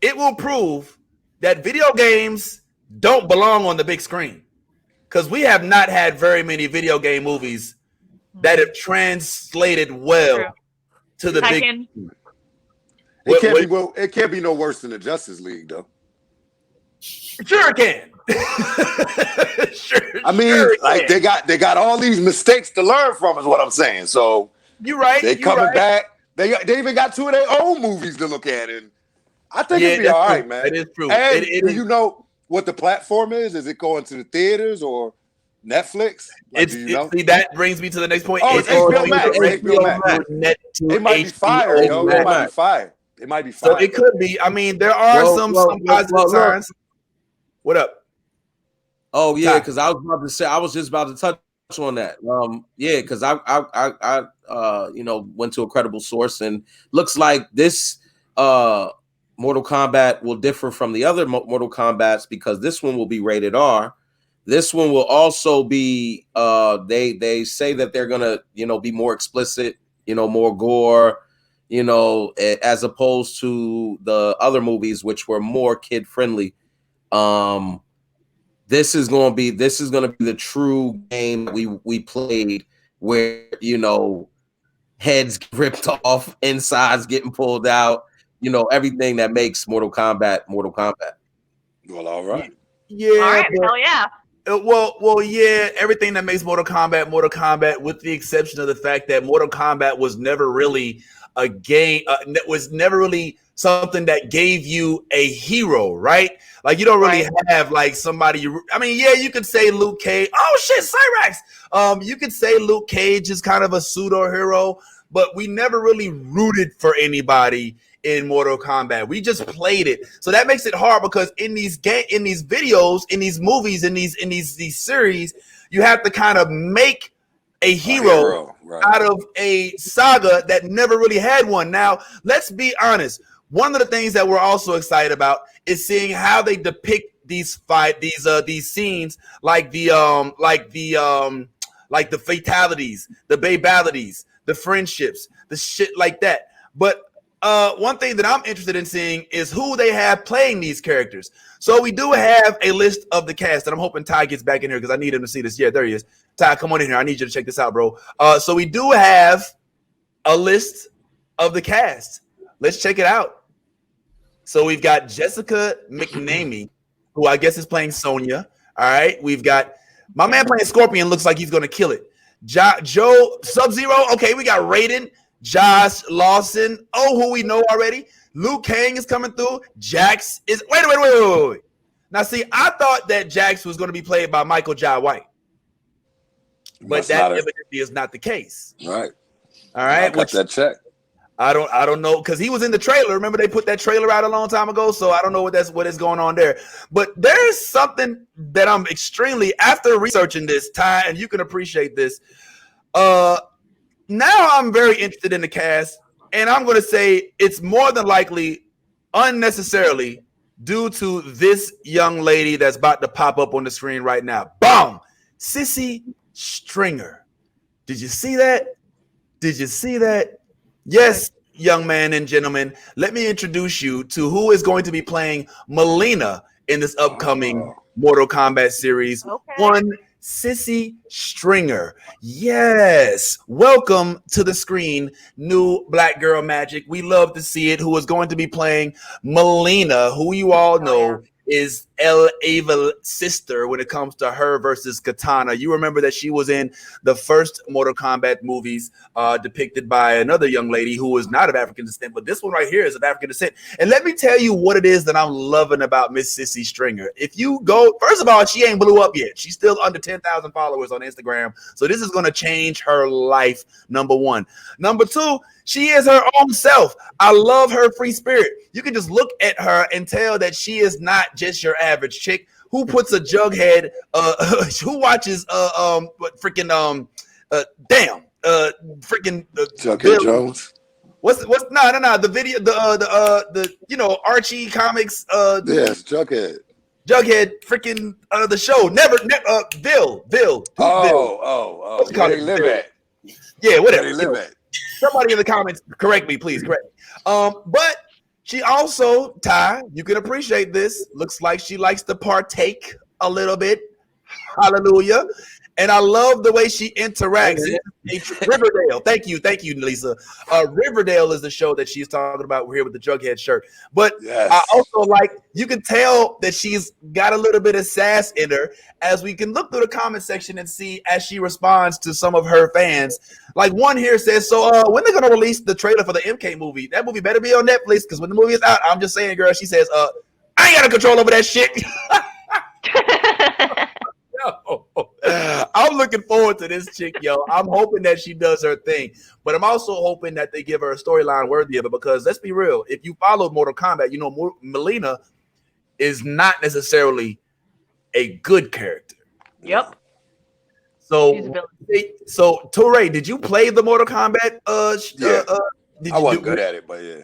it will prove that video games don't belong on the big screen. because we have not had very many video game movies that have translated well to the big. It can't be no worse than the Justice League, though. Sure it can. I mean, like they got all these mistakes to learn from, is what I'm saying. So you're right. They coming back. They even got 2 of their own movies to look at, and I think it'll be all right, man. It is true. And do you know what the platform is? Is it going to the theaters or Netflix? Like, do you know? See, that brings me to the next point. Oh, it's HBO Max. It might be fire, yo. It might be fire. It might be fire. So it could be. I mean, there are some positive signs. What up? Oh yeah, because I was about to say, I was just about to touch on that. Yeah, because I went to a credible source, and looks like this Mortal Kombat will differ from the other Mortal Kombats because this one will be rated R. This one will also be they say that they're gonna be more explicit, more gore, as opposed to the other movies which were more kid friendly. This is gonna be the true game we played where heads ripped off, insides getting pulled out, everything that makes Mortal Kombat. Well, all right. Yeah. All right. Hell yeah. Well, yeah, everything that makes Mortal Kombat, with the exception of the fact that Mortal Kombat was never really a game, was never really something that gave you a hero, right? Like you don't really have like somebody. You could say Luke Cage. Oh shit, Cyrax. You could say Luke Cage is kind of a pseudo hero, but we never really rooted for anybody in Mortal Kombat. We just played it. So that makes it hard because in these videos, in these movies, in these series, you have to kind of make a hero out of a saga that never really had one. Now, let's be honest. One of the things that we're also excited about is seeing how they depict these scenes, like the fatalities, the babalities, the friendships, the shit like that. But one thing that I'm interested in seeing is who they have playing these characters. So we do have a list of the cast, and I'm hoping Ty gets back in here because I need him to see this. Yeah, there he is. Ty, come on in here. I need you to check this out, bro. So we do have a list of the cast. Let's check it out. So we've got Jessica McNamee, who I guess is playing Sonya. All right. We've got my man playing Scorpion. Looks like he's going to kill it. Joe Sub-Zero. Okay, we got Raiden. Josh Lawson. Oh, who we know already. Liu Kang is coming through. Jax is. Wait. Now, see, I thought that Jax was going to be played by Michael Jai White, but that evidently is not the case. Right. All right. I got that check. I don't know because he was in the trailer. Remember they put that trailer out a long time ago, so I don't know what is going on there. But there's something that I'm extremely after researching this, Ty, and you can appreciate this. Now I'm very interested in the cast, and I'm going to say it's more than likely unnecessarily due to this young lady that's about to pop up on the screen right now. Boom! Sissy Stringer. Did you see that? Yes, young man and gentlemen, let me introduce you to who is going to be playing Melina in this upcoming Mortal Kombat series. One Sissy Stringer. Yes. Welcome to the screen, new Black Girl Magic. We love to see it. Who is going to be playing Melina, who you all know is El Ava sister when it comes to her versus Katana. You remember that she was in the first Mortal Kombat movies depicted by another young lady who is not of African descent, but this one right here is of African descent. And let me tell you what it is that I'm loving about Miss Sissy Stringer. If you go, first of all, she ain't blew up yet. She's still under 10,000 followers on Instagram. So this is going to change her life, number one. Number two, she is her own self. I love her free spirit. You can just look at her and tell that she is not just your average chick who puts a jughead, who watches Jughead Jones. What's the video, the Archie comics, yes, Jughead, freaking the show, Bill. Where they live at? Yeah, whatever. Where they live at? Somebody in the comments, correct me, please. Correct me. But she also, Ty, you can appreciate this. Looks like she likes to partake a little bit. Hallelujah. And I love the way she interacts. Riverdale. Thank you, Lisa. Riverdale is the show that she's talking about. We're here with the Jughead shirt. But I also like, you can tell that she's got a little bit of sass in her, as we can look through the comment section and see as she responds to some of her fans. Like one here says, so when they're gonna release the trailer for the MK movie? That movie better be on Netflix, because when the movie is out, I'm just saying, girl, she says, I ain't got a control over that shit. Yo, I'm looking forward to this chick, yo. I'm hoping that she does her thing, but I'm also hoping that they give her a storyline worthy of it, because let's be real, if you follow Mortal Kombat, you know Melina is not necessarily a good character. Yep. So Touré, did you play the Mortal Kombat? I wasn't good at it, but yeah.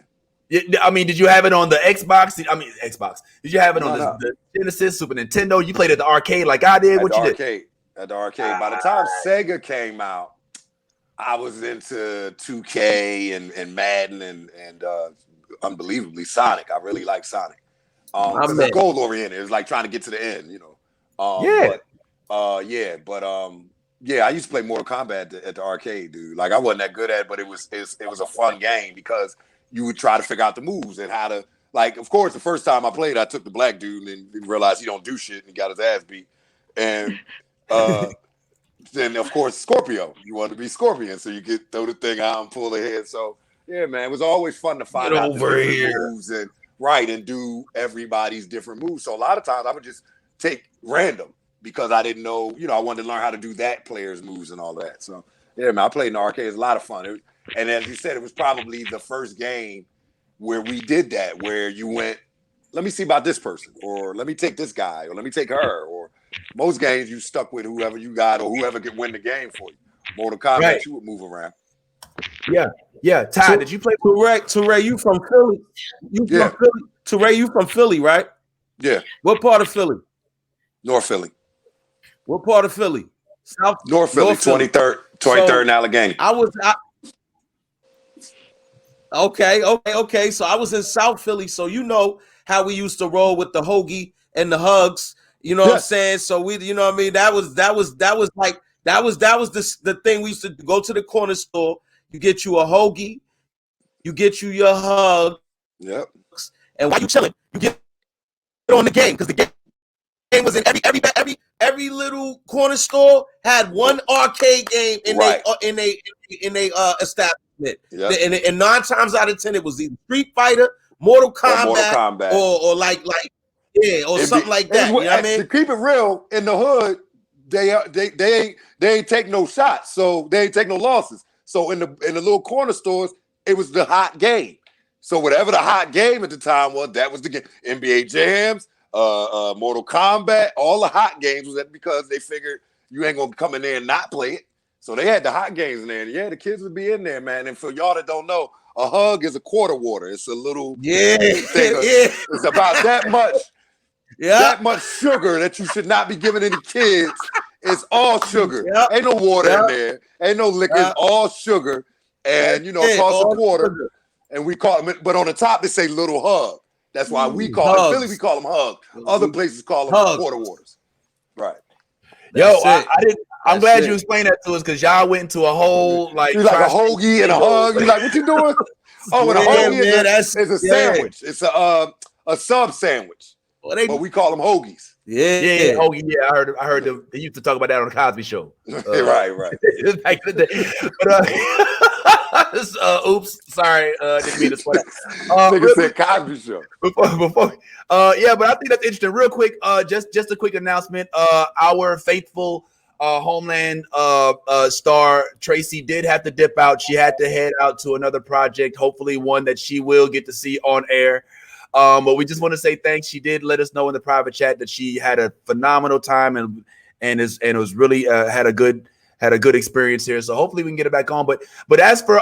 I mean, did you have it on the Xbox? Xbox. Did you have it on the Genesis, Super Nintendo? You played at the arcade like I did? At the arcade. By the time Sega came out, I was into 2K and Madden and unbelievably Sonic. I really like Sonic. Because it's goal oriented. It was like trying to get to the end, you know. I used to play Mortal Kombat at the arcade, dude. Like I wasn't that good at it, but it was a fun game because you would try to figure out the moves and how to, like, of course, the first time I played, I took the black dude and realized he don't do shit and he got his ass beat. And then, of course, Scorpio. You want to be Scorpion, so you get throw the thing out and pull the head. So, yeah, man, it was always fun to find out the different moves and do everybody's different moves. So a lot of times I would just take random because I didn't know, you know, I wanted to learn how to do that player's moves and all that. So, yeah, man, I played in the arcade. It was a lot of fun. And as you said, it was probably the first game where we did that, where you went, let me see about this person, or let me take this guy, or let me take her, or most games you stuck with whoever you got or whoever could win the game for you. Mortal Kombat, you would move around. Yeah. Ty, did you play? Touré, you from Philly? Touré, you from Philly, right? Yeah. What part of Philly? North Philly. What part of Philly? North Philly, 23rd and Allegheny. Okay. So I was in South Philly, so you know how we used to roll with the hoagie and the hugs. You know what I'm saying? So we, you know what I mean? That was the thing. We used to go to the corner store. You get you a hoagie, you get you your hug. Yep. And while you chilling, you get on the game, because the game was in every little corner store had one arcade game in a establishment. Yep. And 9 times out of 10 it was either Street Fighter, Mortal Kombat. or something like that. You know what I mean? To keep it real, in the hood, they ain't take no shots, so they ain't take no losses. So in the little corner stores, it was the hot game. So whatever the hot game at the time was, that was the game. NBA Jams, Mortal Kombat, all the hot games was that, because they figured you ain't gonna come in there and not play it. So they had the hot games in there. And yeah, the kids would be in there, man. And for y'all that don't know, a hug is a quarter water. It's a little thing. It's about that much. Yeah, that much sugar that you should not be giving any kids. It's all sugar. Yep. Ain't no water in there. Ain't no liquor. It's all sugar. And you know, it costs a quarter. Sugar. And we call them, but on the top they say little hug. That's why we call it. Philly, we call them hug. Other places call them quarter waters. Right. Yo, I'm glad you explained that to us, because y'all went into a whole like a hoagie and a hug. You like, what you doing? Oh, and a hoagie is a sandwich. It's a sub sandwich. But we call them hoagies. Yeah, hoagie. Yeah, I heard they used to talk about that on the Cosby Show. Right. But oops, sorry, didn't mean to swear that. Nigga said Cosby Show. Before, but I think that's interesting. Real quick, just a quick announcement. Our faithful Homeland star Tracy did have to dip out. She had to head out to another project, hopefully one that she will get to see on air. But we just want to say thanks. She did let us know in the private chat that she had a phenomenal time and it was really had a good experience here. So hopefully we can get it back on. But as for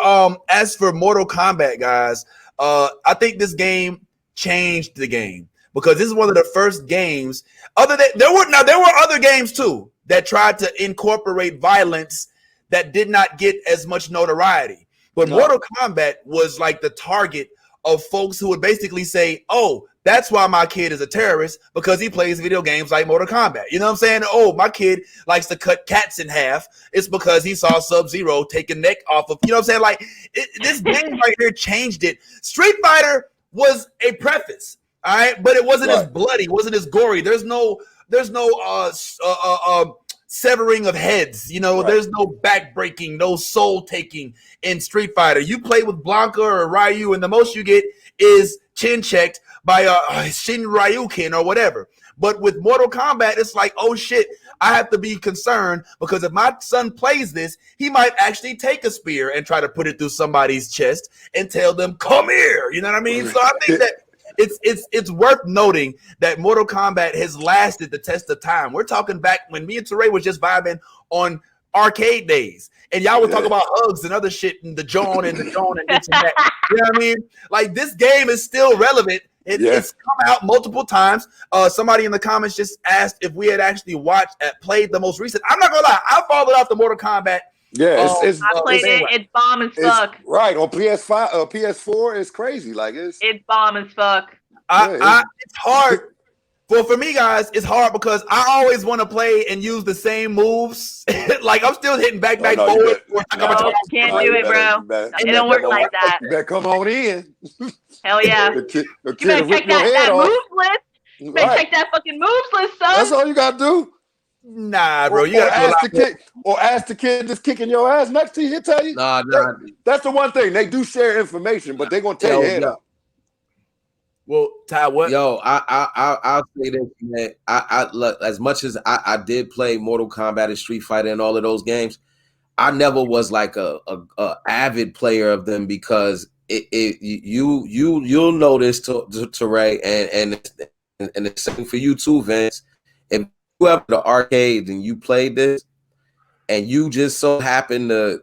Mortal Kombat, guys, I think this game changed the game, because this is one of the first games. Other than there were other games too that tried to incorporate violence that did not get as much notoriety. But Mortal Kombat was like the target of folks who would basically say, oh, that's why my kid is a terrorist, because he plays video games like Mortal Kombat. You know what I'm saying? Oh, my kid likes to cut cats in half. It's because he saw Sub-Zero take a neck off of, you know what I'm saying? Like, this game right here changed it. Street Fighter was a preface, all right? But it wasn't as bloody, wasn't as gory. There's no severing of heads, you know, there's no back breaking, no soul taking in Street Fighter. You play with Blanca or Ryu, and the most you get is chin checked by Shin Ryukin or whatever. But with Mortal Kombat, it's like, oh shit, I have to be concerned, because if my son plays this, he might actually take a spear and try to put it through somebody's chest and tell them, come here. You know what I mean? So I think that it's worth noting that Mortal Kombat has lasted the test of time. We're talking back when me and Teray was just vibing on arcade days, and y'all would talk about hugs and other shit and the John and this and that. You know what I mean? Like, this game is still relevant. It's come out multiple times. Somebody in the comments just asked if we had actually played the most recent. I'm not gonna lie, I followed off the Mortal Kombat. Yeah, I played it. It's bomb as fuck. Right, on PS5, PS4, it's crazy. Like, it's bomb as fuck. It's hard. Well, for me, guys, it's hard because I always want to play and use the same moves. Like, I'm still hitting back forward. Can't do it, bro. It don't work like that. You better come on in. Hell yeah. The kid you better check that moves list. You better check that fucking moves list, son. That's all you gotta do. Nah, bro. You gotta ask the kid that's kicking your ass next to you. He'll tell you. Nah. That's the one thing. They do share information, but they're gonna tear your head up. Well, Ty, what? Yo, I'll say this, man. I look, as much as I did play Mortal Kombat and Street Fighter and all of those games, I never was like a avid player of them, because you'll notice to Ray and the same for you too, Vince. If you have the arcade and you played this, and you just so happen to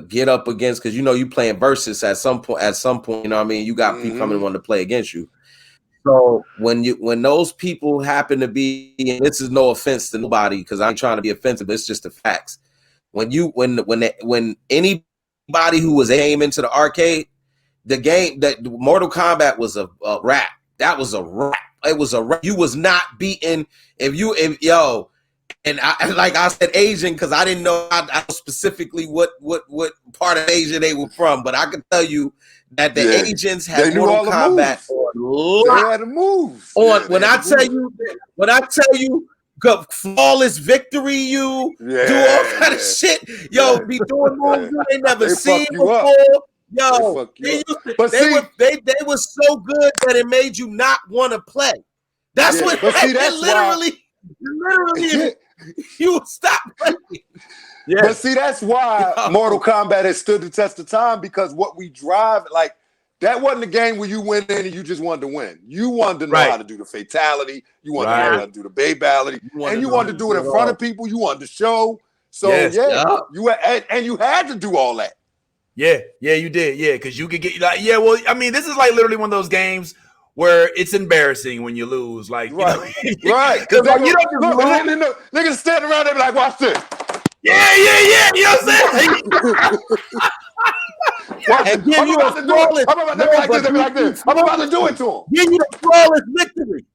get up against, because you know you playing versus at some point, you know what I mean, you got people coming want to play against you. So when those people happen to be, and this is no offense to nobody, because I ain't trying to be offensive, but it's just the facts. When anybody who was aiming into the arcade, the game that Mortal Kombat was a rap. That was a rap. It was a rap. You was not beating and I said Asian because I didn't know I specifically what part of Asia they were from, but I can tell you that the Asians had Mortal Kombat on. They had the moves. When I tell you flawless victory, you do all kind of shit. Yo, be doing moves you ain't never seen before. Yo, they were so good that it made you not want to play. That's what literally you stop playing. Yeah. But see, that's why Mortal Kombat has stood the test of time, because what we drive, like, that wasn't a game where you went in and you just wanted to win. You wanted to know how to do the fatality. You wanted to know how to do the babality. And you wanted to do it in front of people. You wanted to show. So, you had to do all that. Yeah, you did. Yeah, because you could get well, I mean, this is like literally one of those games where it's embarrassing when you lose. Like, right. Because like, you don't niggas standing around there like, watch this. Yeah. You know what I'm saying? And give you a flawless. I'm about to do it like this. I'm about to do it to him. Give you the flawless victory.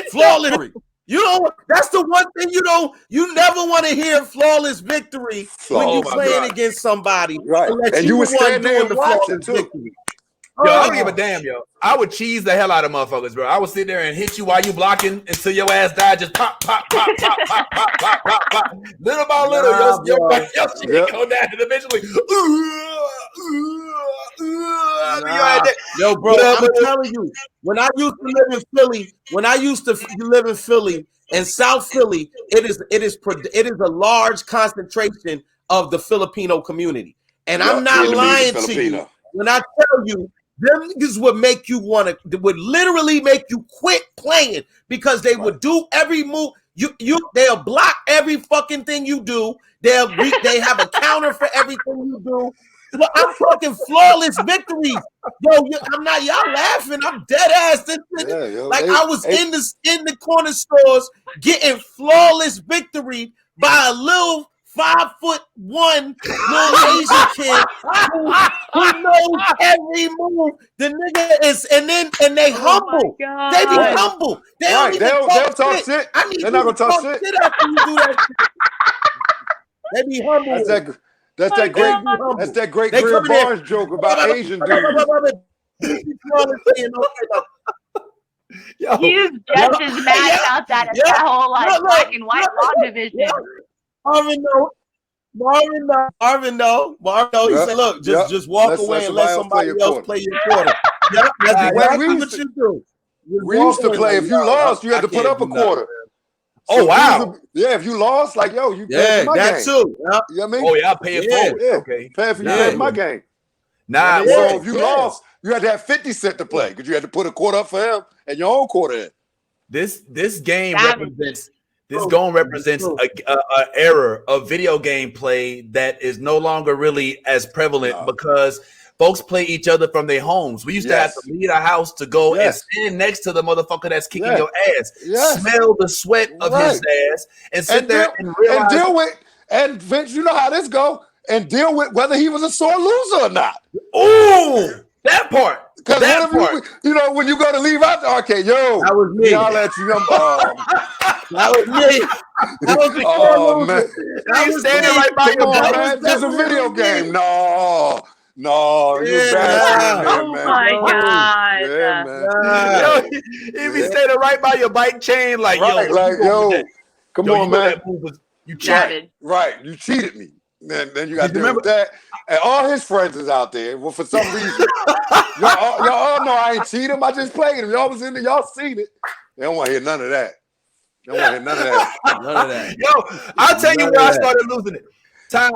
Flawless. That's the one thing you never want to hear flawless victory when you're playing against somebody. Right. And you were standing there and watching too. Victory. Yo, I don't give a damn, yo. I would cheese the hell out of motherfuckers, bro. I would sit there and hit you while you blocking until your ass died. Just pop. Little by little, your shit go down, and eventually, yo, bro, I'm telling you, when I used to live in Philly, and South Philly, it is a large concentration of the Filipino community, and I'm not lying to you when I tell you. Them niggas would literally make you quit playing, because they would do every move. They'll block every fucking thing you do. They have a counter for everything you do. I'm talking flawless victories. Yo, I'm not, y'all laughing. I'm dead ass. I was in the corner stores getting flawless victory by a little 5'1" little Asian kid who knows every move. The nigga is, and they humble. They be humble. They don't even talk shit. I need They're not gonna talk shit after you do that shit. They be humble. That's that great Greer Barnes joke about Asian dudes. Yo, He is just as mad about that as that whole like black and white WandaVision. Marvin, no. He said, "Look, just walk away and let somebody else play your quarter." Yep, that's exactly what you do. We used to play. If you lost, you had to put up a quarter. Oh wow! If you lost, like you pay for my game. Too. Yep. You know what I mean? Oh yeah, I pay it forward. Yeah. Okay, pay for my game. Nah, so if you lost, you had to have 50 Cent to play because you had to put a quarter up for him and your own quarter in. This game represents. This game represents a era of video game play that is no longer really as prevalent because folks play each other from their homes. We used to have to leave our house to go and stand next to the motherfucker that's kicking your ass, smell the sweat of his ass, and sit there and realize. And deal with, and Vince, you know how this go, and deal with whether he was a sore loser or not. Ooh, that part. Because when you go to leave out the arcade, that was me. Y'all let you that was me. That was the man. That was standing right by your bike. Man, just a video game. No, you bad. Oh my god. Yeah, man. Yo, he be standing right by your bike chain, like come on, man. You cheated. Right, you cheated me. Then you got to deal with that. And all his friends is out there. Well, for some reason, y'all all know I ain't cheated him. I just played him. Y'all was in there. Y'all seen it. They don't want to hear none of that. They don't want to hear none of that. Yo, I'll tell you where I started losing it. Ty,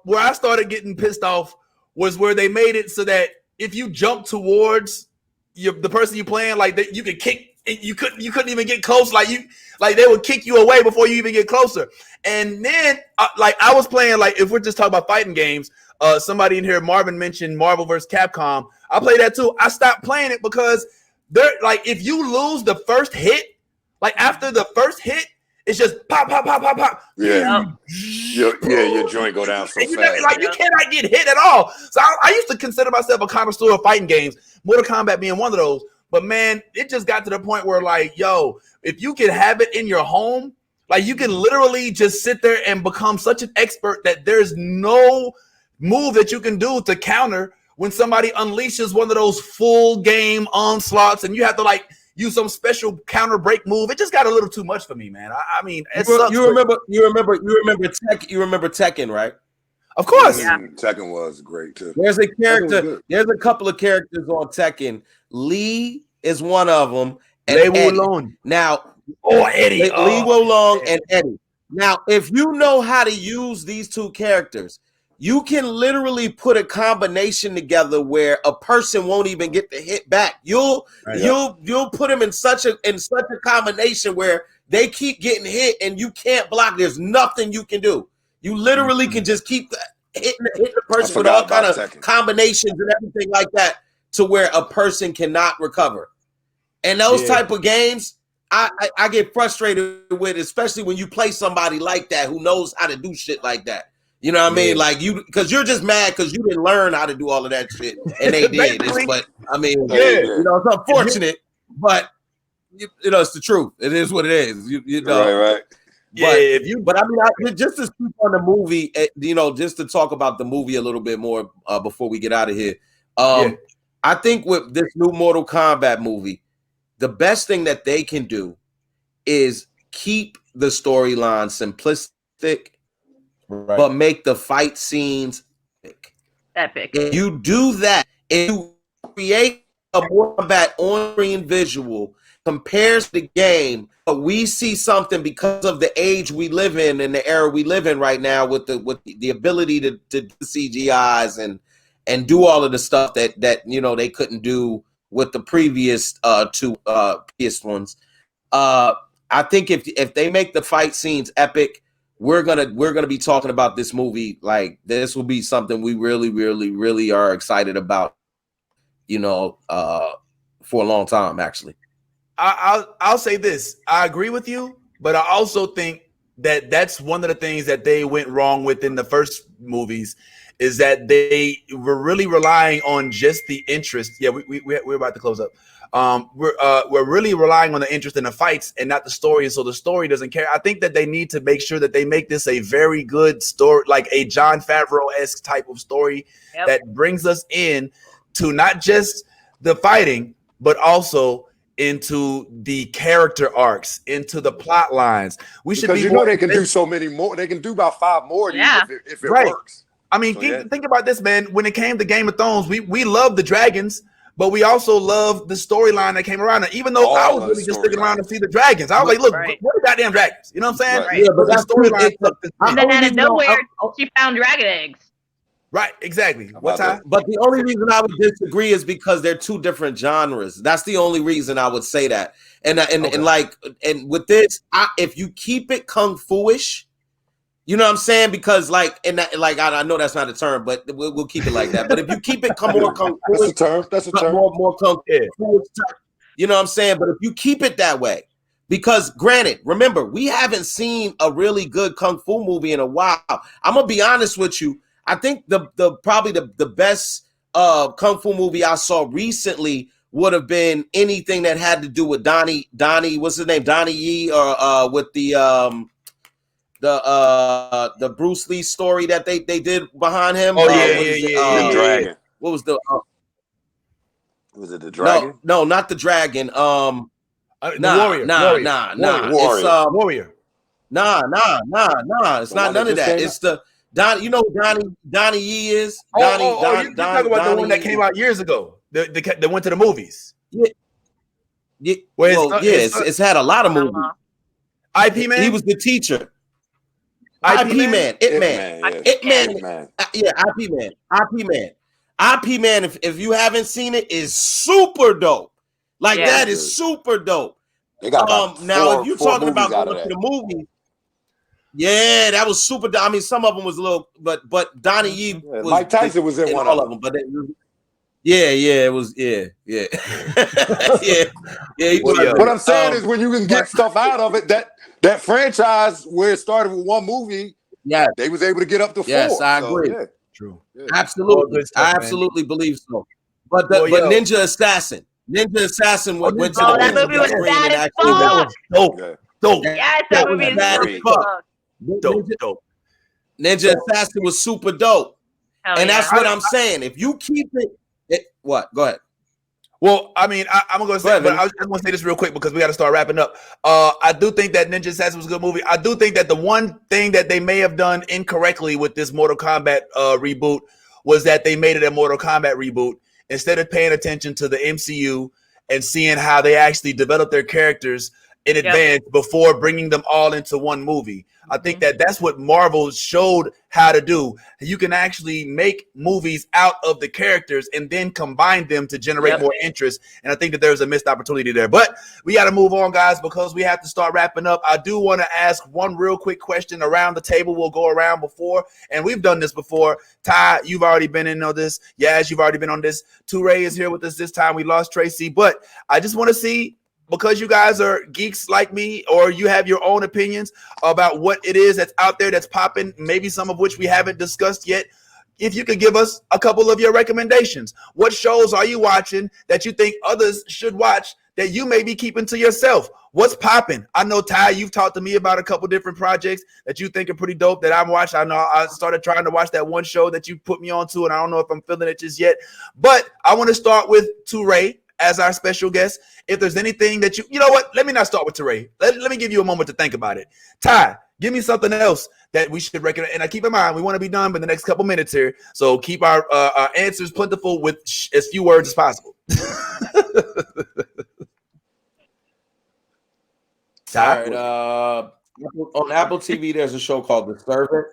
where I started getting pissed off was where they made it so that if you jump towards the person you playing, like you could kick. You couldn't even get close. Like they would kick you away before you even get closer. And then I was playing, like, if we're just talking about fighting games, somebody in here, Marvin mentioned Marvel vs. Capcom. I play that too. I stopped playing it because they're like, if you lose the first hit, like after the first hit, it's just pop, pop, pop, pop, pop. Yeah. Your joint go down so fast. You cannot get hit at all. So I used to consider myself a connoisseur of fighting games, Mortal Kombat being one of those. But man, it just got to the point where, like, yo, if you can have it in your home, like, you can literally just sit there and become such an expert that there's no move that you can do to counter when somebody unleashes one of those full game onslaughts, and you have to like use some special counter break move. It just got a little too much for me, man. I mean, it sucks. You remember Tekken, right? Of course. Yeah. Tekken was great too. There's a character. There's a couple of characters on Tekken. Lee is one of them. And Lei Wulong. Now, Eddie. Lee Wulong and Eddie. Now, if you know how to use these two characters, you can literally put a combination together where a person won't even get the hit back. You'll put them in such a combination where they keep getting hit and you can't block. There's nothing you can do. You literally can just keep hitting the person with all kind of combinations and everything like that to where a person cannot recover. And those type of games, I get frustrated with, especially when you play somebody like that who knows how to do shit like that. You know what I mean? Like because you're just mad because you didn't learn how to do all of that shit, and they did. But I mean, it's unfortunate, but it's the truth. It is what it is. You know, right. But I mean, just to speak on the movie, just to talk about the movie a little bit more before we get out of here. I think with this new Mortal Kombat movie, the best thing that they can do is keep the storyline simplistic, but make the fight scenes epic. If you do that, and you create a Mortal Kombat on-screen visual, compares the game, but we see something because of the age we live in and the era we live in right now with the ability to do CGIs and do all of the stuff that they couldn't do with the previous two previous ones. I think if they make the fight scenes epic, we're gonna be talking about this movie like this will be something we really, really, really are excited about, for a long time actually. I'll say this. I agree with you, but I also think that that's one of the things that they went wrong with in the first movies, is that they were really relying on just the interest. Yeah, we're about to close up. We're really relying on the interest in the fights and not the story, and so the story doesn't care. I think that they need to make sure that they make this a very good story, like a Jon Favreau-esque type of story that brings us in to not just the fighting, but also into the character arcs, into the plot lines. We should because be they can do so many more. They can do about 5 more if it works. I mean, think about this, man. When it came to Game of Thrones, we loved the dragons, but we also loved the storyline that came around. And even though I was really just sticking around to see the dragons, I was like, look, what are goddamn dragons? You know what I'm saying? Yeah, but that's storyline. And then out of nowhere, she found dragon eggs. Right, exactly. What time? But the only reason I would disagree is because they're 2 different genres. That's the only reason I would say that. And with this, if you keep it kung fu-ish, you know what I'm saying? Because I know that's not a term, but we'll keep it like that. But if you keep it more kung fu, that's a term. That's a term. More kung fu, you know what I'm saying? But if you keep it that way, because granted, remember, we haven't seen a really good kung fu movie in a while. I'm gonna be honest with you. I think probably the best kung fu movie I saw recently would have been anything that had to do with Donnie, what's his name? Donnie Yi, or with the Bruce Lee story that they did behind him. Oh yeah. Dragon. What was the was it the dragon? No, not the dragon. Warrior. Warrior. It's Warrior. It's not none of that. It's the Donnie Yi is. You're talking about the one that came out years ago. That went to the movies. Yeah. It's had a lot of movies. R.I.P. Man. He was the teacher. R.I.P. Man. It Man. Yeah, R.I.P. Man. R.I.P. Man. If you haven't seen it, is super dope. That is super dope. They got now if you're talking about going to the movie. Yeah, that was super. I mean, some of them was a little, but Donnie Yi was, Mike Tyson was in one all of them. But it was. Yeah. What I'm saying is, when you can get stuff out of it, that franchise where it started with 1 movie, they was able to get up to 4. Yes, I agree. So, True. Yeah. Absolutely, I absolutely believe so. But Ninja Assassin went to the that movie was bad as fuck. Dope. Yes, that movie is bad as fuck. Dope. Ninja Assassin was super dope. And that's what I'm saying. If you keep it, what? Go ahead. Well, I mean, I'm gonna say, but I was just gonna say this real quick because we got to start wrapping up. I do think that Ninja Assassin was a good movie. I do think that the one thing that they may have done incorrectly with this Mortal Kombat reboot was that they made it a Mortal Kombat reboot instead of paying attention to the MCU and seeing how they actually develop their characters in advance before bringing them all into one movie. I think that that's what Marvel showed how to do. You can actually make movies out of the characters and then combine them to generate more interest. And I think that there's a missed opportunity there. But we got to move on, guys, because we have to start wrapping up. I do want to ask one real quick question around the table. We'll go around before, and we've done this before. Ty, you've already been in on this. Yas, you've already been on this. Ture is here with us this time. We lost Tracy, but I just want to see, because you guys are geeks like me, or you have your own opinions about what it is that's out there that's popping, maybe some of which we haven't discussed yet. If you could give us a couple of your recommendations. What shows are you watching that you think others should watch that you may be keeping to yourself? What's popping? I know, Ty, you've talked to me about a couple different projects that you think are pretty dope that I'm watching. I know I started trying to watch that one show that you put me on to, and I don't know if I'm feeling it just yet. But I want to start with Ture as our special guest. If there's anything that you know what, let me not start with Ture. Let me give you a moment to think about it. Ty, give me something else that we should recognize. And I keep in mind, we want to be done in the next couple minutes here. So keep our answers plentiful with as few words as possible. All right. On Apple TV, there's a show called The Servant.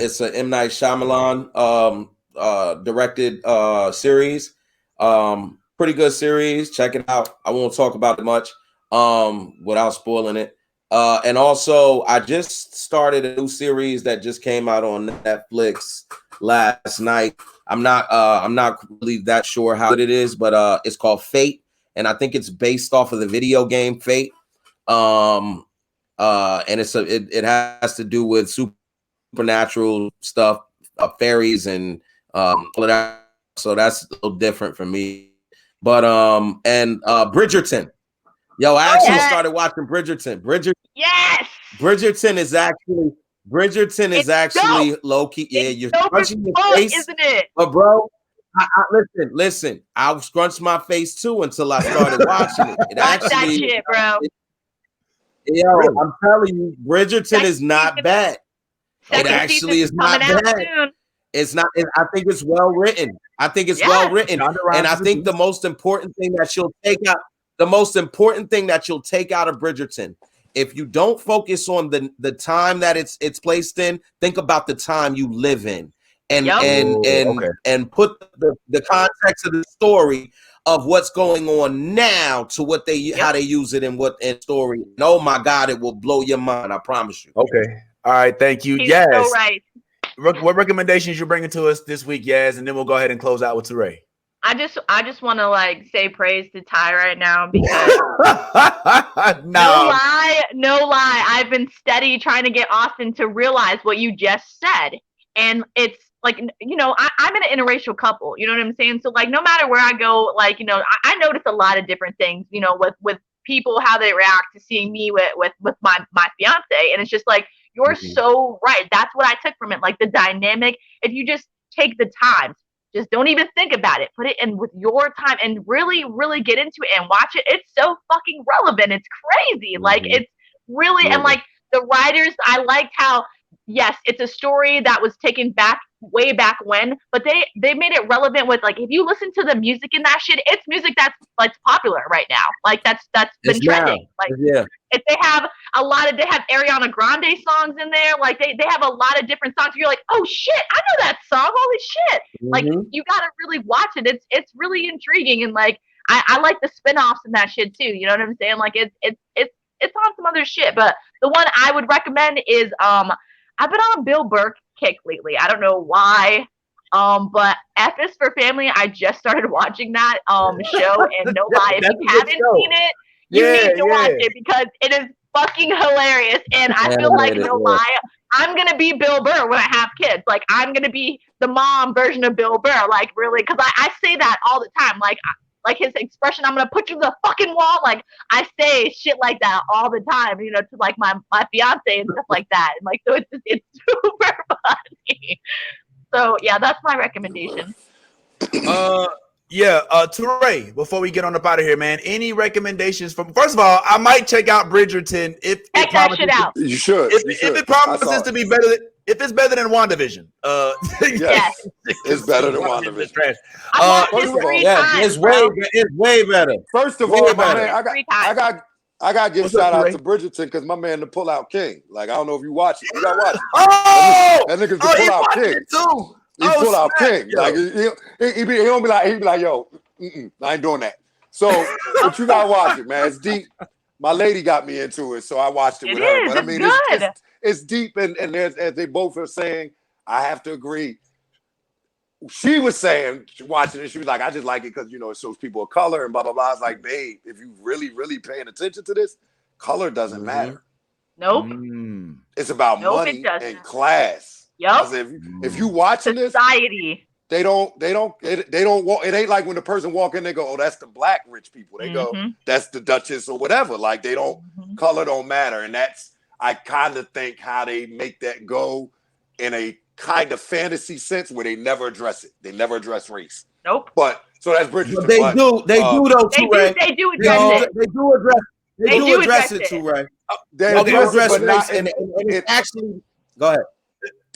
It's an M. Night Shyamalan directed series. Pretty good series. Check it out. I won't talk about it much without spoiling it. And also, I just started a new series that just came out on Netflix last night. I'm not really that sure how it is, but it's called Fate, and I think it's based off of the video game Fate. and it has to do with supernatural stuff, fairies and all of that. So that's a little different for me. But and Bridgerton. Yo, I actually started watching Bridgerton. Bridgerton is actually low key. Yeah, you're scrunching your face, isn't it? But bro, listen. I scrunched my face too until I started watching it. It Watch that shit, bro. I'm telling you, Bridgerton is not bad. It actually is not bad. It's not. I think it's well written. And I think the most important thing that you'll take out. The most important thing that you'll take out of Bridgerton, if you don't focus on the time that it's placed in, think about the time you live in, and put the context of the story of what's going on now to what how they use it in story. And oh my God, it will blow your mind. I promise you. Okay. All right. Thank you. He's Yas. so right. What recommendations you bringing to us this week, Yas, and then we'll go ahead and close out with Teray. I just want to like say praise to Ty right now because no lie, I've been steady trying to get Austin to realize what you just said, and it's like, you know, I'm in an interracial couple, you know what I'm saying? So like, no matter where I go, like, you know, I notice a lot of different things, you know, with people, how they react to seeing me with my fiance, and it's just like, you're so right. That's what I took from it, like the dynamic. If you just take the time. Just don't even think about it. Put it in with your time and really, really get into it and watch it. It's so fucking relevant. It's crazy. Like, it's really, and like the writers, I liked how, yes, it's a story that was taken back way back when, but they made it relevant with, like, if you listen to the music in that shit, it's music that's like popular right now. Like that's been trending. Like, if they have they have Ariana Grande songs in there. Like they have a lot of different songs. You're like, oh shit, I know that song. Holy shit. Like, you gotta really watch it. It's really intriguing. And like, I like the spinoffs and that shit too. You know what I'm saying? Like it's on some other shit. But the one I would recommend is I've been on a Bill Burr kick lately. I don't know why. But F is for Family, I just started watching that show, and no lie, if you haven't seen it, you need to watch it because it is fucking hilarious. And I feel like, no lie, I'm gonna be Bill Burr when I have kids. Like, I'm gonna be the mom version of Bill Burr. Like, really, because I say that all the time. Like his expression, I'm gonna put you to the fucking wall. Like, I say shit like that all the time, you know, to like my fiance and stuff like that. And like, so it's super funny. So yeah, that's my recommendation. Teray, before we get on up out of here, man, any recommendations from? First of all, I might check out Bridgerton if check that shit out. You should. If it promises to be better than. If it's better than WandaVision, yes, it's better than WandaVision. It's way better. First of all, my man, I got to give shout out to Bridgerton because my man, the Pull Out King. Like, I don't know if you watch it. You got to watch it. That nigga's the Pull Out King. Too. He's Pull Out King. Yo. Like, he don't be like, yo, I ain't doing that. So, but you got to watch it, man. It's deep. My lady got me into it, so I watched it with her. But I mean, it's deep, and there's, as they both are saying, I have to agree. She was saying, watching it, she was like, I just like it because, you know, it shows people of color and blah, blah, blah. I was like, babe, if you really, really paying attention to this, color doesn't matter. Nope. It's about money and class. Yep. If you watching society. They don't walk. It ain't like when the person walk in, they go, oh, that's the black rich people. They go, that's the Duchess or whatever. Like, they don't, color don't matter. And that's, I kind of think how they make that go in a kind of fantasy sense where they never address it. They never address race. Nope. But so that's Bridgerton. But they do though, too, Ray. They do address it. They do address it too, Ray. They address race, not and it's actually. Go ahead.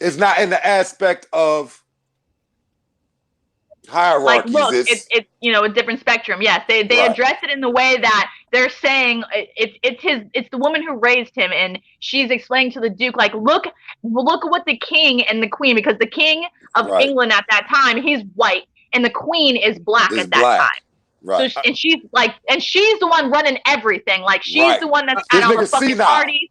It's not in the aspect of hierarchies. Like, look, it's you know, a different spectrum. Yes, they address it in the way that they're saying it's the woman who raised him, and she's explaining to the Duke, like, look at what the king and the queen, because the king of England at that time, he's white, and the queen is black at that time. Right. So, and she's the one running everything. Like, she's the one that's at all the fucking parties.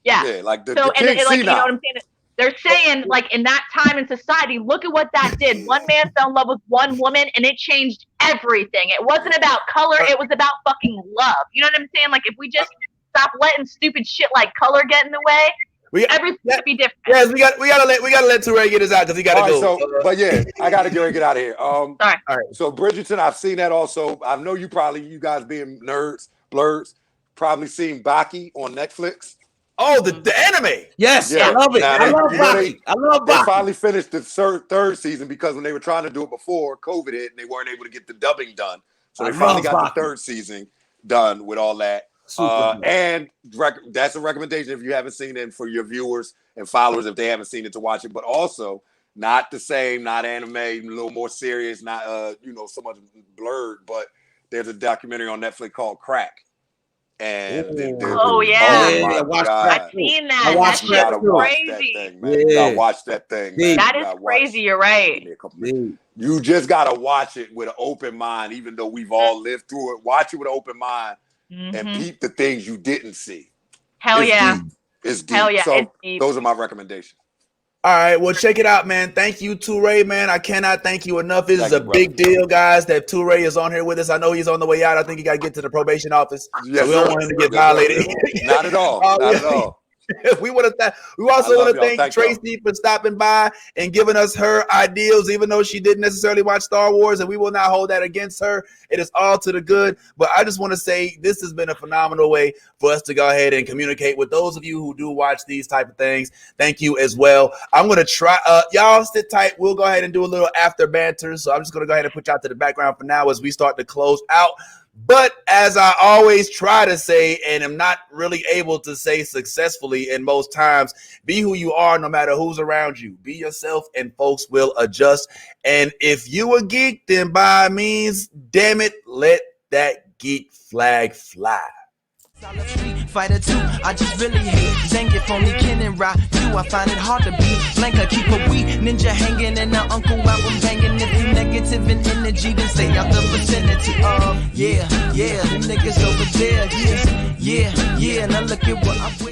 Yeah. Like the so king and like, you know what I'm saying? They're saying, like, in that time in society, look at what that did. One man fell in love with one woman, and it changed everything. It wasn't about color. It was about fucking love. You know what I'm saying? Like, if we just stop letting stupid shit like color get in the way. Everything should be different. Yes, we gotta let Touré get this out because he gotta go. So, but yeah, I gotta get out of here. Sorry. All right. So Bridgerton, I've seen that also. I know you guys being nerds, blurs, probably seen Baki on Netflix. Oh, the anime. Yes, Yeah. I love it. Now, I love Baki. I love They Baki. finally finished the third season because when they were trying to do it before COVID hit and they weren't able to get the dubbing done. So they finally got the third season done with all that. And that's a recommendation if you haven't seen it, and for your viewers and followers if they haven't seen it to watch it. But also not the same, not anime, a little more serious, not so much blurred. But there's a documentary on Netflix called Crack. And I seen that. I watched that. That crazy. That thing, man. You gotta watch that thing. Man. That is crazy. You're right. You just gotta watch it with an open mind, even though we've all lived through it. Watch it with an open mind and peep the things you didn't see. Hell yeah. It's deep. Hell yeah. So those are my recommendations. All right, well, check it out, man. Thank you, Touré, man. I cannot thank you enough. It is a big deal, guys, that Touré is on here with us. I know he's on the way out. I think he got to get to the probation office. Yes, so we don't want him to get violated. Not at all. Not at all. We also want to thank Tracy for stopping by and giving us her ideals, even though she didn't necessarily watch Star Wars, and we will not hold that against her. It is all to the good. But I just want to say this has been a phenomenal way for us to go ahead and communicate with those of you who do watch these type of things. Thank you as well. I'm going to try. Y'all sit tight. We'll go ahead and do a little after banter. So I'm just going to go ahead and put you out to the background for now as we start to close out. But as I always try to say, and am not really able to say successfully in most times, be who you are no matter who's around you. Be yourself and folks will adjust. And if you a geek, then by means, damn it, let that geek flag fly. Fighter 2, I just really hate Zangief, only Ken and Ra 2. I find it hard to be Blanca, keep a wee ninja hanging and the uncle album banging. If you negative in energy, then stay out the vicinity. Yeah, them niggas over there. Yeah, now look at what I'm with.